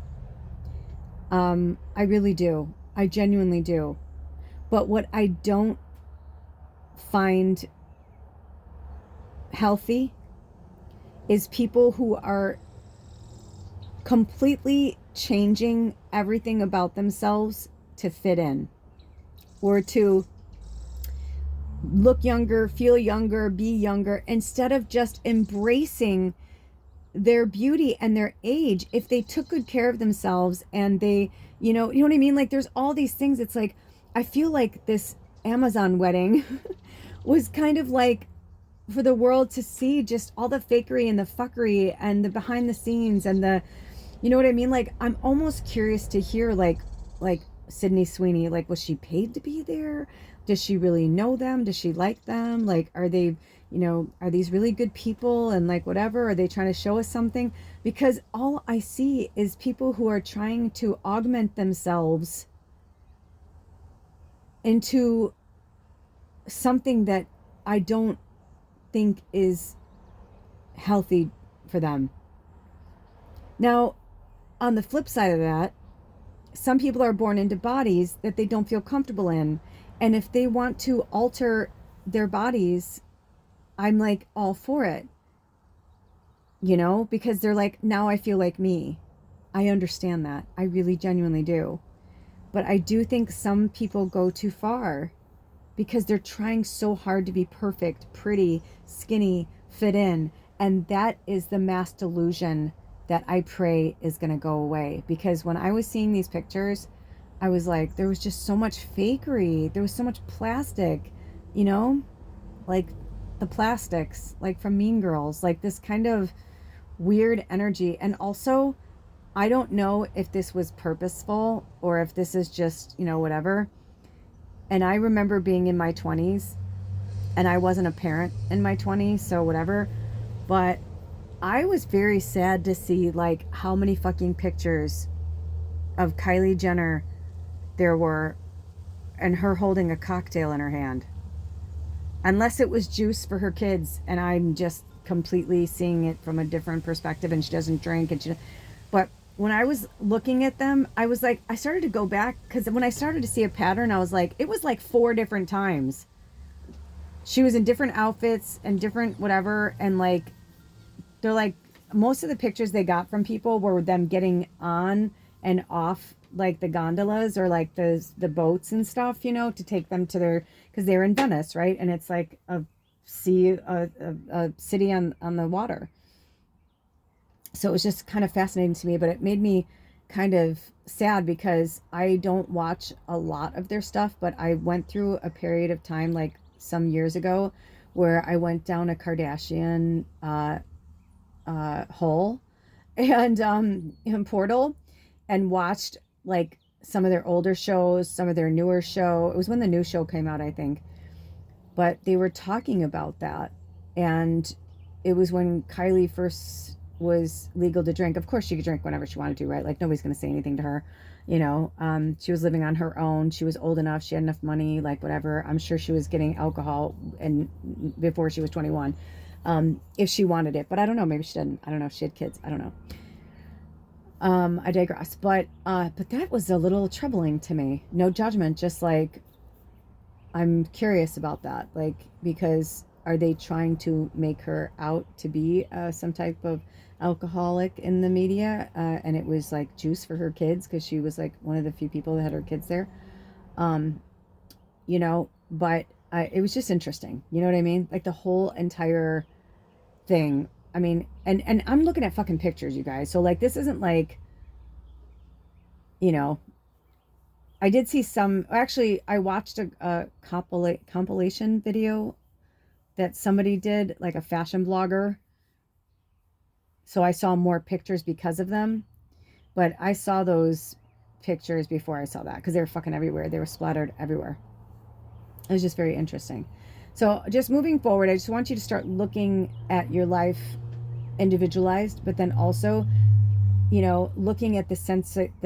I really do. I genuinely do. But what I don't find healthy is people who are completely changing everything about themselves to fit in, or to look younger, feel younger, be younger, instead of just embracing their beauty and their age. If they took good care of themselves and they, you know what I mean? Like, there's all these things. It's like, I feel like this Amazon wedding was kind of like for the world to see just all the fakery and the fuckery and the behind the scenes and the, you know what I mean? Like, I'm almost curious to hear like Sydney Sweeney, like, was she paid to be there? Does she really know them? Does she like them? Like, are they, are these really good people? And like, whatever, are they trying to show us something? Because all I see is people who are trying to augment themselves into something that I don't think is healthy for them. Now, on the flip side of that, some people are born into bodies that they don't feel comfortable in. And if they want to alter their bodies, I'm like all for it. Because they're like, now I feel like me. I understand that. I really genuinely do. But I do think some people go too far because they're trying so hard to be perfect, pretty, skinny, fit in. And that is the mass delusion that I pray is going to go away. Because when I was seeing these pictures, I was like, there was just so much fakery. There was so much plastic, like the plastics, like from Mean Girls, like this kind of weird energy. And also, I don't know if this was purposeful or if this is just, whatever. And I remember being in my 20s, and I wasn't a parent in my 20s, so whatever. But I was very sad to see like how many fucking pictures of Kylie Jenner there were, and her holding a cocktail in her hand. Unless it was juice for her kids, and I'm just completely seeing it from a different perspective, and she doesn't drink, but when I was looking at them, I was like, I started to go back, because when I started to see a pattern, I was like, it was like 4 different times. She was in different outfits and different whatever, and like, they're like, most of the pictures they got from people were them getting on and off like the gondolas or like the boats and stuff, to take them to their, because they're in Venice, right? And it's like a city on the water. So it was just kind of fascinating to me, but it made me kind of sad because I don't watch a lot of their stuff, but I went through a period of time like some years ago where I went down a Kardashian hole and portal, and watched like some of their older shows, some of their newer show. It was when the new show came out, I think. But they were talking about that. And it was when Kylie first was legal to drink. Of course, she could drink whenever she wanted to, right? Like, nobody's going to say anything to her. She was living on her own. She was old enough. She had enough money, like whatever. I'm sure she was getting alcohol and before she was 21, if she wanted it. But I don't know. Maybe she didn't. I don't know if she had kids. I don't know. I digress. But that was a little troubling to me. No judgment, just like, I'm curious about that. Like, because are they trying to make her out to be some type of alcoholic in the media? And it was like juice for her kids because she was like one of the few people that had her kids there. you know, but it was just interesting. You know what I mean? Like the whole entire thing. I mean, and I'm looking at fucking pictures, you guys. So like this isn't like, you know, I did see some. Actually, I watched a compilation video that somebody did, like a fashion blogger. So I saw more pictures because of them. But I saw those pictures before I saw that because they were fucking everywhere. They were splattered everywhere. It was just very interesting. So just moving forward, I just want you to start looking at your life individualized, but then also, you know, looking at the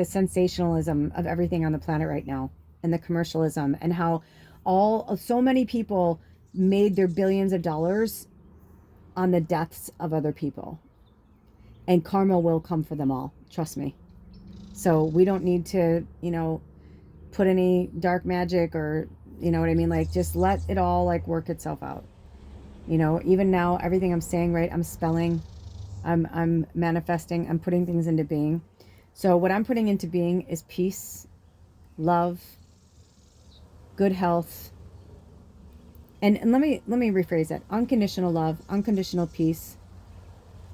sensationalism of everything on the planet right now, and the commercialism, and how so many people made their billions of dollars on the deaths of other people, and karma will come for them all, trust me. So we don't need to, you know, put any dark magic, or you know what I mean, like just let it all like work itself out. You know, even now everything I'm saying, right, I'm spelling, I'm manifesting, I'm putting things into being. So what I'm putting into being is peace, love, good health, and let me rephrase that: unconditional love, unconditional peace,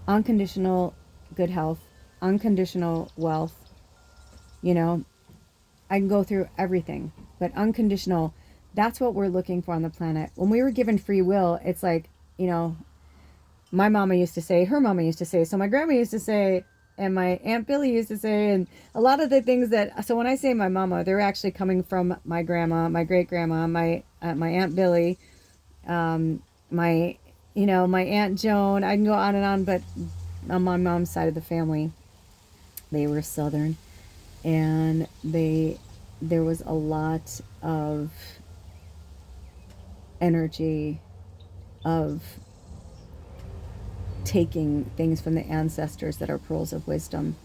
unconditional good health, unconditional wealth. You know, I can go through everything, but unconditional, that's what we're looking for on the planet. When we were given free will, it's like, you know, my mama used to say, her mama used to say, so my grandma used to say, and my Aunt Billy used to say, and a lot of the things that, so when I say my mama, they're actually coming from my grandma, my great grandma, my Aunt Billy, my, you know, my Aunt Joan. I can go on and on, but on my mom's side of the family, they were Southern, and there was a lot of energy of taking things from the ancestors that are pearls of wisdom,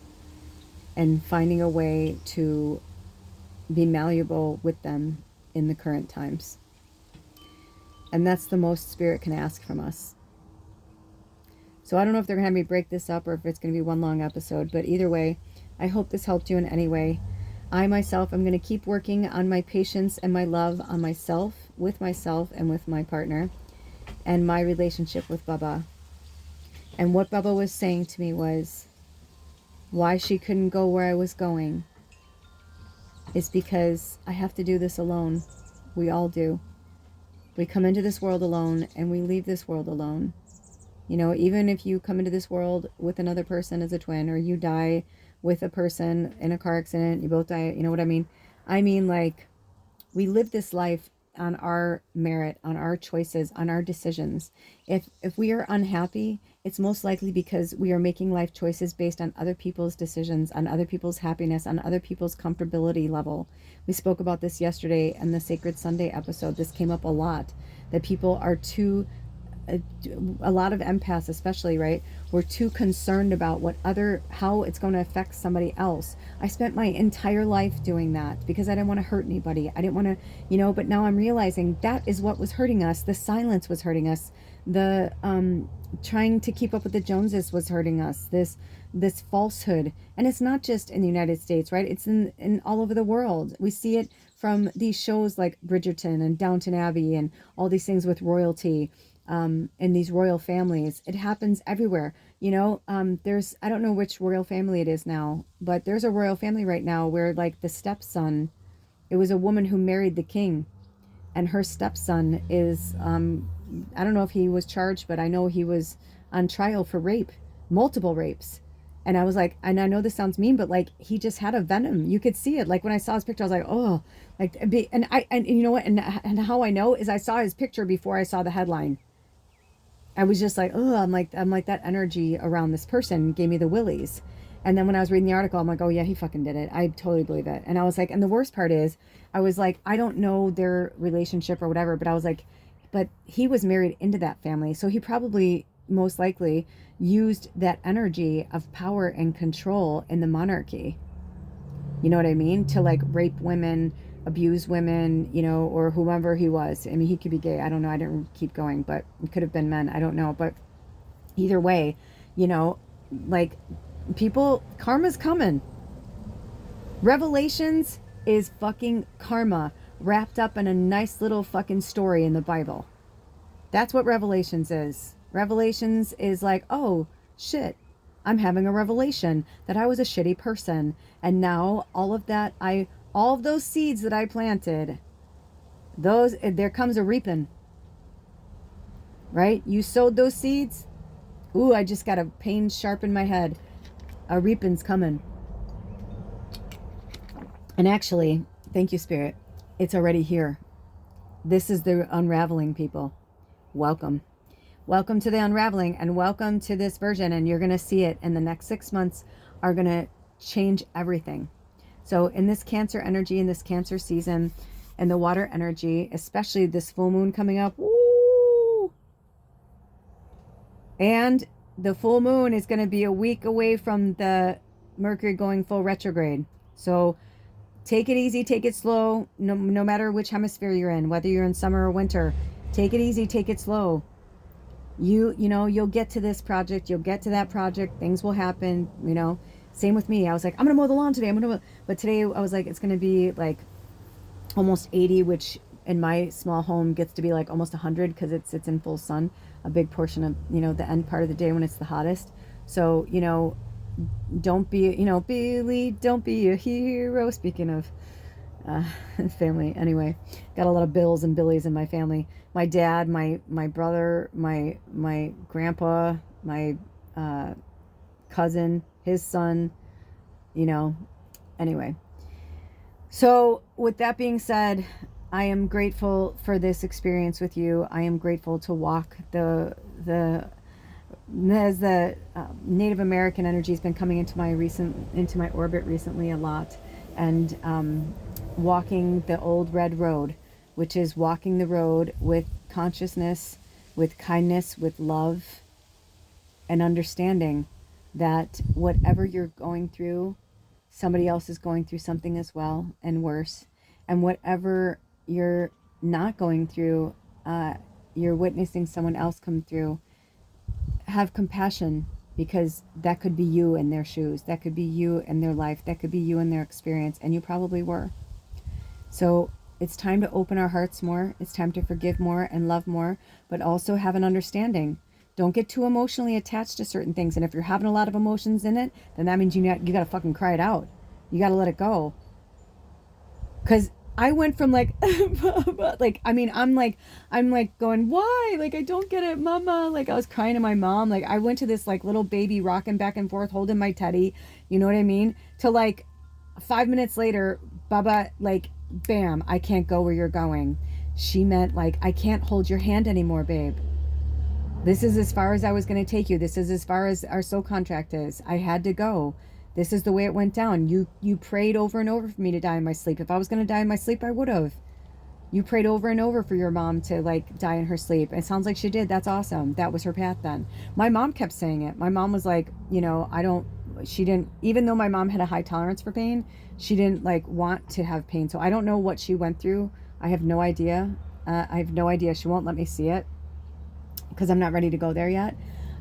and finding a way to be malleable with them in the current times. And that's the most spirit can ask from us. So I don't know if they're going to have me break this up or if it's going to be one long episode, but either way, I hope this helped you in any way. I myself am going to keep working on my patience and my love on myself, with myself and with my partner, and my relationship with Baba. And what Baba was saying to me was why she couldn't go where I was going is because I have to do this alone. We all do. We come into this world alone and we leave this world alone. You know, even if you come into this world with another person as a twin, or you die with a person in a car accident, you both die, you know what I mean? I mean, like, we live this life on our merit, on our choices, on our decisions. If we are unhappy, it's most likely because we are making life choices based on other people's decisions, on other people's happiness, on other people's comfortability level. We spoke about this yesterday in the Sacred Sunday episode. This came up a lot, that people are too, a lot of empaths especially, right, we're too concerned about how it's going to affect somebody else. I spent my entire life doing that because I didn't want to hurt anybody. I didn't want to, you know, but now I'm realizing that is what was hurting us. The silence was hurting us. The trying to keep up with the Joneses was hurting us. This falsehood. And it's not just in the United States, right? It's in all over the world. We see it from these shows like Bridgerton and Downton Abbey and all these things with royalty. In these royal families, it happens everywhere. You know, there's, I don't know which royal family it is now, but there's a royal family right now where, like, the stepson, it was a woman who married the king, and her stepson is, I don't know if he was charged, but I know he was on trial for rape, multiple rapes. And I was like, and I know this sounds mean, but like, he just had a venom. You could see it. Like when I saw his picture, I was like, oh, like, and you know what? And how I know is I saw his picture before I saw the headline. I was just like, oh, I'm like that energy around this person gave me the willies. And then when I was reading the article, I'm like, oh yeah, he fucking did it. I totally believe it. And I was like, and the worst part is, I was like, I don't know their relationship or whatever, but I was like, but he was married into that family. So he probably most likely used that energy of power and control in the monarchy. You know what I mean? To like rape women, abuse women, you know, or whomever he was. I mean, he could be gay. I don't know. I didn't keep going, but it could have been men. I don't know. But either way, you know, like, people, karma's coming. Revelations is fucking karma. wrapped up in a nice little fucking story in the Bible. That's what Revelations is. Revelations is like, oh shit, I'm having a revelation that I was a shitty person. And now all of those seeds that I planted, there comes a reaping. Right? You sowed those seeds. Ooh, I just got a pain sharp in my head. A reaping's coming. And actually, thank you, Spirit. It's already here. This is the unraveling, people. Welcome. Welcome to the unraveling, and welcome to this version. And you're going to see it in the next 6 months are going to change everything. So in this Cancer energy, in this Cancer season, and the water energy, especially this full moon coming up, woo! And the full moon is going to be a week away from the Mercury going full retrograde. So take it easy, take it slow, no matter which hemisphere you're in, whether you're in summer or winter. Take it easy, take it slow. You know, you'll get to this project, you'll get to that project, things will happen, you know. Same with me. I was like, I'm going to mow the lawn today. But today I was like, it's going to be like almost 80, which in my small home gets to be like almost 100 because it's in full sun, a big portion of, you know, the end part of the day when it's the hottest. So, you know, don't be, you know, Billy, don't be a hero. Speaking of family, anyway, got a lot of Bills and Billies in my family. My dad, my brother, my grandpa, my cousin, his son, you know, anyway. So with that being said, I am grateful for this experience with you. I am grateful to walk as the Native American energy has been coming into my orbit recently a lot, and walking the old red road, which is walking the road with consciousness, with kindness, with love, and understanding that whatever you're going through, somebody else is going through something as well and worse. And whatever you're not going through, you're witnessing someone else come through. Have compassion, because that could be you in their shoes. That could be you in their life. That could be you in their experience. And you probably were. So it's time to open our hearts more. It's time to forgive more and love more, but also have an understanding. Don't get too emotionally attached to certain things. And if you're having a lot of emotions in it, then that means you got to fucking cry it out. You got to let it go. Because I went from like, like, I mean, I'm like going, why? Like, I don't get it, mama. Like, I was crying to my mom. Like, I went to this like little baby rocking back and forth, holding my teddy. You know what I mean? To like 5 minutes later, Baba, like, bam, I can't go where you're going. She meant like, I can't hold your hand anymore, babe. This is as far as I was going to take you. This is as far as our soul contract is. I had to go. This is the way it went down. You prayed over and over for me to die in my sleep. If I was going to die in my sleep, I would have. You prayed over and over for your mom to like die in her sleep. It sounds like she did. That's awesome. That was her path then. My mom kept saying it. My mom was like, you know, she didn't, even though my mom had a high tolerance for pain, she didn't like want to have pain. So I don't know what she went through. I have no idea. She won't let me see it, because I'm not ready to go there yet.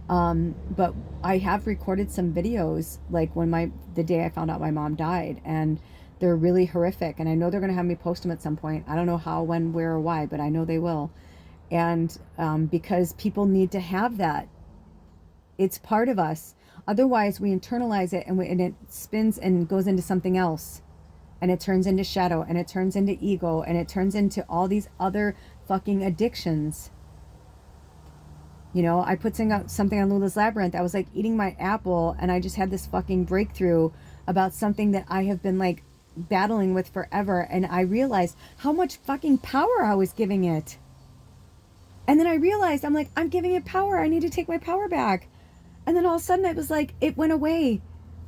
But I have recorded some videos, like the day I found out my mom died, and they're really horrific. And I know they're going to have me post them at some point. I don't know how, when, where, or why, but I know they will. And because people need to have that. It's part of us. Otherwise, we internalize it, and it spins and goes into something else. And it turns into shadow, and it turns into ego, and it turns into all these other fucking addictions. You know, I put something on Lula's Labyrinth. I was like eating my apple, and I just had this fucking breakthrough about something that I have been like battling with forever. And I realized how much fucking power I was giving it. And then I realized, I'm like, I'm giving it power. I need to take my power back. And then all of a sudden it was like, it went away.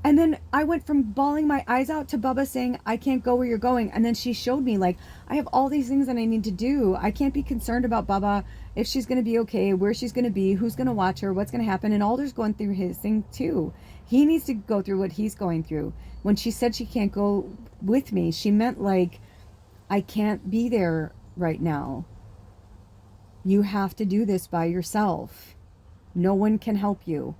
And then I went from bawling my eyes out to Bubba saying, I can't go where you're going. And then she showed me, like, I have all these things that I need to do. I can't be concerned about Bubba, if she's going to be okay, where she's going to be, who's going to watch her, what's going to happen. And Alder's going through his thing too. He needs to go through what he's going through. When she said she can't go with me, she meant like, I can't be there right now. You have to do this by yourself. No one can help you.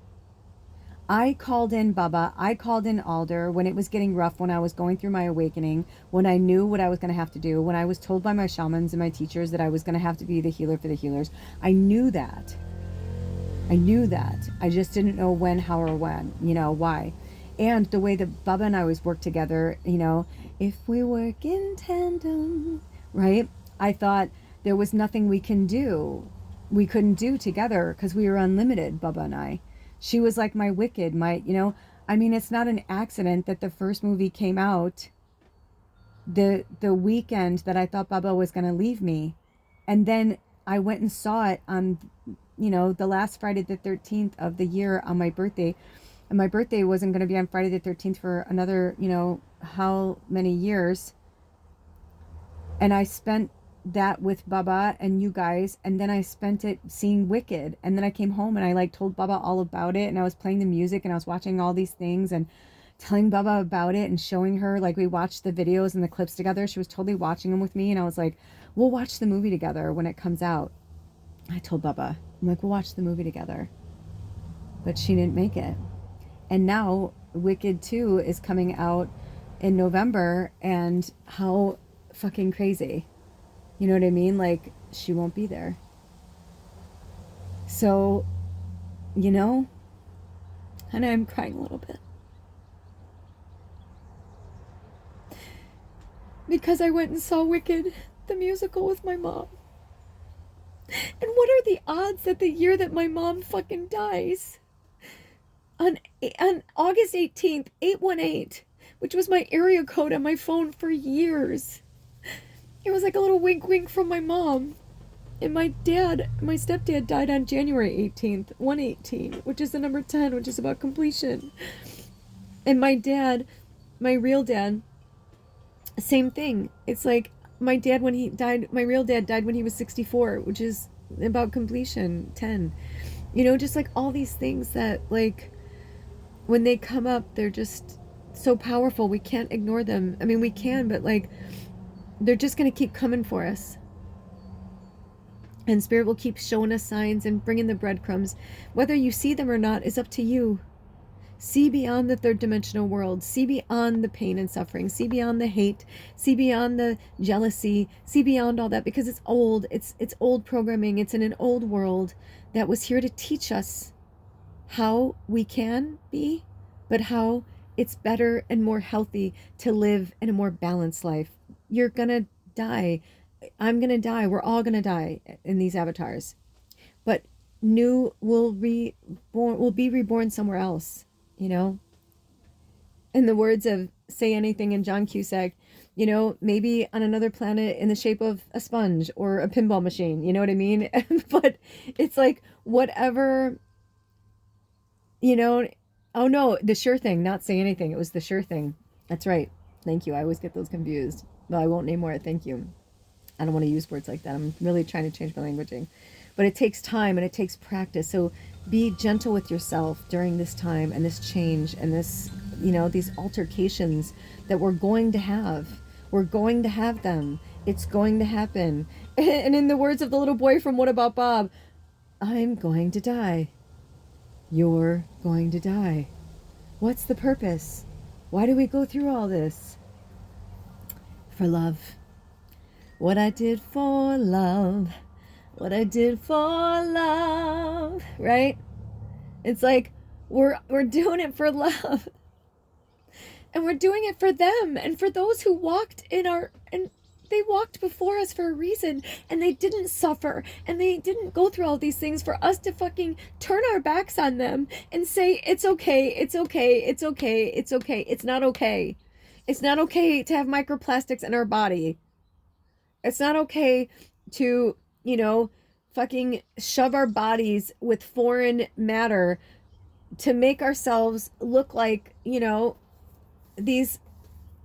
I called in Bubba. I called in Alder when it was getting rough, when I was going through my awakening, when I knew what I was going to have to do, when I was told by my shamans and my teachers that I was going to have to be the healer for the healers. I knew that. I knew that. I just didn't know when, how, or when, why. And the way that Bubba and I always work together, if we work in tandem, right? I thought there was nothing we couldn't do together because we were unlimited, Bubba and I. She was like my wicked, it's not an accident that the first movie came out the weekend that I thought Bubba was going to leave me. And then I went and saw it on, the last Friday the 13th of the year on my birthday. And my birthday wasn't going to be on Friday the 13th for another, how many years. And I spent that with Bubba and you guys, and then I spent it seeing Wicked, and then I came home and I told Bubba all about it, and I was playing the music and I was watching all these things and telling Bubba about it and showing her, we watched the videos and the clips together. She was totally watching them with me, and I was like, we'll watch the movie together when it comes out. I told Bubba, I'm like, we'll watch the movie together. But she didn't make it. And now Wicked 2 is coming out in November, and how fucking crazy. You know what I mean? She won't be there. So, and I'm crying a little bit. Because I went and saw Wicked, the musical, with my mom. And what are the odds that the year that my mom fucking dies, on August 18th, 818, which was my area code on my phone for years, it was like a little wink wink from my mom. And my stepdad died on January 18th, 118, which is the number 10, which is about completion. And my dad, my real dad, same thing. It's like my dad, when he died, my real dad died when he was 64, which is about completion, 10. Just all these things that, when they come up, they're just so powerful. We can't ignore them. I mean, we can, but they're just going to keep coming for us. And Spirit will keep showing us signs and bringing the breadcrumbs. Whether you see them or not is up to you. See beyond the third dimensional world. See beyond the pain and suffering. See beyond the hate. See beyond the jealousy. See beyond all that, because it's old. It's old programming. It's in an old world that was here to teach us how we can be, but how it's better and more healthy to live in a more balanced life. You're gonna die. I'm gonna die. We're all gonna die in these avatars. But new will be reborn somewhere else, In the words of Say Anything and John Cusack, maybe on another planet in the shape of a sponge or a pinball machine, you know what I mean? But it's whatever, oh no, the sure thing, not Say Anything. It was the sure thing. That's right. Thank you. I always get those confused. Well, I won't name more. Thank you. I don't want to use words like that. I'm really trying to change my languaging. But it takes time and it takes practice. So be gentle with yourself during this time and this change and this, these altercations that we're going to have. We're going to have them. It's going to happen. And in the words of the little boy from What About Bob, I'm going to die. You're going to die. What's the purpose? Why do we go through all this? For love. What I did for love. What I did for love. Right? It's we're doing it for love. And we're doing it for them and for those who walked and they walked before us for a reason, and they didn't suffer and they didn't go through all these things for us to fucking turn our backs on them and say, it's okay, it's okay, it's okay, it's okay. It's not okay. It's not okay to have microplastics in our body. It's not okay to, fucking shove our bodies with foreign matter to make ourselves look like, these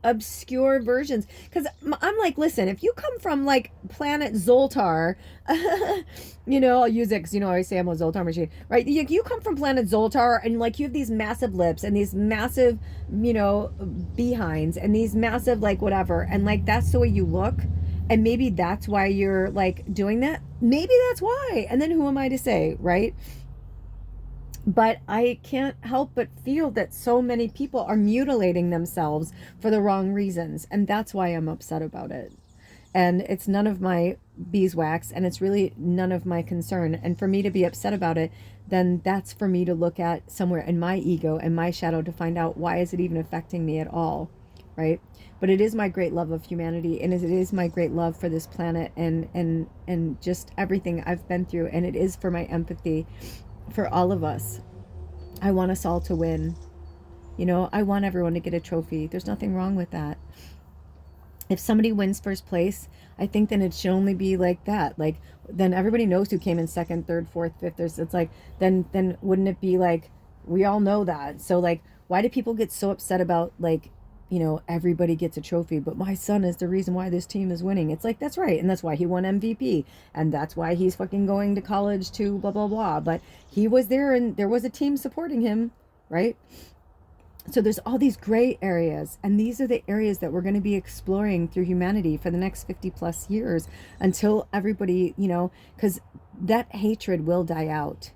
obscure versions. Because I'm listen, if you come from planet Zoltar, I'll use it because I always say I'm a Zoltar machine, right? You come from planet Zoltar and you have these massive lips and these massive behinds and these massive whatever, and that's the way you look, and maybe that's why you're doing that. Maybe that's why. And then who am I to say, right? But I can't help but feel that so many people are mutilating themselves for the wrong reasons. And that's why I'm upset about it. And it's none of my beeswax, and it's really none of my concern. And for me to be upset about it, then that's for me to look at somewhere in my ego and my shadow to find out, why is it even affecting me at all, right? But it is my great love of humanity, and it is my great love for this planet, and just everything I've been through, and it is for my empathy for all of us. I want us all to win. You know, I want everyone to get a trophy. There's nothing wrong with that. If somebody wins first place, I think then it should only be like that. Like, then everybody knows who came in second, third, fourth, fifth. It's like, then wouldn't it be like, we all know that? So like, why do people get so upset about, like, you know, everybody gets a trophy, but my son is the reason why this team is winning? It's like, that's right, and that's why he won MVP, and that's why he's fucking going to college to blah blah blah. But he was there, and there was a team supporting him, right? So there's all these gray areas, and these are the areas that we're going to be exploring through humanity for the next 50 plus years, until everybody, you know, because that hatred will die out,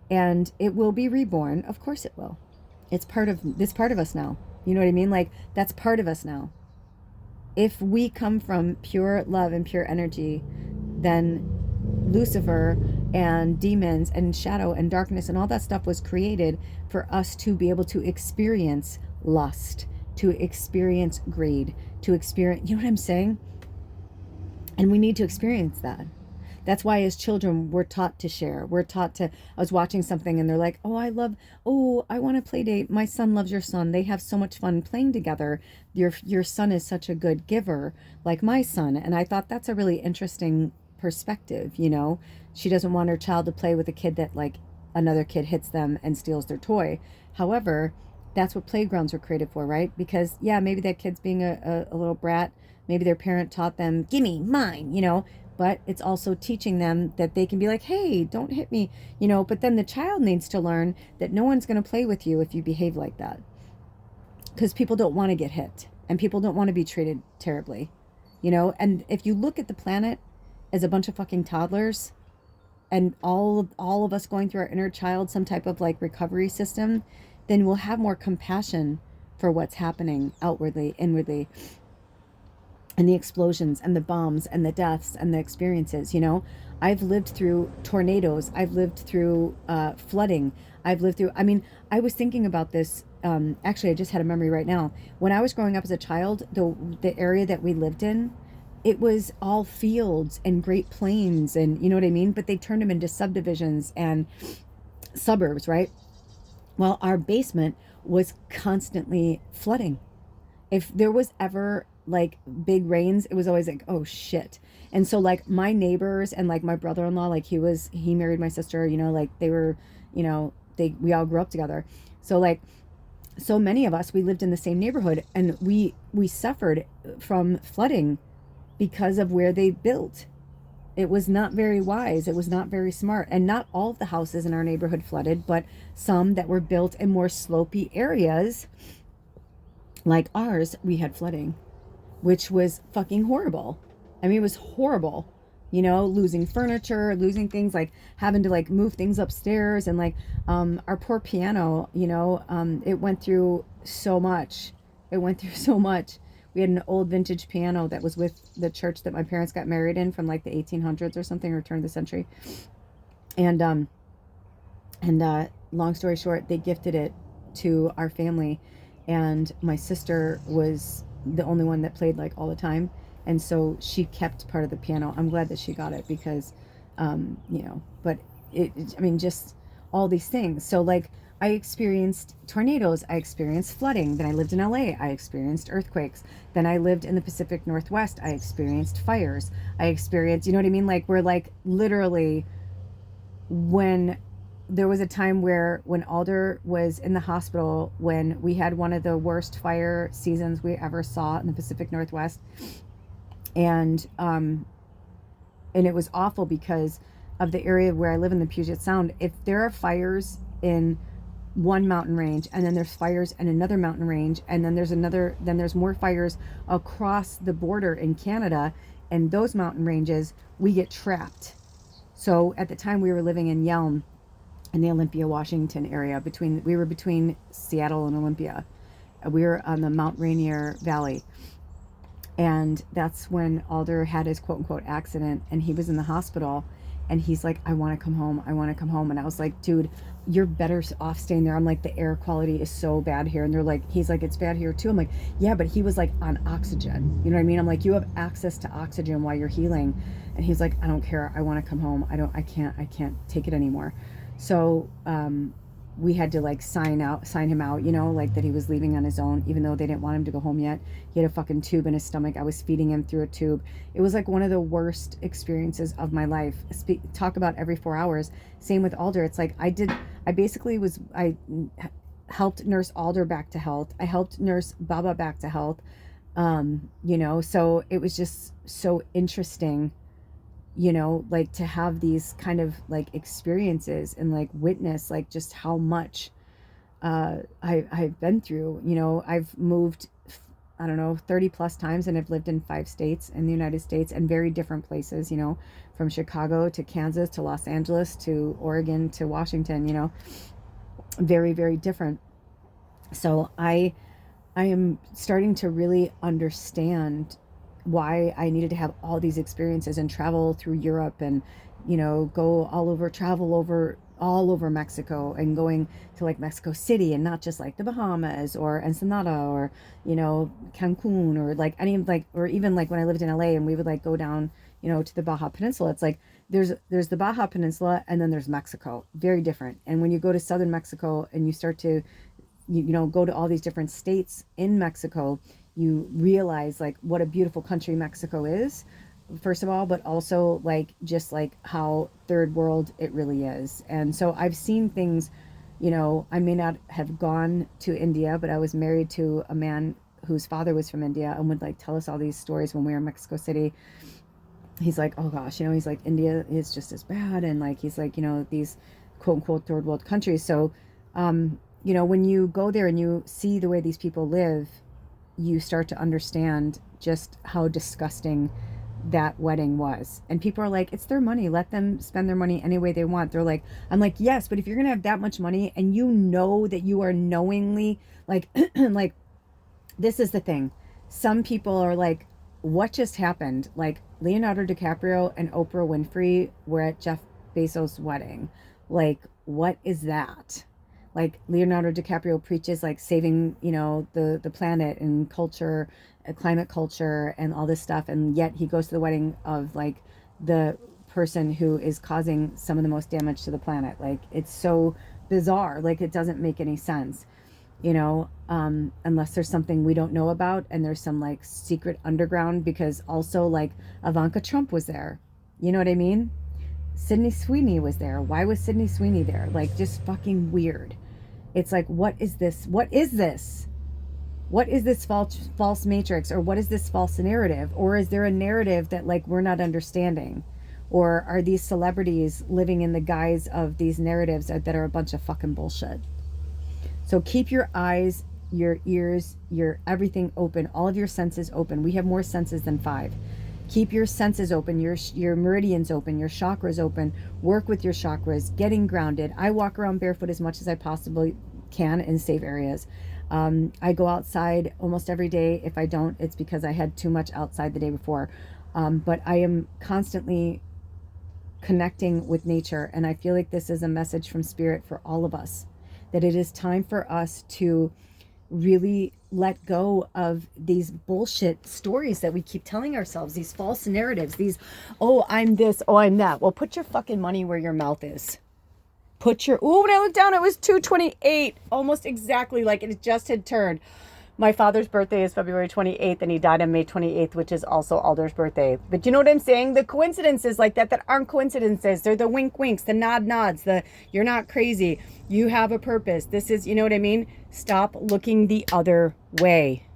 and it will be reborn. Of course it will. It's part of us now. You know what I mean? Like, that's part of us now. If we come from pure love and pure energy, then Lucifer and demons and shadow and darkness and all that stuff was created for us to be able to experience lust, to experience greed, to experience, you know what I'm saying? And we need to experience that. That's why as children, we're taught to share. We're taught to, I was watching something and they're like, oh, I want to play date. My son loves your son. They have so much fun playing together. Your son is such a good giver, like my son. And I thought that's a really interesting perspective, you know. She doesn't want her child to play with a kid that, like, another kid hits them and steals their toy. However, that's what playgrounds were created for, right? Because, yeah, maybe that kid's being a little brat. Maybe their parent taught them, gimme, mine, you know. But it's also teaching them that they can be like, hey, don't hit me, you know. But then the child needs to learn that no one's going to play with you if you behave like that. Because people don't want to get hit. And people don't want to be treated terribly, you know. And if you look at the planet as a bunch of fucking toddlers, and all of us going through our inner child, some type of like recovery system, then we'll have more compassion for what's happening outwardly, inwardly, and the explosions and the bombs and the deaths and the experiences, you know. I've lived through tornadoes. I've lived through flooding. I've lived through, I mean, I was thinking about this. Actually, I just had a memory right now. When I was growing up as a child, the area that we lived in, it was all fields and great plains, and you know what I mean? But they turned them into subdivisions and suburbs, right? Well, our basement was constantly flooding. If there was ever like big rains, it was always like, oh shit. And so like my neighbors and like my brother-in-law, like he married my sister, you know, like they were, you know, we all grew up together. So like, so many of us, we lived in the same neighborhood, and we suffered from flooding because of where they built. It was not very wise. It was not very smart. And not all of the houses in our neighborhood flooded, but some that were built in more slopey areas like ours, we had flooding, which was fucking horrible. I mean, it was horrible, you know, losing furniture, losing things, like having to like move things upstairs. And like our poor piano, you know, it went through so much. It went through so much. We had an old vintage piano that was with the church that my parents got married in from like the 1800s or something, or turn of the century. And long story short, they gifted it to our family, and my sister was the only one that played like all the time, and so she kept part of the piano. I'm glad that she got it because, you know, but I mean, just all these things. So like, I experienced tornadoes, I experienced flooding, then I lived in LA, I experienced earthquakes, then I lived in the Pacific Northwest, I experienced fires, I experienced, you know what I mean? Like, we're like literally, when there was a time where when Alder was in the hospital, when we had one of the worst fire seasons we ever saw in the Pacific Northwest, and it was awful because of the area where I live in the Puget Sound. If there are fires in one mountain range, and then there's fires in another mountain range, and then there's more fires across the border in Canada, and those mountain ranges, we get trapped. So at the time we were living in Yelm, in the Olympia, Washington area. We were between Seattle and Olympia. We were on the Mount Rainier Valley. And that's when Alder had his quote unquote accident, and he was in the hospital, and he's like, I want to come home. I want to come home. And I was like, dude, you're better off staying there. I'm like, the air quality is so bad here. And they're like, he's like, it's bad here too. I'm like, yeah, but he was like on oxygen. You know what I mean? I'm like, you have access to oxygen while you're healing. And he's like, I don't care. I want to come home. I can't take it anymore. So, we had to like sign him out, you know, like that he was leaving on his own, even though they didn't want him to go home yet. He had a fucking tube in his stomach. I was feeding him through a tube. It was like one of the worst experiences of my life. Talk about every 4 hours. Same with Alder. It's like I helped nurse Alder back to health. I helped nurse Baba back to health. You know, so it was just so interesting, you know, like to have these kind of like experiences and like witness like just how much I've been through. You know, I've moved, I don't know, 30 plus times, and I've lived in 5 states in the United States, and very different places, you know, from Chicago to Kansas to Los Angeles to Oregon to Washington, you know, very, very different. So I am starting to really understand why I needed to have all these experiences and travel through Europe, and, you know, go all over Mexico, and going to like Mexico City, and not just like the Bahamas or Ensenada or, you know, Cancun, or like any like, or even like when I lived in LA and we would like go down, you know, to the Baja Peninsula. It's like there's the Baja Peninsula, and then there's Mexico, very different. And when you go to southern Mexico and you start to you know, go to all these different states in Mexico, you realize like what a beautiful country Mexico is, first of all, but also like just like how third world it really is. And so I've seen things, you know, I may not have gone to India, but I was married to a man whose father was from India, and would like tell us all these stories when we were in Mexico City. He's like, oh gosh, you know, he's like, India is just as bad. And like, he's like, you know, these quote unquote third world countries. So, you know, when you go there and you see the way these people live, you start to understand just how disgusting that wedding was. And people are like, it's their money, let them spend their money any way they want. They're like, I'm like, yes, but if you're gonna have that much money, and you know that you are knowingly like like, this is the thing, some people are like, what just happened? Like Leonardo DiCaprio and Oprah Winfrey were at Jeff Bezos' wedding. Like, what is that? Like Leonardo DiCaprio preaches like saving, you know, the planet and culture, climate culture and all this stuff. And yet he goes to the wedding of like the person who is causing some of the most damage to the planet. Like, it's so bizarre. Like, it doesn't make any sense, you know, unless there's something we don't know about, and there's some like secret underground, because also like Ivanka Trump was there. You know what I mean? Sydney Sweeney was there. Why was Sydney Sweeney there? Like, just fucking weird. It's like, what is this? What is this? What is this false matrix? Or what is this false narrative? Or is there a narrative that like we're not understanding? Or are these celebrities living in the guise of these narratives that are a bunch of fucking bullshit? So keep your eyes, your ears, your everything open, all of your senses open. We have more senses than 5. Keep your senses open, your meridians open, your chakras open. Work with your chakras, getting grounded. I walk around barefoot as much as I possibly can in safe areas. I go outside almost every day. If I don't, it's because I had too much outside the day before. But I am constantly connecting with nature. And I feel like this is a message from Spirit for all of us, that it is time for us to really let go of these bullshit stories that we keep telling ourselves, these false narratives, these, oh, I'm this, oh, I'm that. Well, put your fucking money where your mouth is. Put your, when I looked down, it was 228, almost exactly like it just had turned. My father's birthday is February 28th, and he died on May 28th, which is also Alder's birthday. But you know what I'm saying? The coincidences like that aren't coincidences. They're the wink winks, the nod nods, the you're not crazy. You have a purpose. This is, you know what I mean? Stop looking the other way.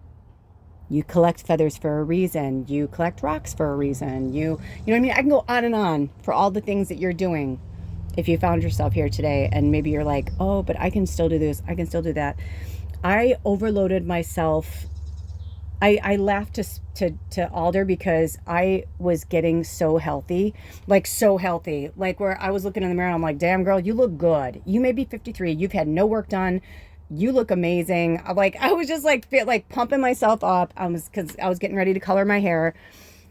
You collect feathers for a reason. You collect rocks for a reason. You know what I mean? I can go on and on for all the things that you're doing. If you found yourself here today and maybe you're like, oh, but I can still do this, I can still do that. I overloaded myself I laughed to Alder because I was getting so healthy, like so healthy, like where I was looking in the mirror and I'm like, damn girl, you look good. You may be 53. You've had no work done. You look amazing. Like, I was just like, pumping myself up. Cause I was getting ready to color my hair.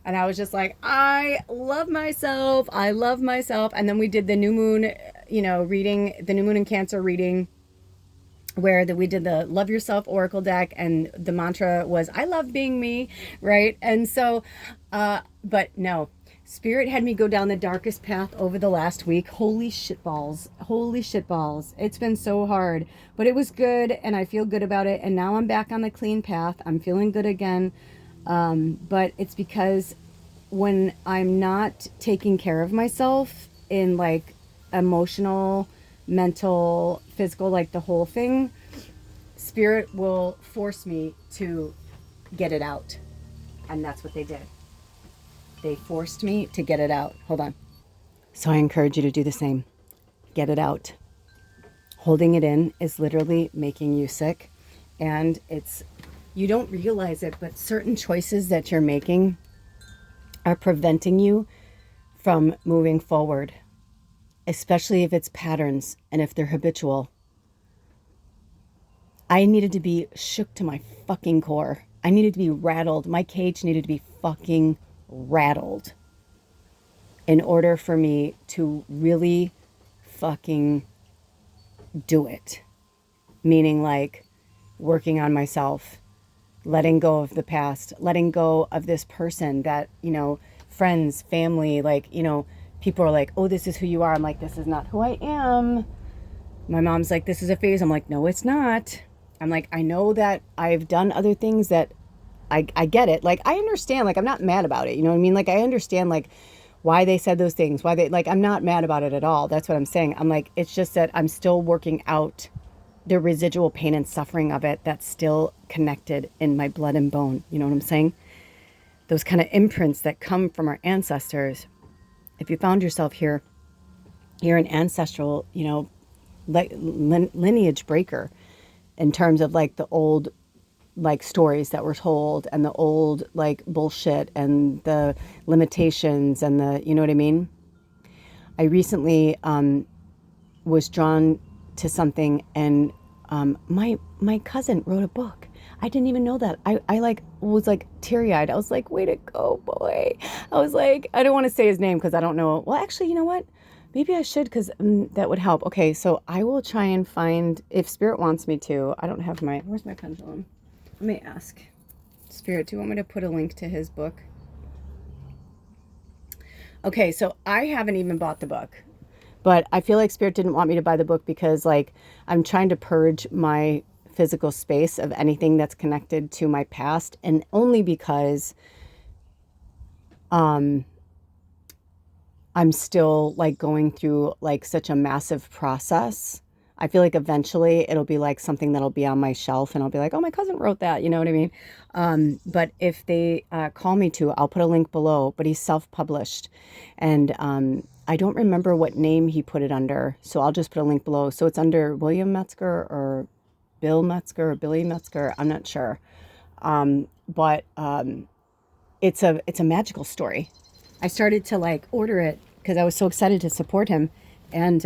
And I was just like, I love myself. I love myself. And then we did the new moon, reading, the new moon in Cancer reading, where we did the Love Yourself Oracle deck, and the mantra was, I love being me, right? And so, but no, Spirit had me go down the darkest path over the last week. Holy shit balls. Holy shit balls. It's been so hard, but it was good, and I feel good about it. And now I'm back on the clean path. I'm feeling good again. But it's because when I'm not taking care of myself in like emotional, mental, physical, like the whole thing, Spirit will force me to get it out. And that's what they did. They forced me to get it out. Hold on. So I encourage you to do the same. Get it out. Holding it in is literally making you sick. And you don't realize it, but certain choices that you're making are preventing you from moving forward, especially if it's patterns and if they're habitual. I needed to be shook to my fucking core. I needed to be rattled. My cage needed to be fucking rattled in order for me to really fucking do it. Meaning like working on myself, letting go of the past, letting go of this person that, friends, family, like, people are like, oh, this is who you are. I'm like, this is not who I am. My mom's like, this is a phase. I'm like, no, it's not. I'm like, I know that I've done other things that I get it. Like, I understand, like, I'm not mad about it. You know what I mean? Like, I understand, like, why they said those things, why they, like, I'm not mad about it at all. That's what I'm saying. I'm like, it's just that I'm still working out the residual pain and suffering of it that's still connected in my blood and bone. You know what I'm saying? Those kind of imprints that come from our ancestors. If you found yourself here, you're an ancestral, lineage breaker in terms of like the old, like stories that were told and the old like bullshit and the limitations and the, you know what I mean? I recently was drawn to something, and my cousin wrote a book. I didn't even know that. I like was like teary-eyed. I was like, way to go, boy. I was like, I don't want to say his name because I don't know. Well, actually, you know what? Maybe I should, because that would help. Okay, so I will try and find, if Spirit wants me to. I don't have where's my pendulum? Let me ask. Spirit, do you want me to put a link to his book? Okay, so I haven't even bought the book. But I feel like Spirit didn't want me to buy the book because, like, I'm trying to purge my physical space of anything that's connected to my past, and only because I'm still, like, going through, like, such a massive process. I feel like eventually it'll be, like, something that'll be on my shelf, and I'll be like, oh, my cousin wrote that, you know what I mean? But if they call me to, I'll put a link below, but he's self-published, and I don't remember what name he put it under, so I'll just put a link below. So it's under William Metzger or Bill Metzger or Billy Metzger. I'm not sure. But it's a magical story. I started to like order it because I was so excited to support him. And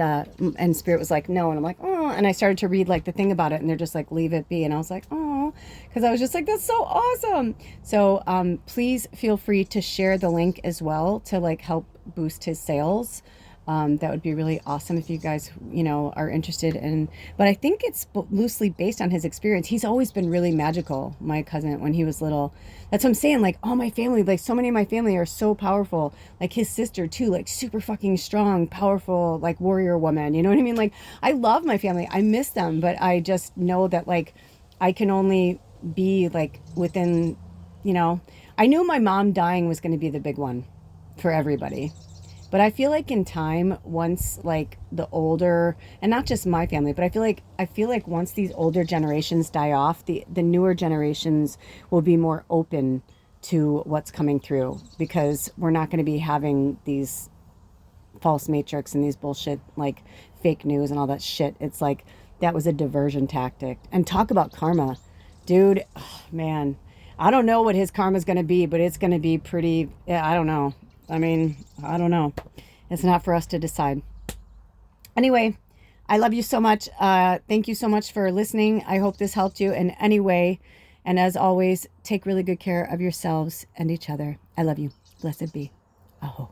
Spirit was like, no. And I'm like, oh. And I started to read like the thing about it, and they're just like, leave it be. And I was like, oh, because I was just like, that's so awesome. So please feel free to share the link as well to like help boost his sales. That would be really awesome if you guys, are interested in, but I think it's loosely based on his experience. He's always been really magical, my cousin, when he was little. That's what I'm saying. Like, all my family, like so many of my family are so powerful. Like his sister too, like super fucking strong, powerful, like warrior woman. You know what I mean? Like, I love my family. I miss them, but I just know that like, I can only be like within, I knew my mom dying was going to be the big one for everybody. But I feel like in time, once like the older, and not just my family, but I feel like once these older generations die off, the newer generations will be more open to what's coming through, because we're not going to be having these false matrix and these bullshit like fake news and all that shit. It's like that was a diversion tactic. And talk about karma, dude. Oh, man, I don't know what his karma is going to be, but it's going to be pretty, yeah, I don't know. I mean, I don't know. It's not for us to decide. Anyway, I love you so much. Thank you so much for listening. I hope this helped you in any way. And as always, take really good care of yourselves and each other. I love you. Blessed be. Aho.